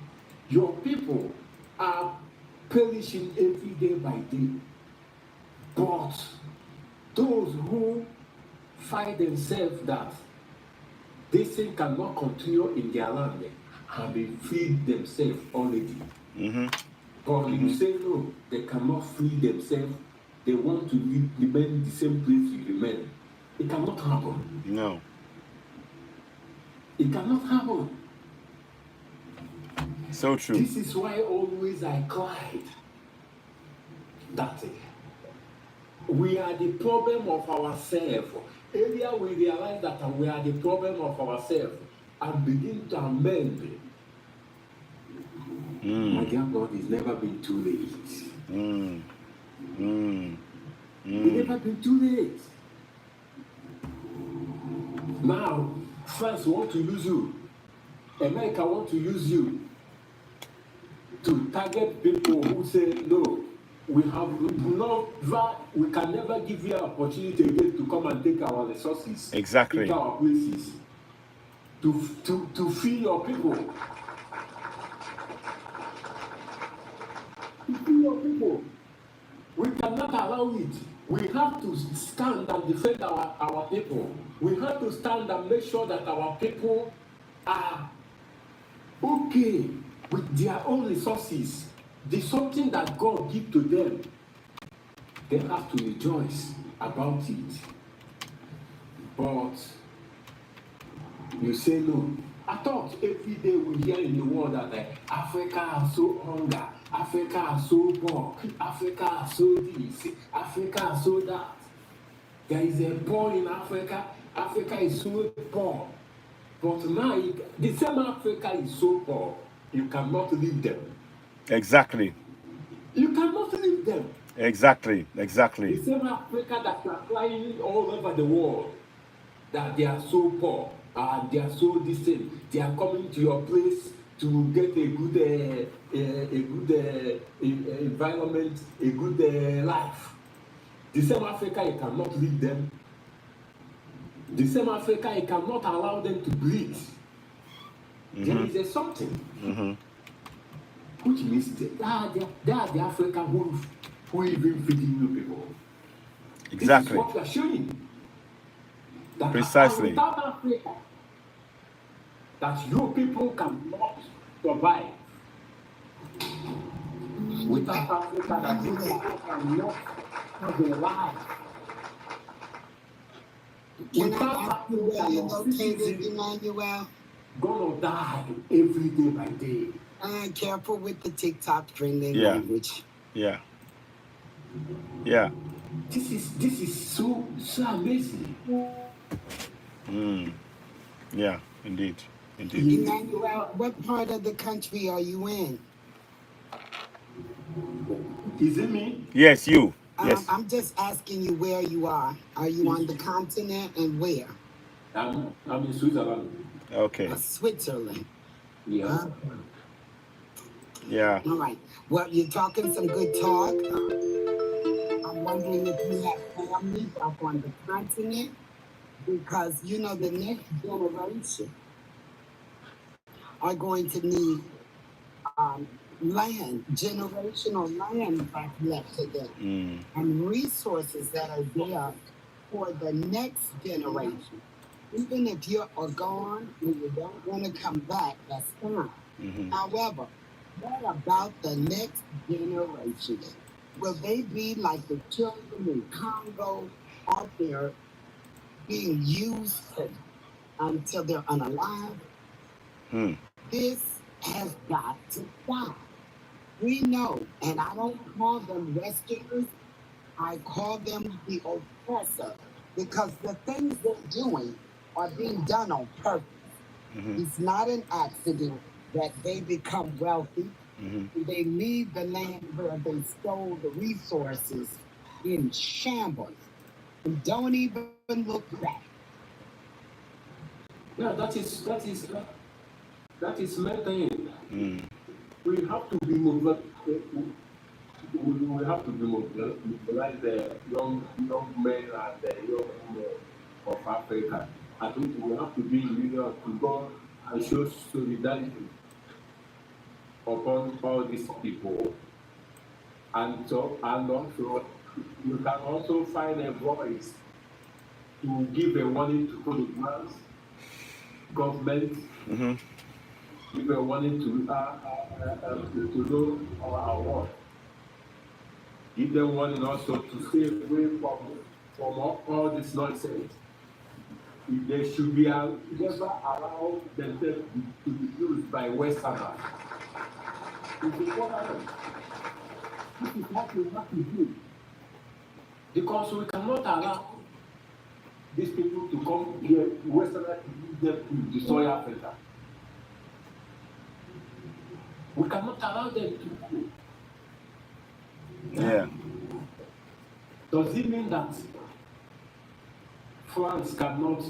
Your people are perishing every day by day. But those who find themselves that this thing cannot continue in their land have been freed themselves already. But you say no, they cannot free themselves. They want to remain the same place you remain. It cannot happen. No. It cannot happen. So true. This is why always I cried that we are the problem of ourselves. Earlier we realize that we are the problem of ourselves and begin to amend. My dear God, it's never been too late. It's never been too late. Now, France want to use you. America want to use you to target people who say, no, we can never give you an opportunity again to come and take our resources, exactly, take our places, to free your people. To free your people. We cannot allow it. We have to stand and defend our people. We have to stand and make sure that our people are okay with their own resources. There's something that God gives to them. They have to rejoice about it. But you say no. I thought every day we hear in the world that Africa are so hunger, Africa are so poor, Africa are so this, Africa are so that. There is a poor in Africa. Africa is so poor. But now, the same Africa is so poor, you cannot leave them. Exactly. You cannot leave them. Exactly. Exactly. The same Africa that you are flying all over the world, that they are so poor, and they are so distant. They are coming to your place to get a good environment, a good life. The same Africa, you cannot leave them. The same Africa, you cannot allow them to breathe. There is a something which means they are the African who even feeding you people. Exactly. This is what we are showing. That Precisely. without Africa, that you people cannot survive. Without Africa, that you people cannot have a life. Without Africa, your citizens Emmanuel? gonna die every day by day. Careful with the TikTok trending language. Yeah. Yeah. This is so amazing. Yeah, indeed. Indeed. Emmanuel, what part of the country are you in? Is it me? Yes, you. Yes. I'm just asking you where you are. Are you on the continent and where? I'm in Switzerland. Okay. Switzerland. Yeah. Yeah. All right. Well, you're talking some good talk. I'm wondering if you have family up on the continent, because you know the next generation are going to need land, generational land that's left to them, and resources that are there for the next generation. Even if you are gone and you don't want to come back, that's fine. However, what about the next generation? Will they be like the children in Congo out there being used until they're unalive? This has got to stop. We know, and I don't call them Westerners, I call them the oppressor, because the things they're doing are being done on purpose. It's not an accident that they become wealthy. They leave the land where they stole the resources in shambles and don't even look back. Yeah, that is maintained. We have to be mobilized. We have to be mobilize the young men and the young women of Africa. I think we have to be union to go and show solidarity upon all these people. And also you can also find a voice to give a warning to politicians, government, give a warning to know our work. Give them warning also to stay away from all this nonsense. They should be never allow themselves to be used by Westerners. This is what we have to do. Because we cannot allow these people to come here, Westerners, to use them to destroy Africa. We cannot allow them to go. Yeah. Does it mean that France cannot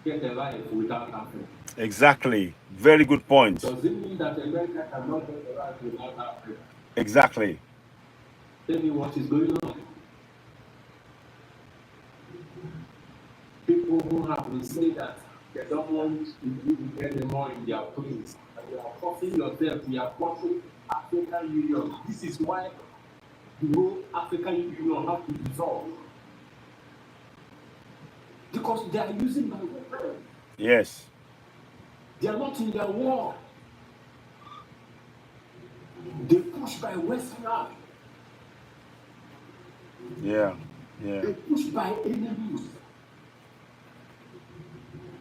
get a life without Africa? Exactly. Very good point. Does it mean that America cannot get a life without Africa? Exactly. Tell me what is going on. People who have been saying that they don't want to live anymore in their place, and you are forcing yourself, you are forcing African Union. This is why the whole African Union has to dissolve. Because they are using my weapons. Yes. They are not in their war. They push by Westerners. Yeah. Yeah. They push by enemies.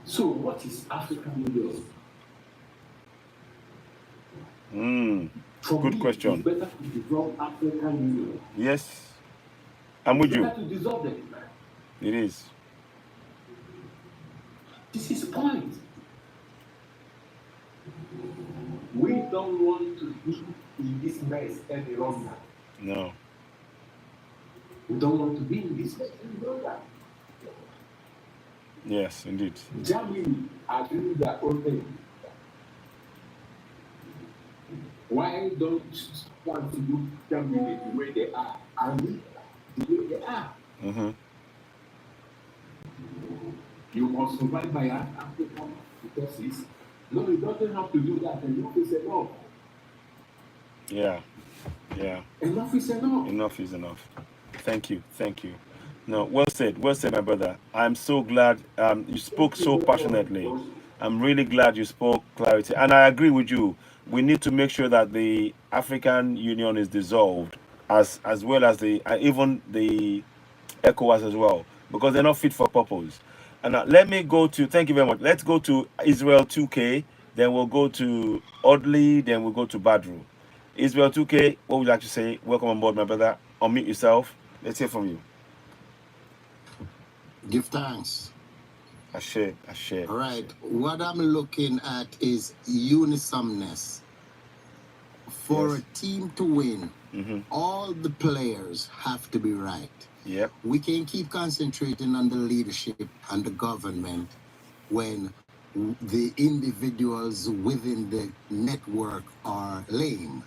So what is African Union? Good question. It's better to dissolve African Union. Yes, I'm with you. Better to dissolve them. It is. This is the point. We don't want to be in this mess any longer. No. We don't want to be in this mess any longer. Yes, indeed. Germany are doing their own thing. Why don't you want to look Germany the way they are and the way they are? You must survive by African resources. No, you don't have to do that. Enough is enough. Yeah. Enough is enough. Enough is enough. Thank you. No, well said, my brother. I'm so glad you spoke so passionately. I'm really glad you spoke clarity, and I agree with you. We need to make sure that the African Union is dissolved, as well as the even the ECOWAS as well, because they're not fit for purpose. And let me go to, thank you very much. Let's go to Israel 2K, then we'll go to Audley, then we'll go to Badru. Israel 2K, what would you like to say? Welcome on board, my brother. Unmute yourself. Let's hear from you. Give thanks. Ashe. All right. What I'm looking at is unisomness. For a team to win, all the players have to be right. Yep. We can keep concentrating on the leadership and the government when the individuals within the network are lame.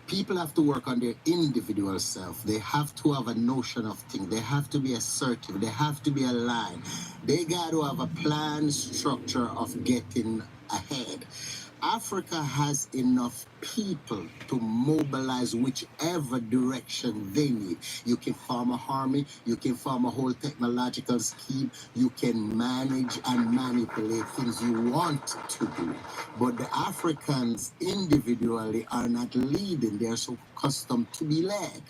People have to work on their individual self. They have to have a notion of things. They have to be assertive. They have to be aligned. They got to have a plan structure of getting ahead. Africa has enough people to mobilize whichever direction they need. You can form an army, you can form a whole technological scheme, you can manage and manipulate things you want to do. But the Africans individually are not leading, they're so accustomed to be led.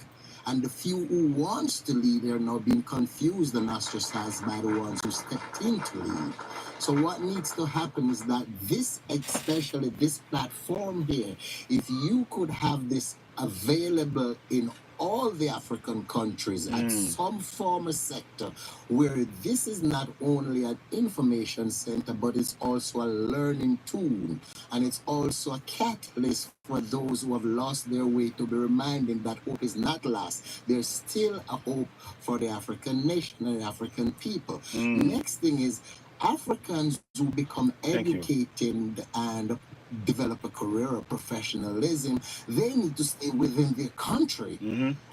And the few who wants to lead are now being confused and ostracized by the ones who stepped in to lead. So what needs to happen is that this, especially this platform here, if you could have this available in all the African countries at some form of sector where this is not only an information center, but it's also a learning tool. And it's also a catalyst for those who have lost their way to be reminded that hope is not lost. There's still a hope for the African nation and the African people. Next thing is Africans who become educated and develop a career of professionalism, they need to stay within their country,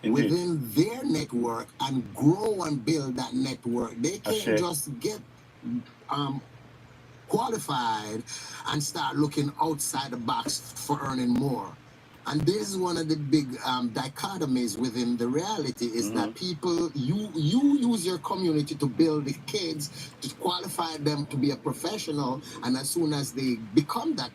within their network, and grow and build that network. They can't just get qualified and start looking outside the box for earning more. And this is one of the big dichotomies within the reality is that people, you use your community to build the kids, to qualify them to be a professional, and as soon as they become that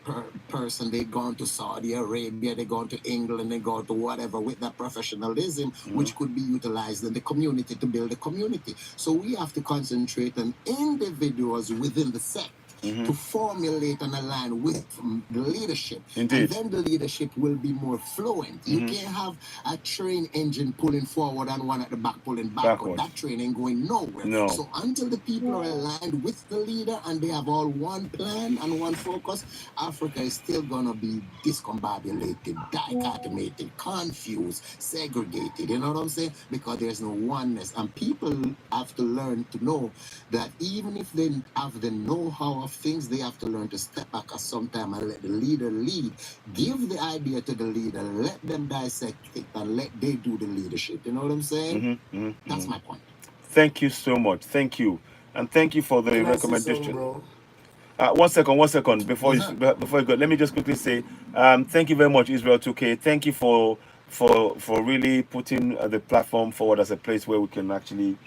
person, they go to Saudi Arabia, they go to England, they go to whatever with that professionalism, which could be utilized in the community to build a community. So we have to concentrate on individuals within the sect to formulate and align with the leadership. Indeed. And then the leadership will be more fluent. You can't have a train engine pulling forward and one at the back pulling backward. That train ain't going nowhere. No. So until the people are aligned with the leader and they have all one plan and one focus, Africa is still going to be discombobulated, dichotomated, confused, segregated. You know what I'm saying? Because there's no oneness. And people have to learn to know that even if they have the know-how of things, they have to learn to step back at some time and let the leader lead. Give the idea to the leader, let them dissect it, and let they do the leadership. You know what I'm saying? That's my point. Thank you so much. Thank you. And thank you for the recommendation. One second before you go. Let me just quickly say thank you very much, Israel 2K. Thank you for really putting the platform forward as a place where we can actually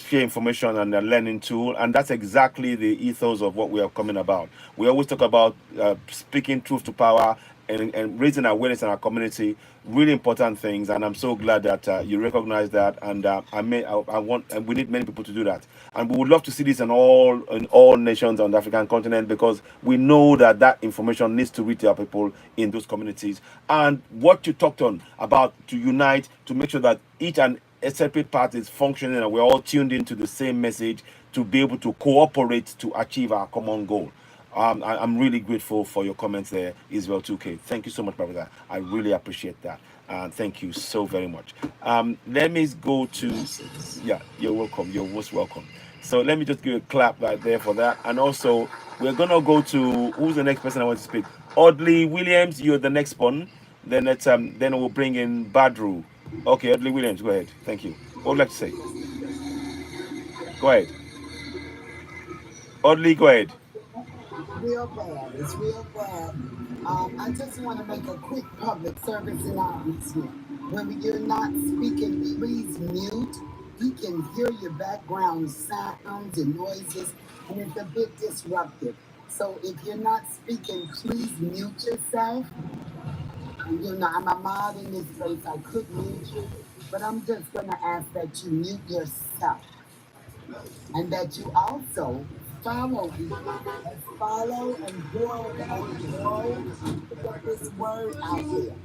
share information and a learning tool, and that's exactly the ethos of what we are coming about. We always talk about speaking truth to power and raising awareness in our community, really important things. And I'm so glad that you recognize that. And I want, and we need many people to do that. And we would love to see this in all nations on the African continent, because we know that that information needs to reach our people in those communities. And what you talked on about, to unite, to make sure that each and a separate part is functioning and we're all tuned into the same message, to be able to cooperate to achieve our common goal. I'm really grateful for your comments there, Israel 2K. Thank you so much, brother. I really appreciate that. Thank you so very much. Let me go to, yeah, you're welcome. You're most welcome. So let me just give a clap right there for that. And also, we're gonna go to, who's the next person I want to speak? Audley Williams, you're the next one. Then then we'll bring in Badru. Okay, Audley Williams, go ahead. Thank you. What would you like to say? Go ahead. Audley, go ahead. Real bad. It's real bad. I just want to make a quick public service announcement. When you're not speaking, please mute. You can hear your background sounds and noises, and it's a bit disruptive. So if you're not speaking, please mute yourself. You know, I'm a mod in this place. I could mute you, but I'm just going to ask that you mute yourself. And that you also follow and build and grow to get this word out there.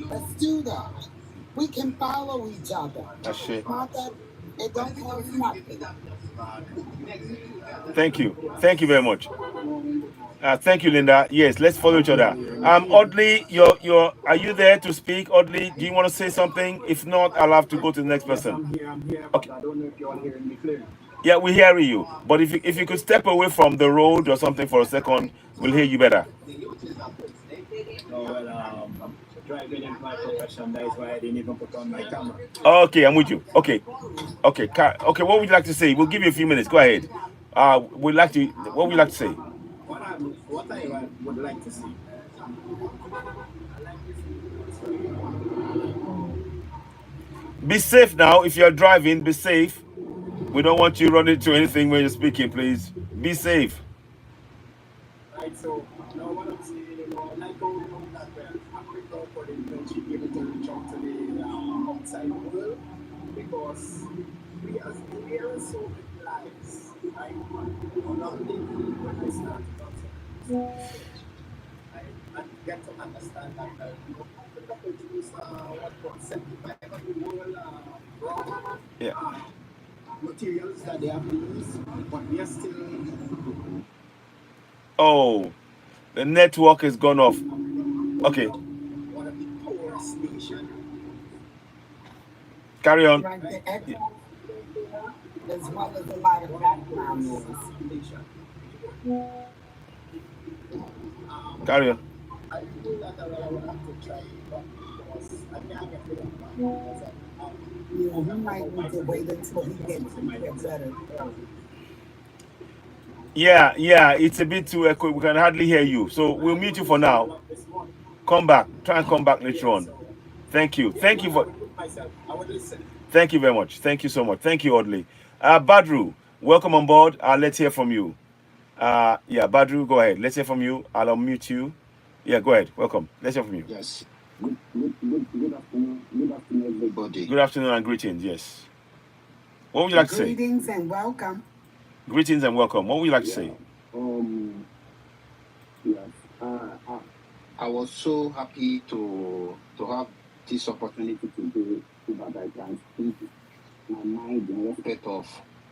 Let's do that. We can follow each other. It don't cost nothing. Thank you. Thank you very much. Thank you, Linda. Yes, let's follow each other. Audley, are you there to speak? Audley, do you want to say something? If not, I'll have to go to the next person. I'm here, but I don't know if you're hearing me clearly. Yeah, we're hearing you. But if you could step away from the road or something for a second, we'll hear you better. Oh, well, driving is my profession. That is why I didn't even put on my camera. Okay, I'm with you. Okay. Okay, what would you like to say? We'll give you a few minutes. Go ahead. What would you like to say? What I would like to see. Be safe now. If you're driving, be safe. We don't want you running into anything when you're speaking, please. Be safe. Right, so now what I'm saying, like how that Africa for the country able to reach out to the outside world, because we are so many lives, right? Not thinking when I started out, I get to understand that Africa produces what 75 of the world raw materials that they have to use, but we are still. Oh, the network has gone off. Okay. One of the poorest nations. Carry on. As well as a lot of background noise. Carry on. I feel that I will have to try, because I can't get rid of yeah, we might need to wait until he gets better. Yeah, it's a bit too echoey. We can hardly hear you. So we'll mute you for now. Come back. Try and come back later on. Thank you. Thank you very much. Thank you so much. Thank you, Audley. Badru, welcome on board. Let's hear from you. Yeah, Badru, go ahead. Let's hear from you. I'll unmute you. Yeah, go ahead. Welcome. Let's hear from you. Yes. Good afternoon. Good afternoon, everybody. Good afternoon and greetings. Yes. What would you like to say? Greetings and welcome. Greetings and welcome. What would you like to say? Yes. I was so happy to have this opportunity today, so that I can speak my mind in respect of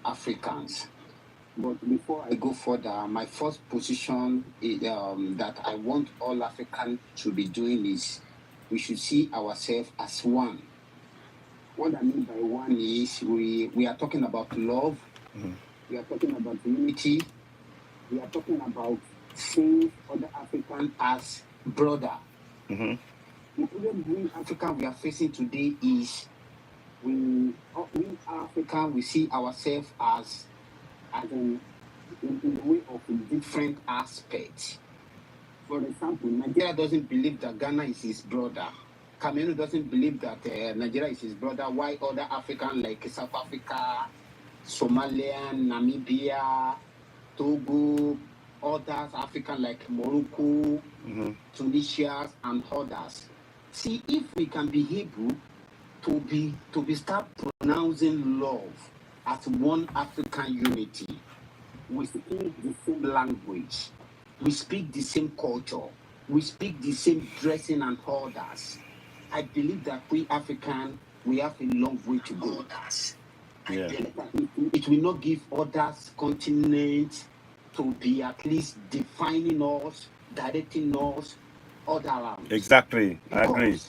Africans. But before I go further, my first position is, that I want all Africans to be doing is we should see ourselves as one. What I mean by one is we are talking about love, we are talking about unity, we are talking about seeing other Africans as brother. The problem with Africa we are facing today is we African, we see ourselves as in the way of a different aspect. For example, Nigeria doesn't believe that Ghana is his brother. Cameroon doesn't believe that Nigeria is his brother. Why other Africans like South Africa, Somalia, Namibia, Togo, others, African like Morocco, Tunisia, and others. See, if we can be able to start pronouncing love as one African unity, we speak the same language, we speak the same culture, we speak the same dressing and others. I believe that we African, we have a long way to go. Yeah. It will not give others continents to be at least defining us, directing us, all around. Exactly. I agree.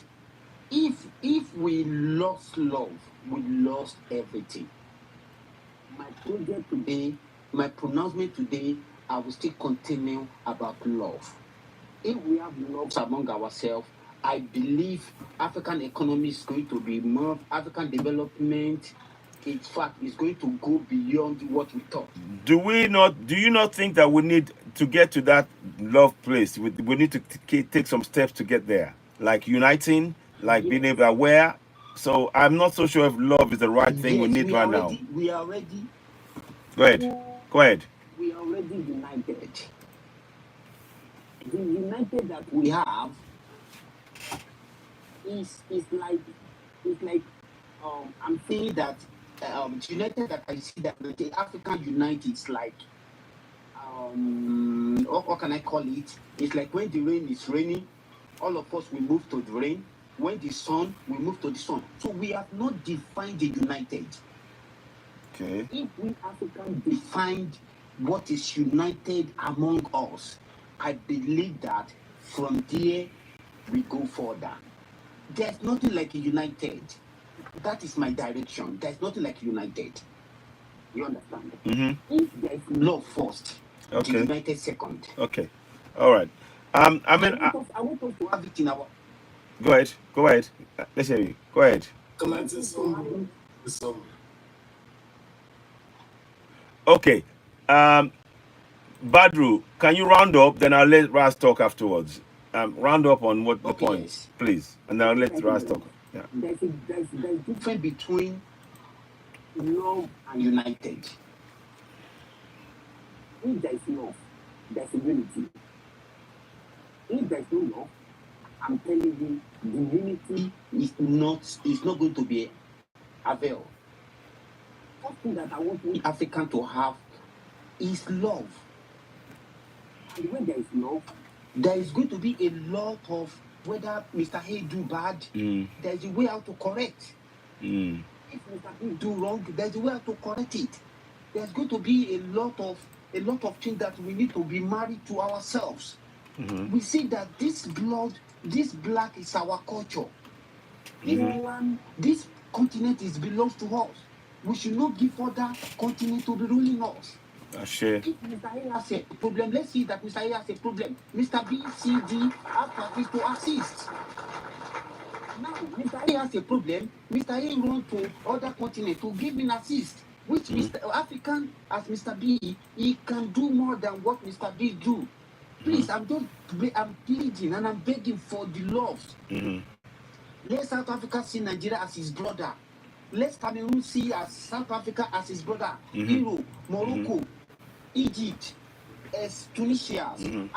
If we lost love, we lost everything. My project today, my pronouncement today, I will still continue about love. If we have love among ourselves, I believe African economy is going to be more African development. In fact, is going to go beyond what we thought. Do you not think that we need to get to that love place? We need to take some steps to get there, like uniting, like being able to aware. So I'm not so sure if love is the right thing we need right now. We are ready. Go ahead. Go ahead. We are already united. The united that we have is like I'm saying that united that I see that the African unite is like what can I call it? It's like when the rain is raining, all of us we move to the rain. When the sun, we move to the sun. So we have not defined the united. Okay. If we Africans defined what is united among us, I believe that from there we go further. There's nothing like a united. That is my direction. There's nothing like united. You understand? If there's love first, the united second. Okay. All right. I want us to have it in our. Go ahead. Go ahead. Let's hear you. Go ahead. Okay. Badru, can you round up? Then I'll let Raz talk afterwards. Round up on what the points, please, and then I'll let Raz talk. Yeah. There's difference between love and united. If there's love, there's unity. If there's no love, I'm telling you, the unity is not going to be available. Something that I want we African to have is love. And when there is love, there is going to be a lot of whether Mr. Hay do bad, there's a way how to correct. If Mr. Hay do wrong, there's a way how to correct it. There's going to be a lot of things that we need to be married to ourselves. We see that this black is our culture. This continent belongs to us. We should not give other continent to be ruling us. If Mr. A has a problem, let's see that Mr. A has a problem. Mr. B, C, D have to assist to assist. Now, Mr. A has a problem. Mr. A runs to other continent to give him assist. Which Mr. African, as Mr. B, he can do more than what Mr. B do. Please, I'm pleading and I'm begging for the love. Let South Africa see Nigeria as his brother. Let Cameroon see as South Africa as his brother. Europe, Morocco, Egypt, Tunisia, and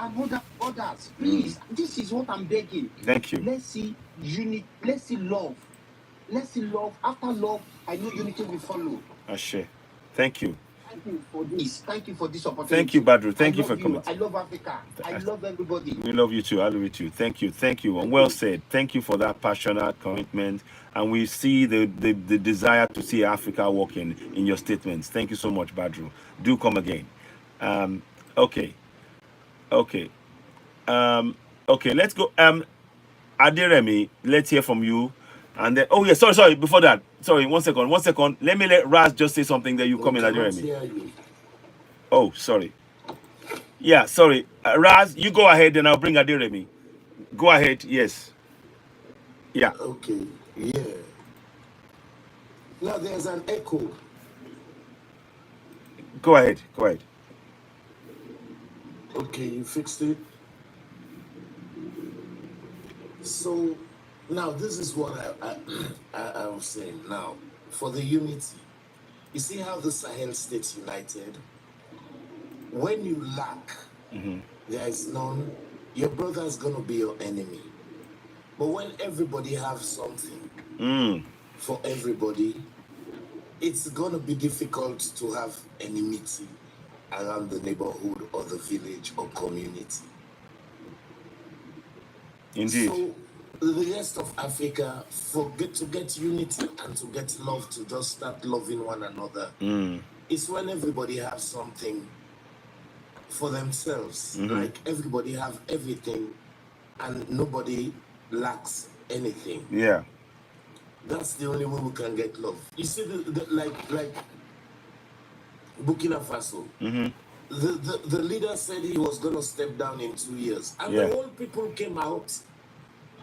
others. Please, this is what I'm begging. Thank you. Let's see unity. Let's see love. Let's see love. After love, I know unity will follow. Ashe. Thank you. Thank you for this. Thank you for this opportunity. Thank you, Badru. Thank you for coming. I love Africa. I love everybody. We love you too. I love you too. Thank you. Thank you. And well said. Thank you for that passionate commitment. And we see the desire to see Africa working in your statements. Thank you so much, Badru. Do come again. Okay. Let's go. Aderemi, let's hear from you. And then, sorry, before that. Sorry, one second. Let me let Raz just say something that you come in, Aderemi. Oh, sorry. Yeah, sorry. Raz, you go ahead, and I'll bring Aderemi. Go ahead, yes. Yeah. Okay, yeah. Now there's an echo. Go ahead. Okay, you fixed it? So, now this is what I was saying. Now, for the unity, you see how the Sahel states united? When you lack There is none. Your brother is going to be your enemy. But when everybody have something for everybody, it's going to be difficult to have enmity around the neighborhood or the village or community. Indeed. So the rest of Africa, to get unity and to get love, to just start loving one another, it's when everybody has something for themselves. Like everybody have everything and nobody lacks anything. Yeah. That's the only way we can get love. You see, like Burkina Faso, the leader said he was going to step down in 2 years. And the whole people came out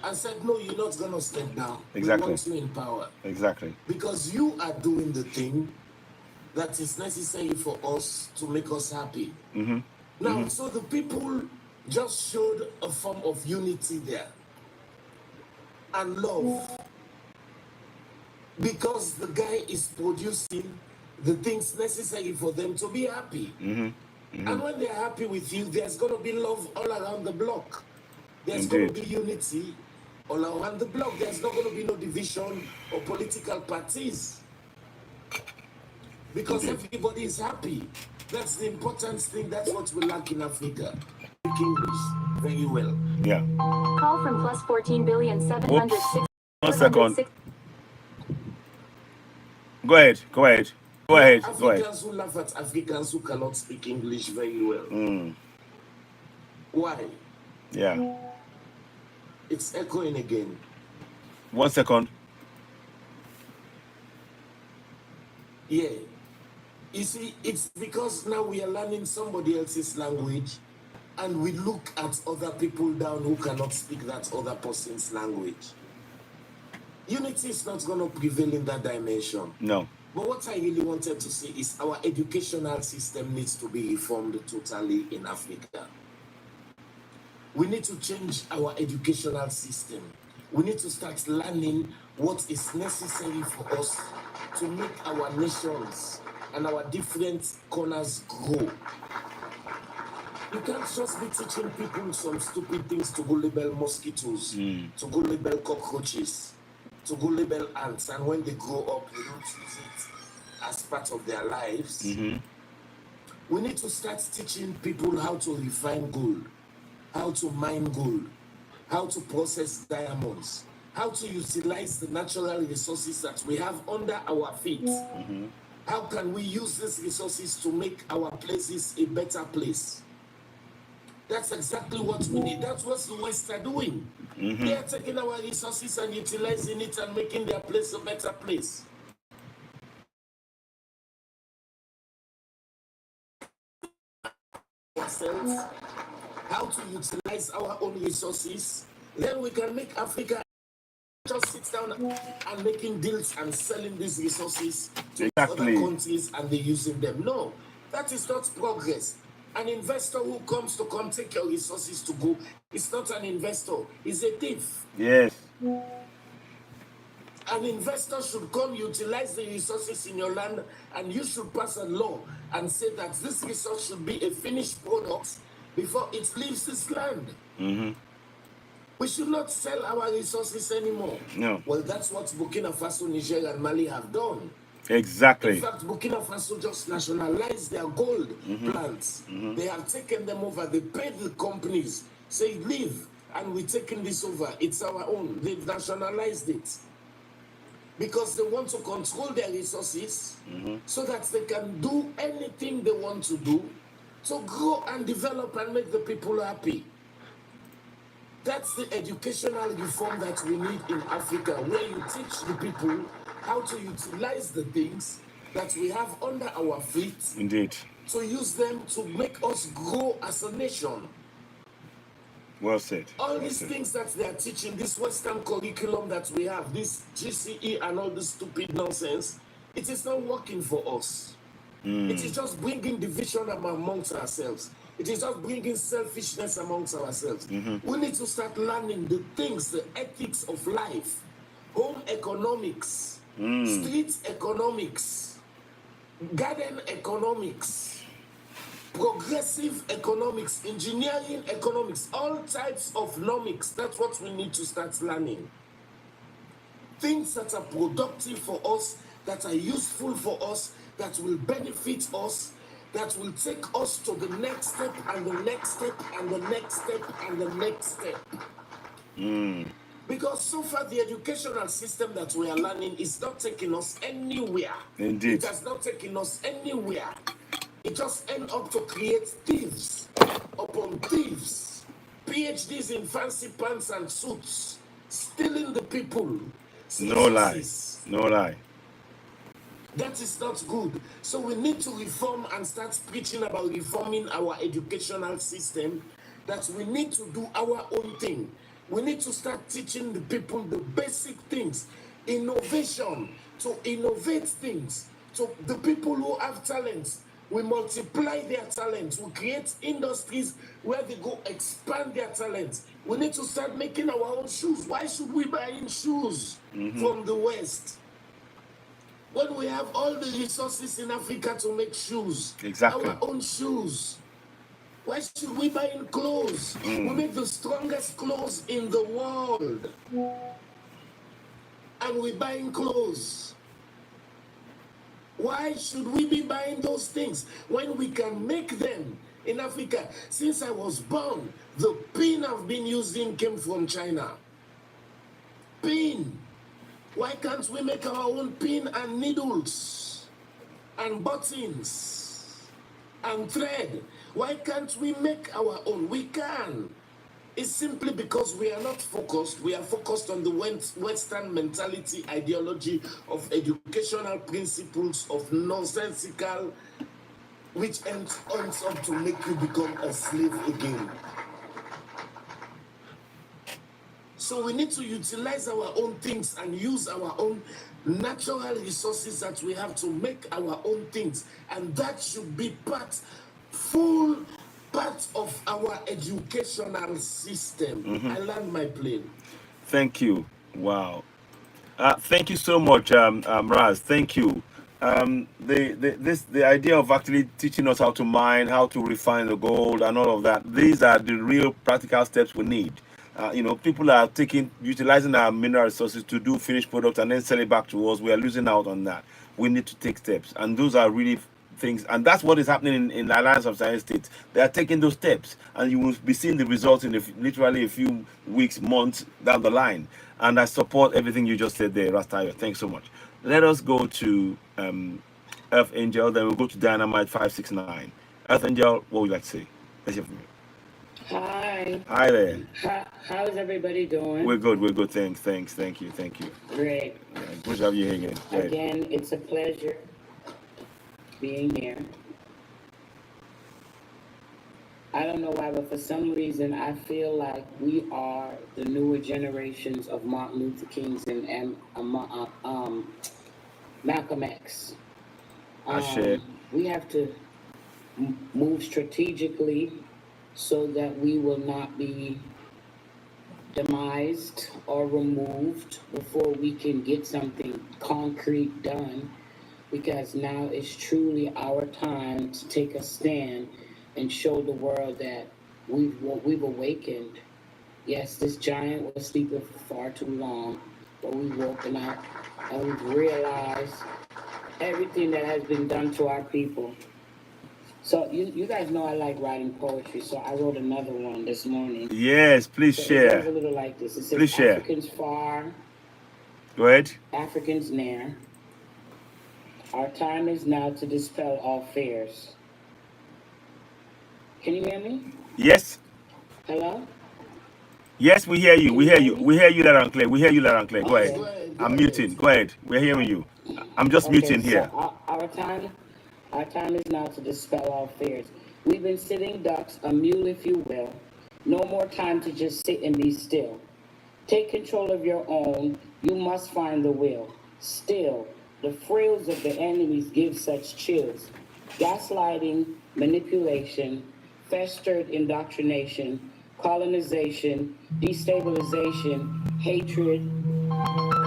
and said, no, you're not going to step down. Exactly. We want you in power. Exactly. Because you are doing the thing that is necessary for us to make us happy. Now, so the people just showed a form of unity there and love. Because the guy is producing the things necessary for them to be happy. And when they're happy with you, there's going to be love all around the block. There's going to be unity all around the block. There's not going to be no division or political parties. Because everybody is happy. That's the important thing. That's what we lack in Africa. Speak English very well. Yeah. Call from plus 14,706. 1 second. Go ahead. Go ahead. Go ahead. Go ahead. Africans who laugh at Africans who cannot speak English very well. Why? Yeah. It's echoing again. 1 second. Yeah. You see, it's because now we are learning somebody else's language and we look at other people down who cannot speak that other person's language. Unity is not going to prevail in that dimension. No. But what I really wanted to say is our educational system needs to be reformed totally in Africa. We need to change our educational system. We need to start learning what is necessary for us to make our nations and our different corners grow. You can't just be teaching people some stupid things to go label mosquitoes, to go label cockroaches, to go label ants, and when they grow up, they don't use it as part of their lives. We need to start teaching people how to refine gold, how to mine gold, how to process diamonds, how to utilize the natural resources that we have under our feet. How can we use these resources to make our places a better place? That's exactly what we need. That's what the West are doing. They are taking our resources and utilizing it and making their place a better place. Ourselves, how to utilize our own resources, then we can make Africa just sit down and making deals and selling these resources to other countries and they using them. No, that is not progress. An investor who comes to come take your resources to go is not an investor, he's a thief. Yes. An investor should come utilize the resources in your land and you should pass a law and say that this resource should be a finished product before it leaves this land. We should not sell our resources anymore. No. Well, that's what Burkina Faso, Niger, and Mali have done. Exactly. In fact, Burkina Faso just nationalized their gold plants. They have taken them over. They paid the companies, say, leave, and we're taking this over. It's our own. They've nationalized it. Because they want to control their resources so that they can do anything they want to do to grow and develop and make the people happy. That's the educational reform that we need in Africa, where you teach the people how to utilize the things that we have under our feet. Indeed. To use them to make us grow as a nation. Well said. All these things that they are teaching, this Western curriculum that we have, this GCE and all this stupid nonsense, it is not working for us. It is just bringing division amongst ourselves. It is just bringing selfishness amongst ourselves. We need to start learning the things, the ethics of life, home economics, street economics, garden economics, progressive economics, engineering economics, all types of nomics. That's what we need to start learning. Things that are productive for us, that are useful for us, that will benefit us, that will take us to the next step and the next step and the next step and the next step. Because so far the educational system that we are learning is not taking us anywhere. Indeed. It has not taken us anywhere. It just ends up to create thieves upon thieves, PhDs in fancy pants and suits, stealing the people. No lie. No lie. That is not good. So we need to reform and start preaching about reforming our educational system, that we need to do our own thing. We need to start teaching the people the basic things, innovation, to innovate things. So the people who have talents, we multiply their talents. We create industries where they go expand their talents. We need to start making our own shoes. Why should we buy in shoes from the West when we have all the resources in Africa to make shoes? Exactly. Our own shoes. Why should we buy in clothes? We make the strongest clothes in the world. And we buy in clothes. Why should we be buying those things when we can make them in Africa? Since I was born, the pin I've been using came from China. Pin. Why can't we make our own pin and needles and buttons and thread? Why can't we make our own? We can. It's simply because we are not focused. We are focused on the Western mentality, ideology of educational principles of nonsensical, which ends up to make you become a slave again. So we need to utilize our own things and use our own natural resources that we have to make our own things. And that should be full part of our educational system. I land my plane. Thank you. Wow. Thank you so much, Raz. Thank you. The idea of actually teaching us how to mine, how to refine the gold, and all of that. These are the real practical steps we need. People are utilizing our mineral resources to do finished products and then sell it back to us. We are losing out on that. We need to take steps, and those are really things, and that's what is happening in the Alliance of Science States. They are taking those steps, and you will be seeing the results in literally a few weeks, months down the line. And I support everything you just said there, Rastayo. Thanks so much. Let us go to Earth Angel, then we'll go to Dynamite 569. Earth Angel, what would you like to say? Let's hear from you. Hi. Hi there. How's everybody doing? We're good. Thanks. Thank you. Great. Good to have you here again. Again, it's a pleasure being here. I don't know why, but for some reason, I feel like we are the newer generations of Martin Luther King's and Malcolm X. We have to move strategically so that we will not be demised or removed before we can get something concrete done, because now is truly our time to take a stand and show the world that we've awakened. Yes, this giant was sleeping for far too long, but we've woken up and we've realized everything that has been done to our people. So you guys know I like writing poetry, so I wrote another one this morning. Yes, please share. It goes a little like this. It says, please share. Africans far. Go ahead. Africans near. Our time is now to dispel all fears. Can you hear me? Yes. Hello? Yes, we hear you. We hear you. We hear you loud and clear. Go ahead. I'm muting. Go ahead. We're hearing you. I'm just muting here. So our time is now to dispel all fears. We've been sitting ducks, a mule if you will. No more time to just sit and be still. Take control of your own. You must find the will. Still, the frills of the enemies give such chills. Gaslighting, manipulation, festered indoctrination, colonization, destabilization, hatred.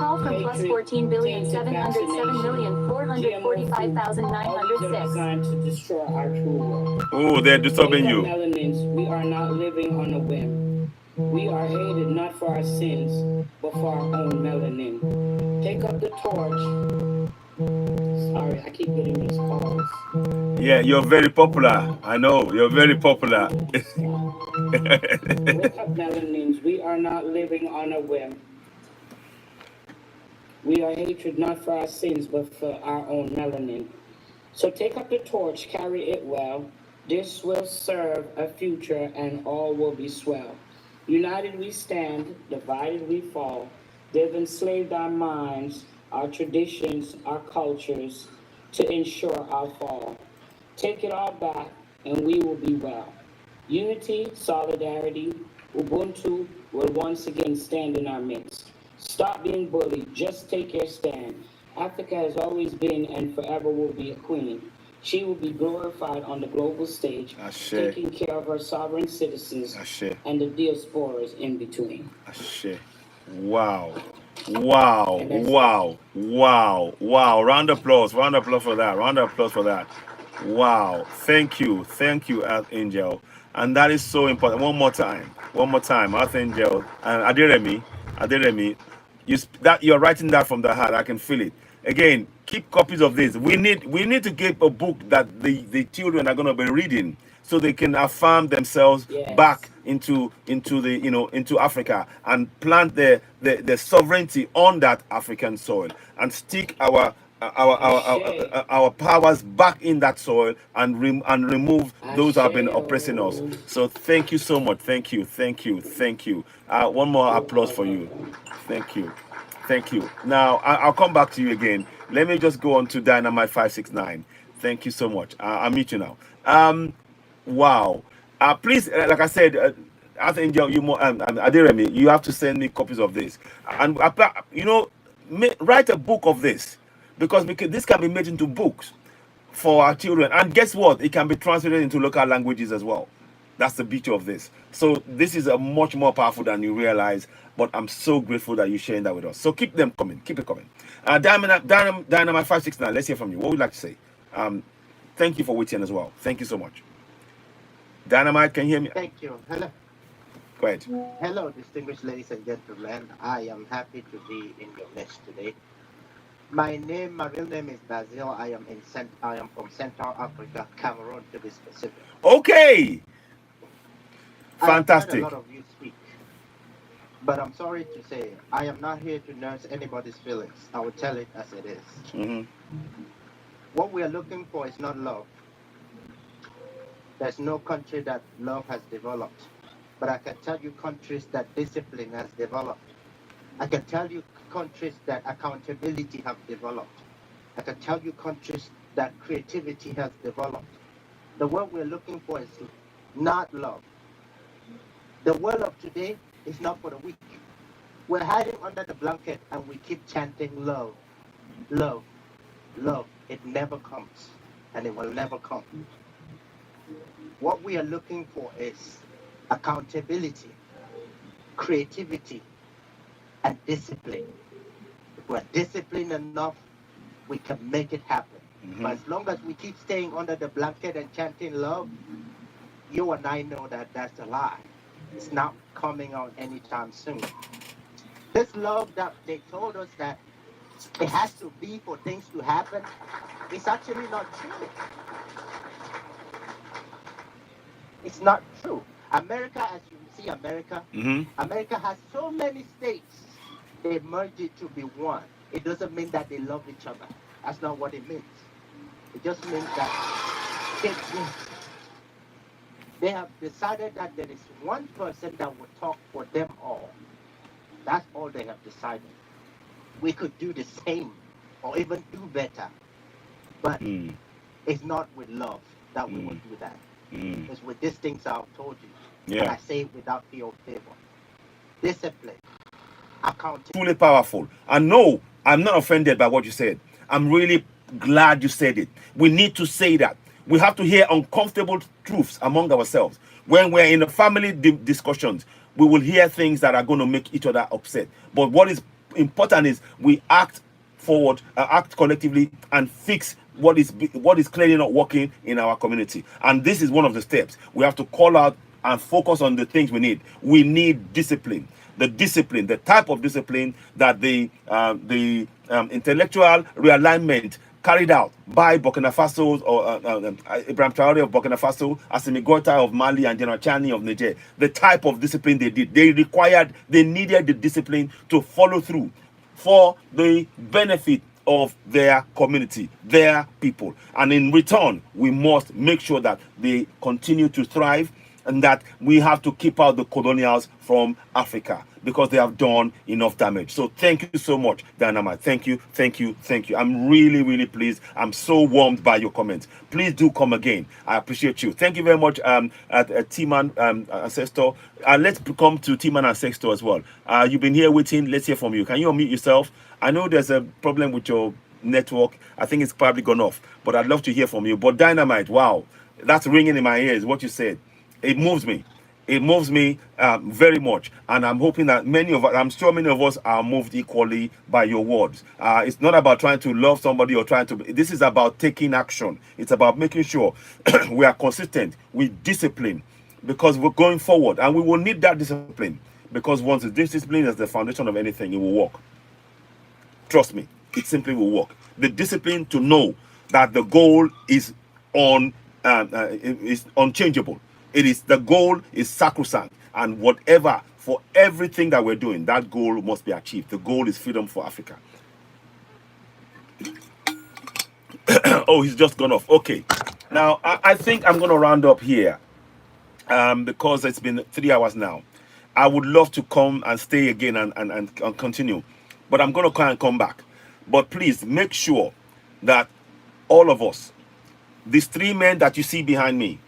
Call from plus 14,707,445,906. Designed to destroy our true world. Oh, they're disturbing you. Melanins, we are not living on a whim. We are hated not for our sins, but for our own melanin. Take up the torch. Sorry, I keep getting these calls. Yeah, you're very popular. I know, you're very popular. Wake up, melanins. We are not living on a whim. We are hatred not for our sins, but for our own melanin. So take up the torch, carry it well. This will serve a future, and all will be swell. United we stand, divided we fall. They've enslaved our minds, our traditions, our cultures, to ensure our fall. Take it all back, and we will be well. Unity, solidarity, Ubuntu will once again stand in our midst. Stop being bullied, just take your stand. Africa has always been and forever will be a queen. She will be glorified on the global stage, taking care of her sovereign citizens and the diasporas in between. Wow. Wow. Wow. Wow. Wow. Round of applause. Round of applause for that. Round of applause for that. Wow. Thank you. Thank you, Archangel. And that is so important. One more time. One more time. Archangel and Aderemi. You're writing that from the heart. I can feel it. Again, keep copies of this. We need to get a book that the children are going to be reading, so they can affirm themselves back into into Africa and plant their sovereignty on that African soil and stick our powers back in that soil and remove those that have been oppressing us. So thank you so much. Thank you. One more applause for you. Thank you. Now I'll come back to you again. Let me just go on to Dynamite 569. Thank you so much. I'll meet you now. Wow. Please, like I said, Archangel, Aderemi, you have to send me copies of this, and write a book of this, because this can be made into books for our children. And guess what? It can be translated into local languages as well. That's the beauty of this. So this is a much more powerful than you realize. But I'm so grateful that you're sharing that with us. So keep them coming. Keep it coming. Dynamite 569. Let's hear from you. What would you like to say? Thank you for waiting as well. Thank you so much. Dynamite, can you hear me? Thank you. Hello. Go ahead. Hello, distinguished ladies and gentlemen. I am happy to be in your midst today. My real name is Basil. I am from Central Africa, Cameroon to be specific. Okay. Fantastic. I heard a lot of you speak, but I'm sorry to say I am not here to nurse anybody's feelings. I will tell it as it is. What we are looking for is not love. There's no country that love has developed, but I can tell you countries that discipline has developed. I can tell you countries that accountability have developed. I can tell you countries that creativity has developed. The word we're looking for is not love. The world of today is not for the weak. We're hiding under the blanket and we keep chanting love, love, love. It never comes and it will never come. What we are looking for is accountability, creativity, and discipline. If we're disciplined enough, we can make it happen. But as long as we keep staying under the blanket and chanting love, you and I know that that's a lie. It's not coming out anytime soon. This love that they told us that it has to be for things to happen, it's actually not true. It's not true. America, as you see America, America has so many states. They merged it to be one. It doesn't mean that they love each other. That's not what it means. It just means that they have decided that there is one person that will talk for them all. That's all they have decided. We could do the same or even do better. But it's not with love that we will do that. It's with these things I've told you. And I say it without fear or favor. Discipline. Accountability. Truly powerful. And no, I'm not offended by what you said. I'm really glad you said it. We need to say that. We have to hear uncomfortable truths among ourselves. When we're in the family discussions, we will hear things that are going to make each other upset. But what is important is we act forward, act collectively, and fix what is clearly not working in our community. And this is one of the steps. We have to call out and focus on the things we need. We need discipline. The discipline, the type of discipline that the intellectual realignment carried out by Burkina Faso, or Ibrahim Traore of Burkina Faso, Assimi Goïta of Mali, and General Chani of Niger. The type of discipline they did, they needed the discipline to follow through for the benefit of their community, their people. And in return, we must make sure that they continue to thrive, and that we have to keep out the colonials from Africa, because they have done enough damage. So thank you so much, Dynamite. Thank you, thank you, thank you. I'm really, really pleased. I'm so warmed by your comments. Please do come again. I appreciate you. Thank you very much, T-Man Ancestor. Let's come to T-Man Ancestor as well. You've been here waiting. Let's hear from you. Can you unmute yourself? I know there's a problem with your network. I think it's probably gone off, but I'd love to hear from you. But Dynamite, wow, that's ringing in my ears, what you said. It moves me. It moves me very much, and I'm hoping that I'm sure many of us are moved equally by your words. It's not about trying to love somebody or this is about taking action. It's about making sure we are consistent with discipline, because we're going forward, and we will need that discipline, because once the discipline is the foundation of anything, it will work. Trust me, it simply will work. The discipline to know that the goal is unchangeable. The goal is sacrosanct, and whatever, for everything that we're doing, that goal must be achieved. The goal is freedom for Africa. Oh, he's just gone off. Okay, now I think I'm going to round up here, because it's been 3 hours now. I would love to come and stay again and continue, but I'm going to come back. But please make sure that all of us, these 3 men that you see behind me,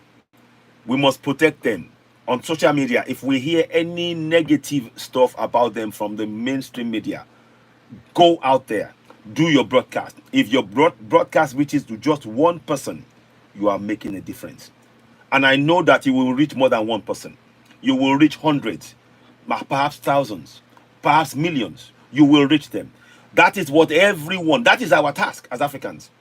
we must protect them on social media. If we hear any negative stuff about them from the mainstream media, go out there, do your broadcast. If your broadcast reaches to just one person, you are making a difference. And I know that you will reach more than one person. You will reach hundreds, perhaps thousands, perhaps millions. You will reach them. That is what that is our task as Africans,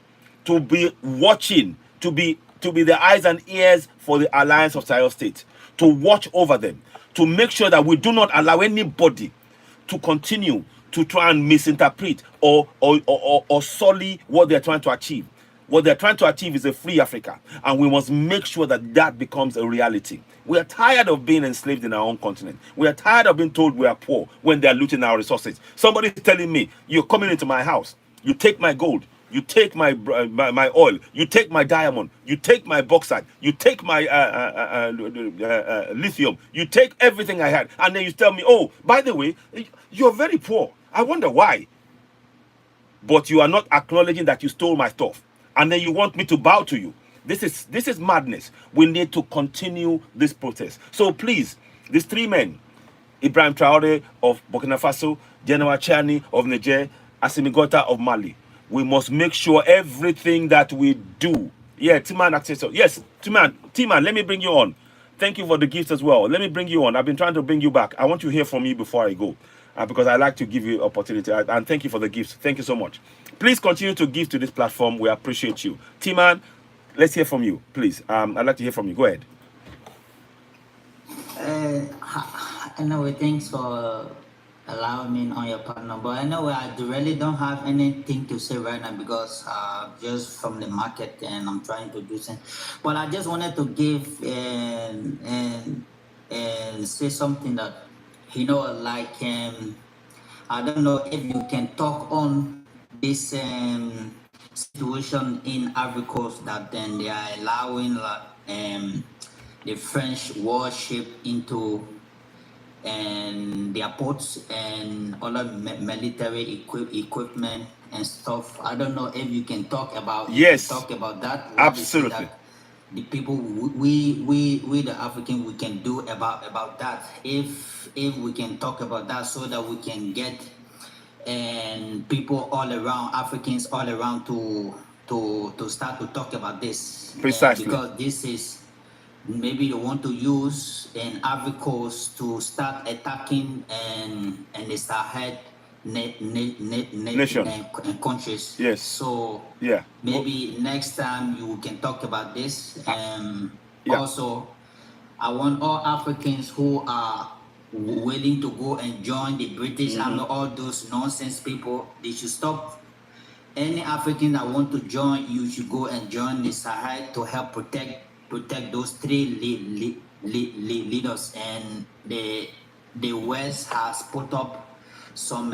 to be watching, to be the eyes and ears for the Alliance of Sahel States, to watch over them, to make sure that we do not allow anybody to continue to try and misinterpret or sully what they're trying to achieve. What they're trying to achieve is a free Africa, and we must make sure that that becomes a reality. We are tired of being enslaved in our own continent. We are tired of being told we are poor when they are looting our resources. Somebody is telling me, you're coming into my house, you take my gold, you take my oil, you take my diamond, you take my bauxite, you take my lithium, you take everything I had, and then you tell me, oh, by the way, you're very poor. I wonder why. But you are not acknowledging that you stole my stuff, and then you want me to bow to you. This is madness. We need to continue this protest. So please, these 3 men, Ibrahim Traore of Burkina Faso, General Chani of Niger, Assimi Goïta of Mali, we must make sure everything that we do. Yeah, T-Man accessor. Yes, T-Man, let me bring you on. Thank you for the gifts as well. Let me bring you on. I've been trying to bring you back. I want to hear from you before I go, because I like to give you opportunity. And thank you for the gifts. Thank you so much. Please continue to give to this platform. We appreciate you. T-Man, let's hear from you, please. I'd like to hear from you. Go ahead. Anyway, thanks for allowing me on your partner. But anyway, I really don't have anything to say right now, because just from the market, and I'm trying to do something. But I just wanted to give and say something that, like, I don't know if you can talk on this situation in Ivory Coast, that then they are allowing the French warship into their ports and other military equipment and stuff. I don't know if you can talk about that. Absolutely. The people, we the African, we can do about that. If we can talk about that, so that we can get and people all around, Africans all around, to start to talk about this. Precisely. Because this is, maybe they want to use an Ivory Coast to start attacking and they start head nation and countries. Yes. So yeah, maybe next time you can talk about this. Also, I want all Africans who are willing to go and join the British Army, all those nonsense people, they should stop. Any African that want to join, you should go and join the Sahel to help protect those three leaders. And the West has put up some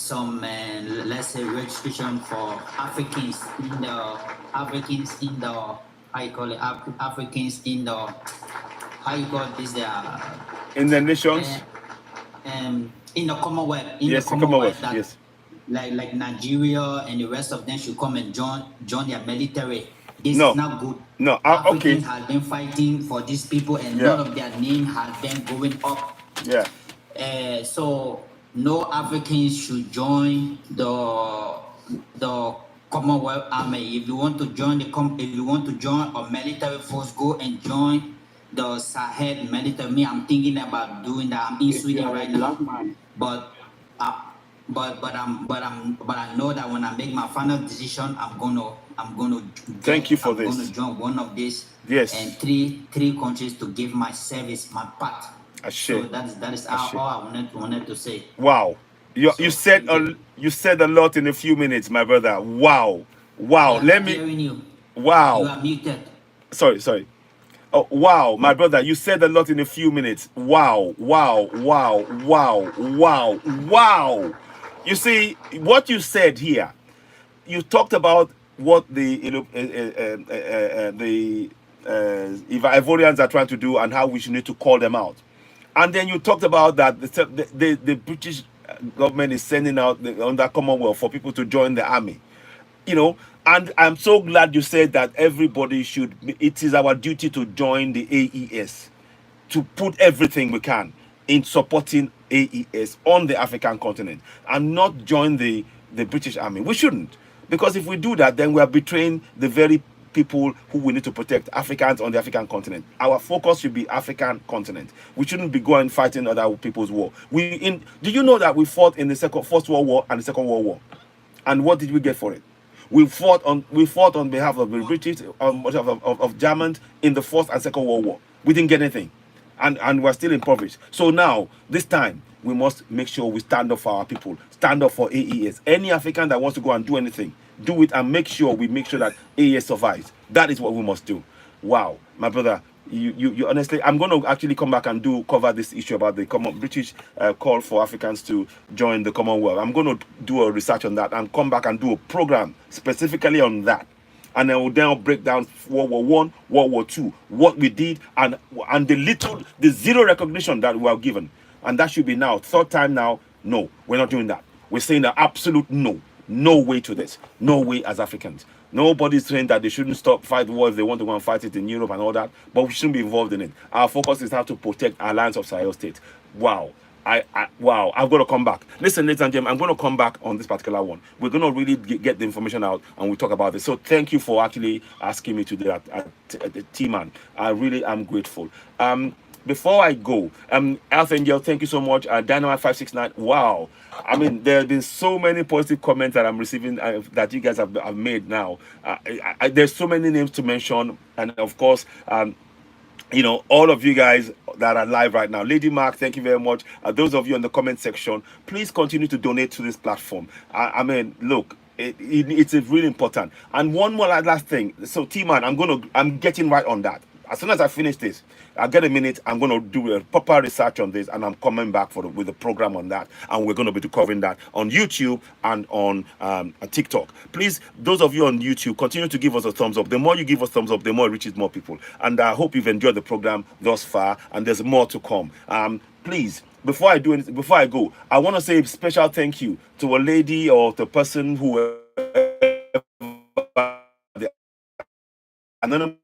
let's say restriction for Africans in the how you call it, Africans in the, how you call this, in the nations, in the Commonwealth, yes, the Commonwealth, that, yes, like Nigeria and the rest of them should come and join their military. This No. is not good. No, Africans okay. have been fighting for these people, and none of their name has been going up. Yeah. So no Africans should join the Commonwealth Army. If you want to join if you want to join a military force, go and join the Sahel military. Me, I'm thinking about doing that. I'm in Sweden right now, but I know that when I make my final decision, I'm gonna Thank you for I'm this. gonna join one of these. Yes. And three countries to give my service, my part. So that is all I wanted to say. Wow. You said you said a lot in a few minutes, my brother. Wow. Wow. Let me. You. Wow. You are muted. Sorry. Oh, wow, my brother, you said a lot in a few minutes. Wow. You see, what you said here, you talked about what the Ivorians are trying to do and how we should need to call them out. And then you talked about that the British government is sending out under Commonwealth for people to join the army. And I'm so glad you said that everybody should, it is our duty to join the AES, to put everything we can in supporting AES on the African continent and not join the British Army. We shouldn't, because if we do that, then we are betraying the very people who we need to protect, Africans on the African continent. Our focus should be African continent. We shouldn't be going fighting other people's war. Do you know that we fought in the First World War and the Second World War? And what did we get for it? We fought on behalf of the British, of Germans in the First and Second World War. We didn't get anything, and we're still impoverished. So now, this time, we must make sure we stand up for our people, stand up for AES. Any African that wants to go and do anything, do it, and make sure that AES survives. That is what we must do. Wow, my brother. You honestly, I'm going to actually come back and cover this issue about the British call for Africans to join the Commonwealth. I'm going to do a research on that and come back and do a program specifically on that. And then we'll then break down World War I, World War II, what we did, and the zero recognition that we were given. And that should be now. Third time now, no, we're not doing that. We're saying the absolute no. No way to this. No way as Africans. Nobody's saying that they shouldn't fight war if they want to go and fight it in Europe and all that, but we shouldn't be involved in it. Our focus is how to protect our lands of Sahel State. Wow. Wow, I've got to come back. Listen, ladies and gentlemen, I'm going to come back on this particular one. We're going to really get the information out and we'll talk about this. So thank you for actually asking me to do that at the T-Man. I really am grateful. Before I go, Alpha Angel, thank you so much. Dynamite 569, wow. I mean, there have been so many positive comments that I'm receiving that you guys have made now. There's so many names to mention, and of course, all of you guys that are live right now. Lady Mark, thank you very much. Those of you in the comment section, please continue to donate to this platform. I mean, look, it's really important. And one more last thing. So, T-Man, I'm getting right on that. As soon as I finish this, I get a minute, I'm going to do a proper research on this, and I'm coming back with a program on that, and we're going to be covering that on YouTube and on TikTok. Please, those of you on YouTube, continue to give us a thumbs up. The more you give us thumbs up, the more it reaches more people. And I hope you've enjoyed the program thus far, and there's more to come. Please, before I go, I want to say a special thank you to a lady or the person who anonymous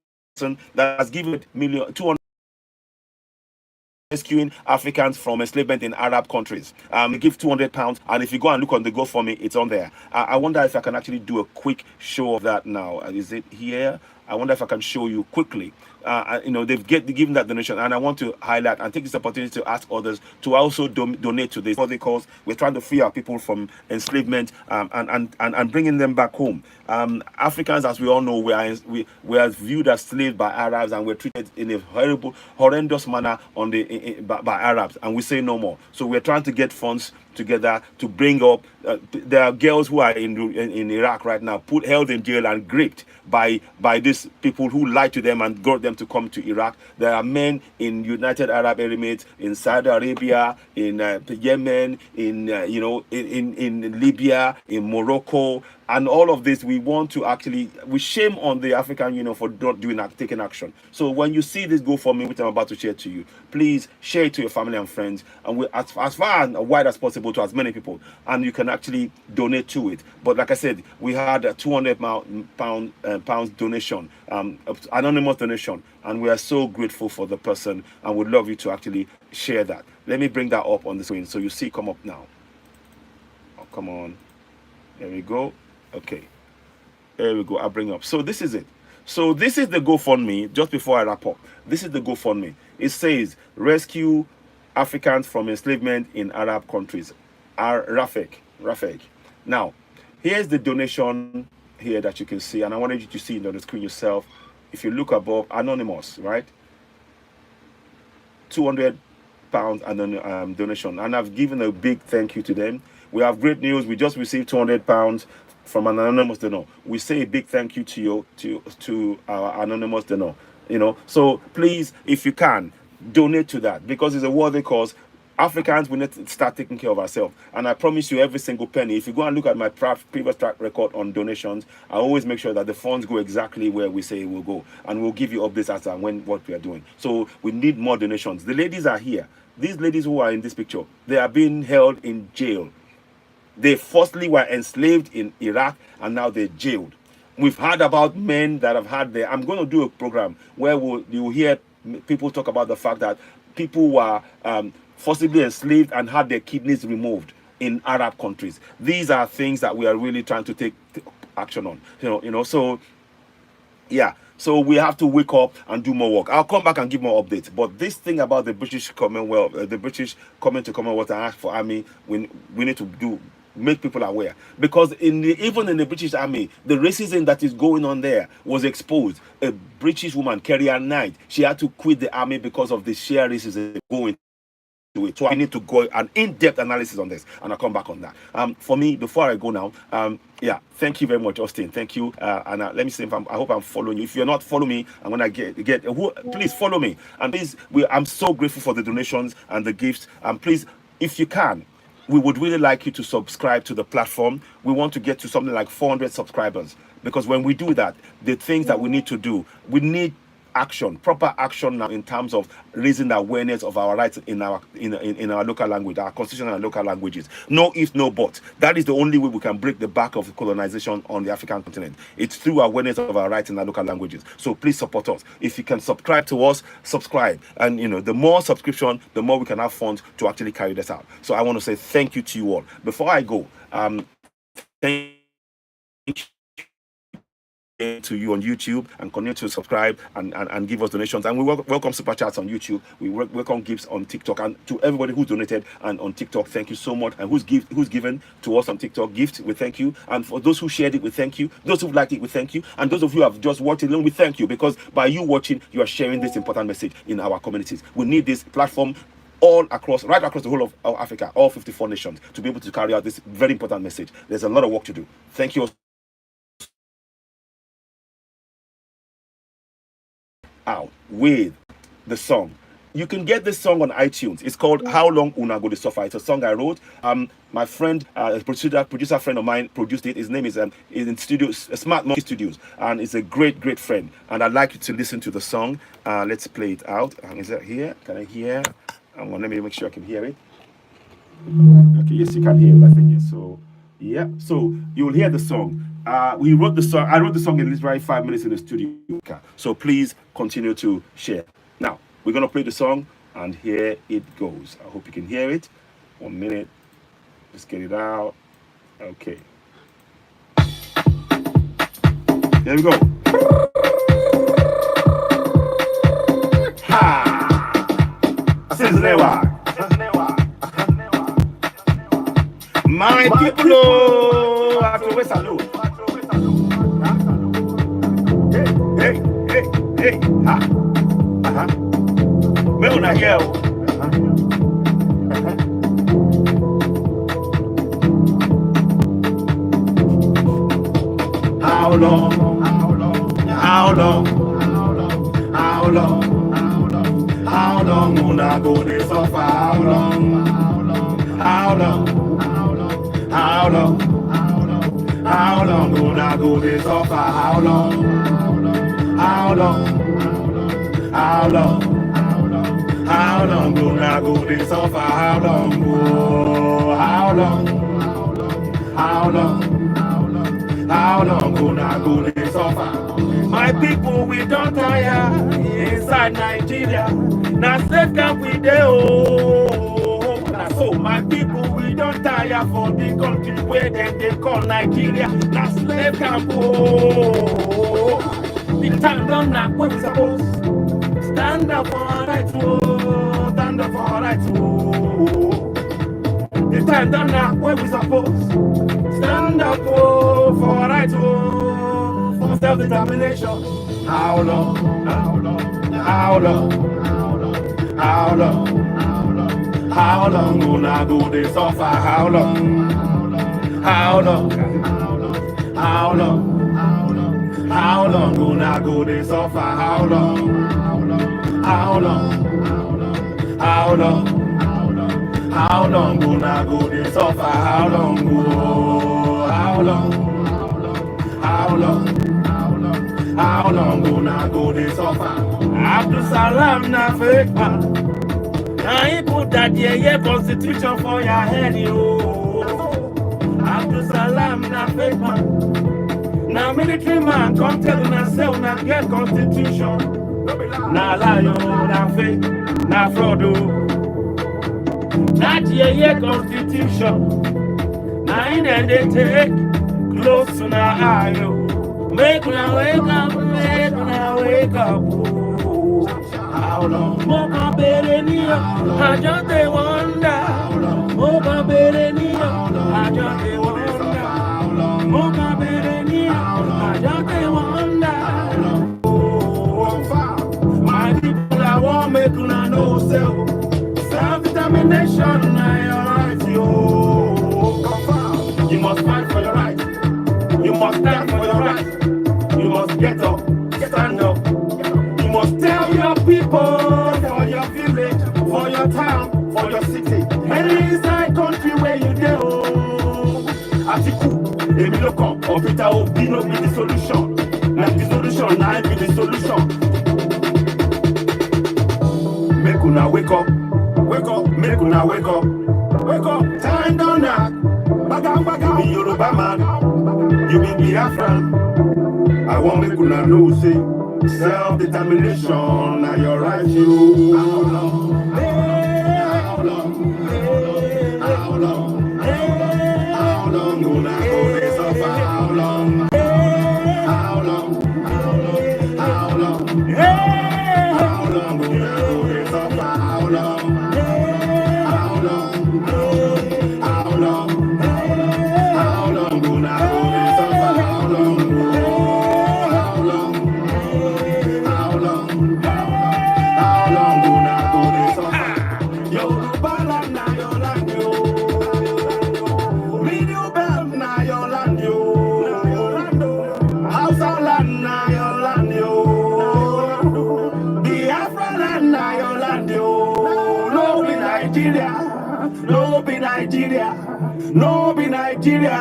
that has given 200 rescuing Africans from enslavement in Arab countries. They give £200, and if you go and look on the GoFundMe, it's on there. I wonder if I can actually do a quick show of that now. Is it here? I wonder if I can show you quickly. They've given that donation, and I want to highlight and take this opportunity to ask others to also donate to this. Because we're trying to free our people from enslavement and bringing them back home. Africans, as we all know, we are viewed as slaves by Arabs, and we're treated in a horrendous manner by Arabs, and we say no more. So we're trying to get funds together to bring up. There are girls who are in Iraq right now, held in jail and raped by these people who lied to them and got them to come to Iraq. There are men in United Arab Emirates, in Saudi Arabia, in Yemen, in Libya, in Morocco, and all of this. We want to we shame on the African Union for not taking action. So when you see this GoFundMe, which I'm about to share to you, please share it to your family and friends, and as far and wide as possible to as many people, and you can actually donate to it. But like I said, we had a 200 pounds donation, anonymous donation, and we are so grateful for the person, and would love you to actually share that. Let me bring that up on the screen so you see come up now. Oh, come on. There we go. Okay. There we go. I'll bring up. So this is it. So this is the GoFundMe. Just before I wrap up, this is the GoFundMe. It says, rescue Africans from enslavement in Arab countries. Rafik. Now, here's the donation here that you can see, and I wanted you to see it on the screen yourself. If you look above, anonymous, right? 200 pounds and donation, and I've given a big thank you to them. We have great news. We just received 200 pounds from an anonymous donor. We say a big thank you to our anonymous donor. So please, if you can, donate to that, because it's a worthy cause. Africans, we need to start taking care of ourselves, and I promise you, every single penny. If you go and look at my previous track record on donations, I always make sure that the funds go exactly where we say it will go, and we'll give you updates as and what we are doing. So we need more donations. The ladies are here. These ladies who are in this picture, they are being held in jail. They firstly were enslaved in Iraq, and now they're jailed. We've heard about men that have had their... I'm going to do a program where you'll hear people talk about the fact that people were forcibly enslaved and had their kidneys removed in Arab countries. These are things that we are really trying to take action on. So yeah. So we have to wake up and do more work. I'll come back and give more updates. But this thing about the British Commonwealth, the British coming to Commonwealth and ask for army, we need to make people aware. Because even in the British Army, the racism that is going on there was exposed. A British woman, Carrier Knight, she had to quit the army because of the sheer racism going to it. So I need to go an in-depth analysis on this, and I'll come back on that. For me, before I go now, yeah, thank you very much, Austin. Thank you. And let me see if I hope I'm following you. If you're not following me, I'm gonna please follow me. And please, I'm so grateful for the donations and the gifts. Please, if you can, we would really like you to subscribe to the platform. We want to get to something like 400 subscribers, because when we do that, the things that we need to do, we need action, proper action now, in terms of raising the awareness of our rights in our local language, our constitution and local languages. No if, no but. That is the only way we can break the back of colonization on the African continent. It's through awareness of our rights in our local languages. So please support us. If you can subscribe to us, subscribe. And the more subscription, the more we can have funds to actually carry this out. So I want to say thank you to you all. Before I go, thank you to you on YouTube, and continue to subscribe and give us donations. And we welcome super chats on YouTube. We welcome gifts on TikTok, and to everybody who's donated and on TikTok, thank you so much. And who's given to us on TikTok gifts, we thank you. And for those who shared it, we thank you. Those who liked it, we thank you. And those of you who have just watched it alone, we thank you, because by you watching, you are sharing this important message in our communities. We need this platform right across the whole of Africa, all 54 nations, to be able to carry out this very important message. There's a lot of work to do. Thank you. Out with the song. You can get this song on iTunes. It's called How Long Una Go to Suffer. It's a song I wrote. My friend, a producer friend of mine, produced it. His name is in studios, Smart Monkey Studios, and it's a great friend. And I'd like you to listen to the song. Let's play it out. Is that here? Can I hear? Let me make sure I can hear it. Okay, yes, you can hear it. I think yes. So yeah, so you will hear the song. We wrote the song. I wrote the song in literally 5 minutes in the studio. So please continue to share. Now we're gonna play the song, and here it goes. I hope you can hear it. 1 minute. Let's get it out. Okay. Here we go. My people, oh, I have to wait salute. Hey, ha. Me una here. How long? How long? How long? How long? How long una go dey suffer? How long? How long? How long? How long una go dey suffer? How long? How long? How long? How long una go dey suffer? How long? Oh, how long? How long? How long gonna go dey suffer? My people, we don't tire inside Nigeria. Now slave camp we dey oh. Now so my people, we don't tire for the country where they call Nigeria. Now slave camp oh. The time done now when we suppose stand up for our rights oh. Stand up for our rights oh. The time done now when we suppose stand up oh, for right oh, for self-determination. How long? How long? How long? How long? How long gonna go dey suffer? How long? How long? How long? How long gonna go dey suffer? How long? How long? How long? How long gonna go dey suffer? How long? Oh, how long? How long? How long gonna go dey suffer? Abdul Salam na fake man. Now he put that yeah constitution for your head, yo. Abdul Salam na fake man. Now military man come tell una say una get constitution. Na lie, oh, na fake, na fraud, oh. That yeah constitution. Now in there they take close to na eye, oh. Make una wake up, make una wake up, oh. How long? Moka Berenia, I just they wonder. Moka Berenia, I just they wonder. Moka Berenia, I just they wonder. Oh, my people, I want make una know self. Self-determination, na your right, yo. You must fight for your right. You must stand for your right. You must get up, stand up. You must tell your people, for your village, for your town, for your city, any inside country where you go. Atiku, Emiloko, Obita Obi no be the solution. Now the solution, now be the solution. Make una wake up, make una wake up, wake up. Time down now, baga, be Yoruba man, you be Biafran. I want make una know say self-determination na your right you. How long? How long? How long? How long gonna go dey suffer? How long? How long? How long? How long gonna go dey suffer? How long? How long? How long? How long gonna go dey suffer? How long? Nigeria, no be Nigeria,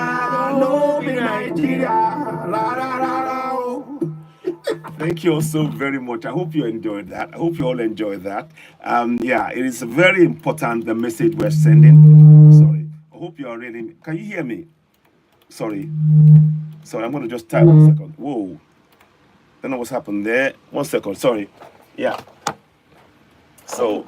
no be Nigeria. La, la, la, la, oh. Thank you all so very much. I hope you enjoyed that. I hope you all enjoyed that. Yeah, it is very important, the message we're sending. Sorry. I hope you are ready. Can you hear me? Sorry, I'm going to just type 1 second. Whoa. Don't know what's happened there. 1 second. Sorry. Yeah. So,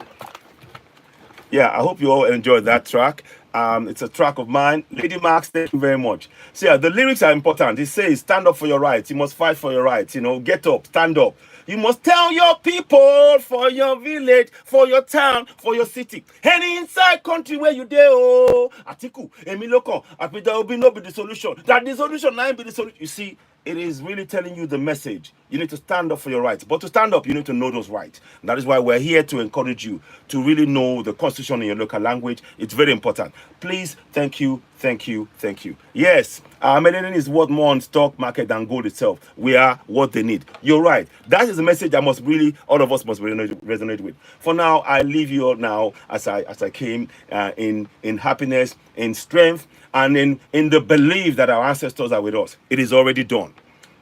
yeah, I hope you all enjoyed that track. It's a track of mine. Lady Marks, thank you very much. So yeah, the lyrics are important. It says, stand up for your rights. You must fight for your rights. You know, get up, stand up. You must tell your people, for your village, for your town, for your city. Any inside country where you there, oh, Atiku, Emiloko, Apida Obi no be the solution. That the solution now be the solution. You see, it is really telling you the message. You need to stand up for your rights. But to stand up, you need to know those rights. And that is why we're here to encourage you to really know the constitution in your local language. It's very important. Please, thank you, thank you, thank you. Yes, melanin is worth more on stock market than gold itself. We are what they need. You're right. That is a message I must really, all of us must resonate with. For now, I leave you all now as I came in happiness, in strength, and in the belief that our ancestors are with us. It is already done.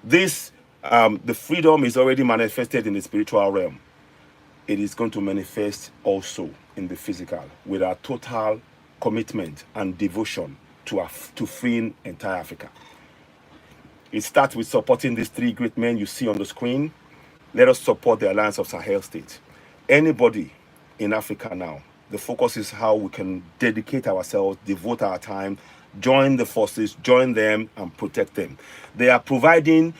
This, the freedom is already manifested in the spiritual realm. It is going to manifest also in the physical with our total commitment and devotion to freeing entire Africa. It starts with supporting these three great men you see on the screen. Let us support the Alliance of Sahel States. Anybody in Africa now, the focus is how we can dedicate ourselves, devote our time, join the forces, join them and protect them. They are providing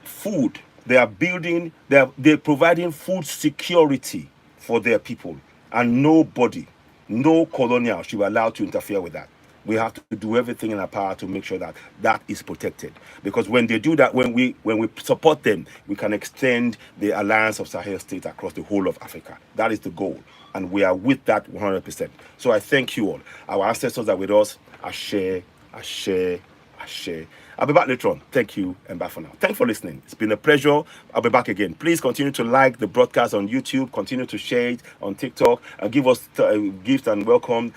food. They are building, they're providing food security for their people. And nobody, no colonial should be allowed to interfere with that. We have to do everything in our power to make sure that that is protected. Because when they do that, when we support them, we can extend the Alliance of Sahel States across the whole of Africa. That is the goal. And we are with that 100%. So I thank you all. Our ancestors are with us. Ashe, Ashe, Ashe. I'll be back later on. Thank you and bye for now. Thanks for listening. It's been a pleasure. I'll be back again. Please continue to like the broadcast on YouTube. Continue to share it on TikTok. And give us gifts and welcome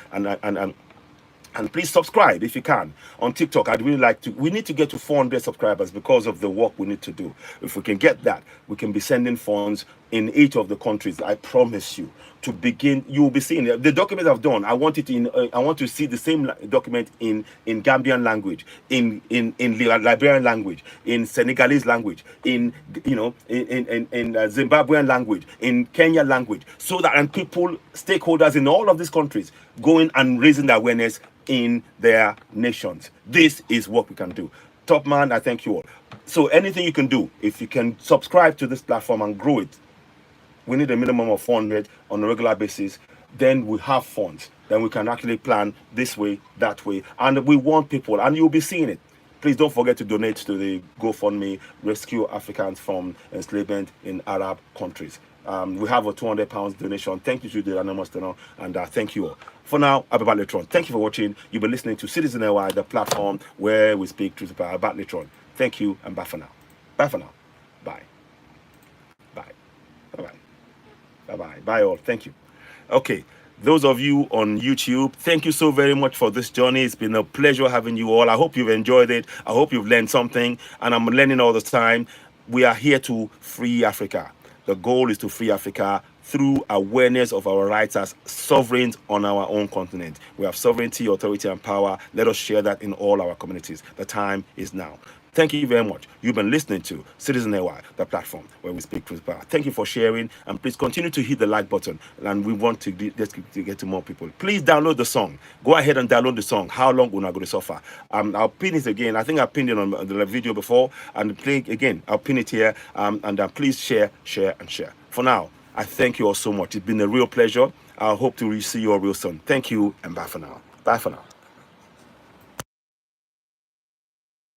and please subscribe if you can on TikTok. I'd really like to. We need to get to 400 subscribers because of the work we need to do. If we can get that, we can be sending funds in each of the countries. I promise you. To begin, you will be seeing the document I've done. I want it in. I want to see the same document in Gambian language, in Liberian language, in Senegalese language, in Zimbabwean language, in Kenya language, so that and people, stakeholders in all of these countries, going and raising the awareness in their nations. This is what we can do. Top man, I thank you all. So anything you can do, if you can subscribe to this platform and grow it. We need a minimum of 400 on a regular basis. Then we have funds. Then we can actually plan this way, that way. And we want people, and you'll be seeing it. Please don't forget to donate to the GoFundMe, Rescue Africans from Enslavement in Arab Countries. We have a £200 donation. Thank you to the anonymous donor, and thank you all. For now, I'll be back later on. Thank you for watching. You've been listening to Citizen LY, the platform where we speak truth about. I'll be back later on. Thank you, and bye for now. Bye for now. Bye. Bye. Bye-bye. Bye-bye. Bye all. Thank you. Okay. Those of you on YouTube, thank you so very much for this journey. It's been a pleasure having you all. I hope you've enjoyed it. I hope you've learned something. And I'm learning all the time. We are here to free Africa. The goal is to free Africa through awareness of our rights as sovereigns on our own continent. We have sovereignty, authority, and power. Let us share that in all our communities. The time is now. Thank you very much. You've been listening to Citizen AY, the platform where we speak truth power. Thank you for sharing, and please continue to hit the like button. And we want to get to more people. Please download the song. Go ahead and download the song. How long will not going to suffer? I'll pin it again. I think I pinned it on the video before, and play again. I'll pin it here. Please share, and share. For now, I thank you all so much. It's been a real pleasure. I hope to see you all real soon. Thank you, and bye for now. Bye for now.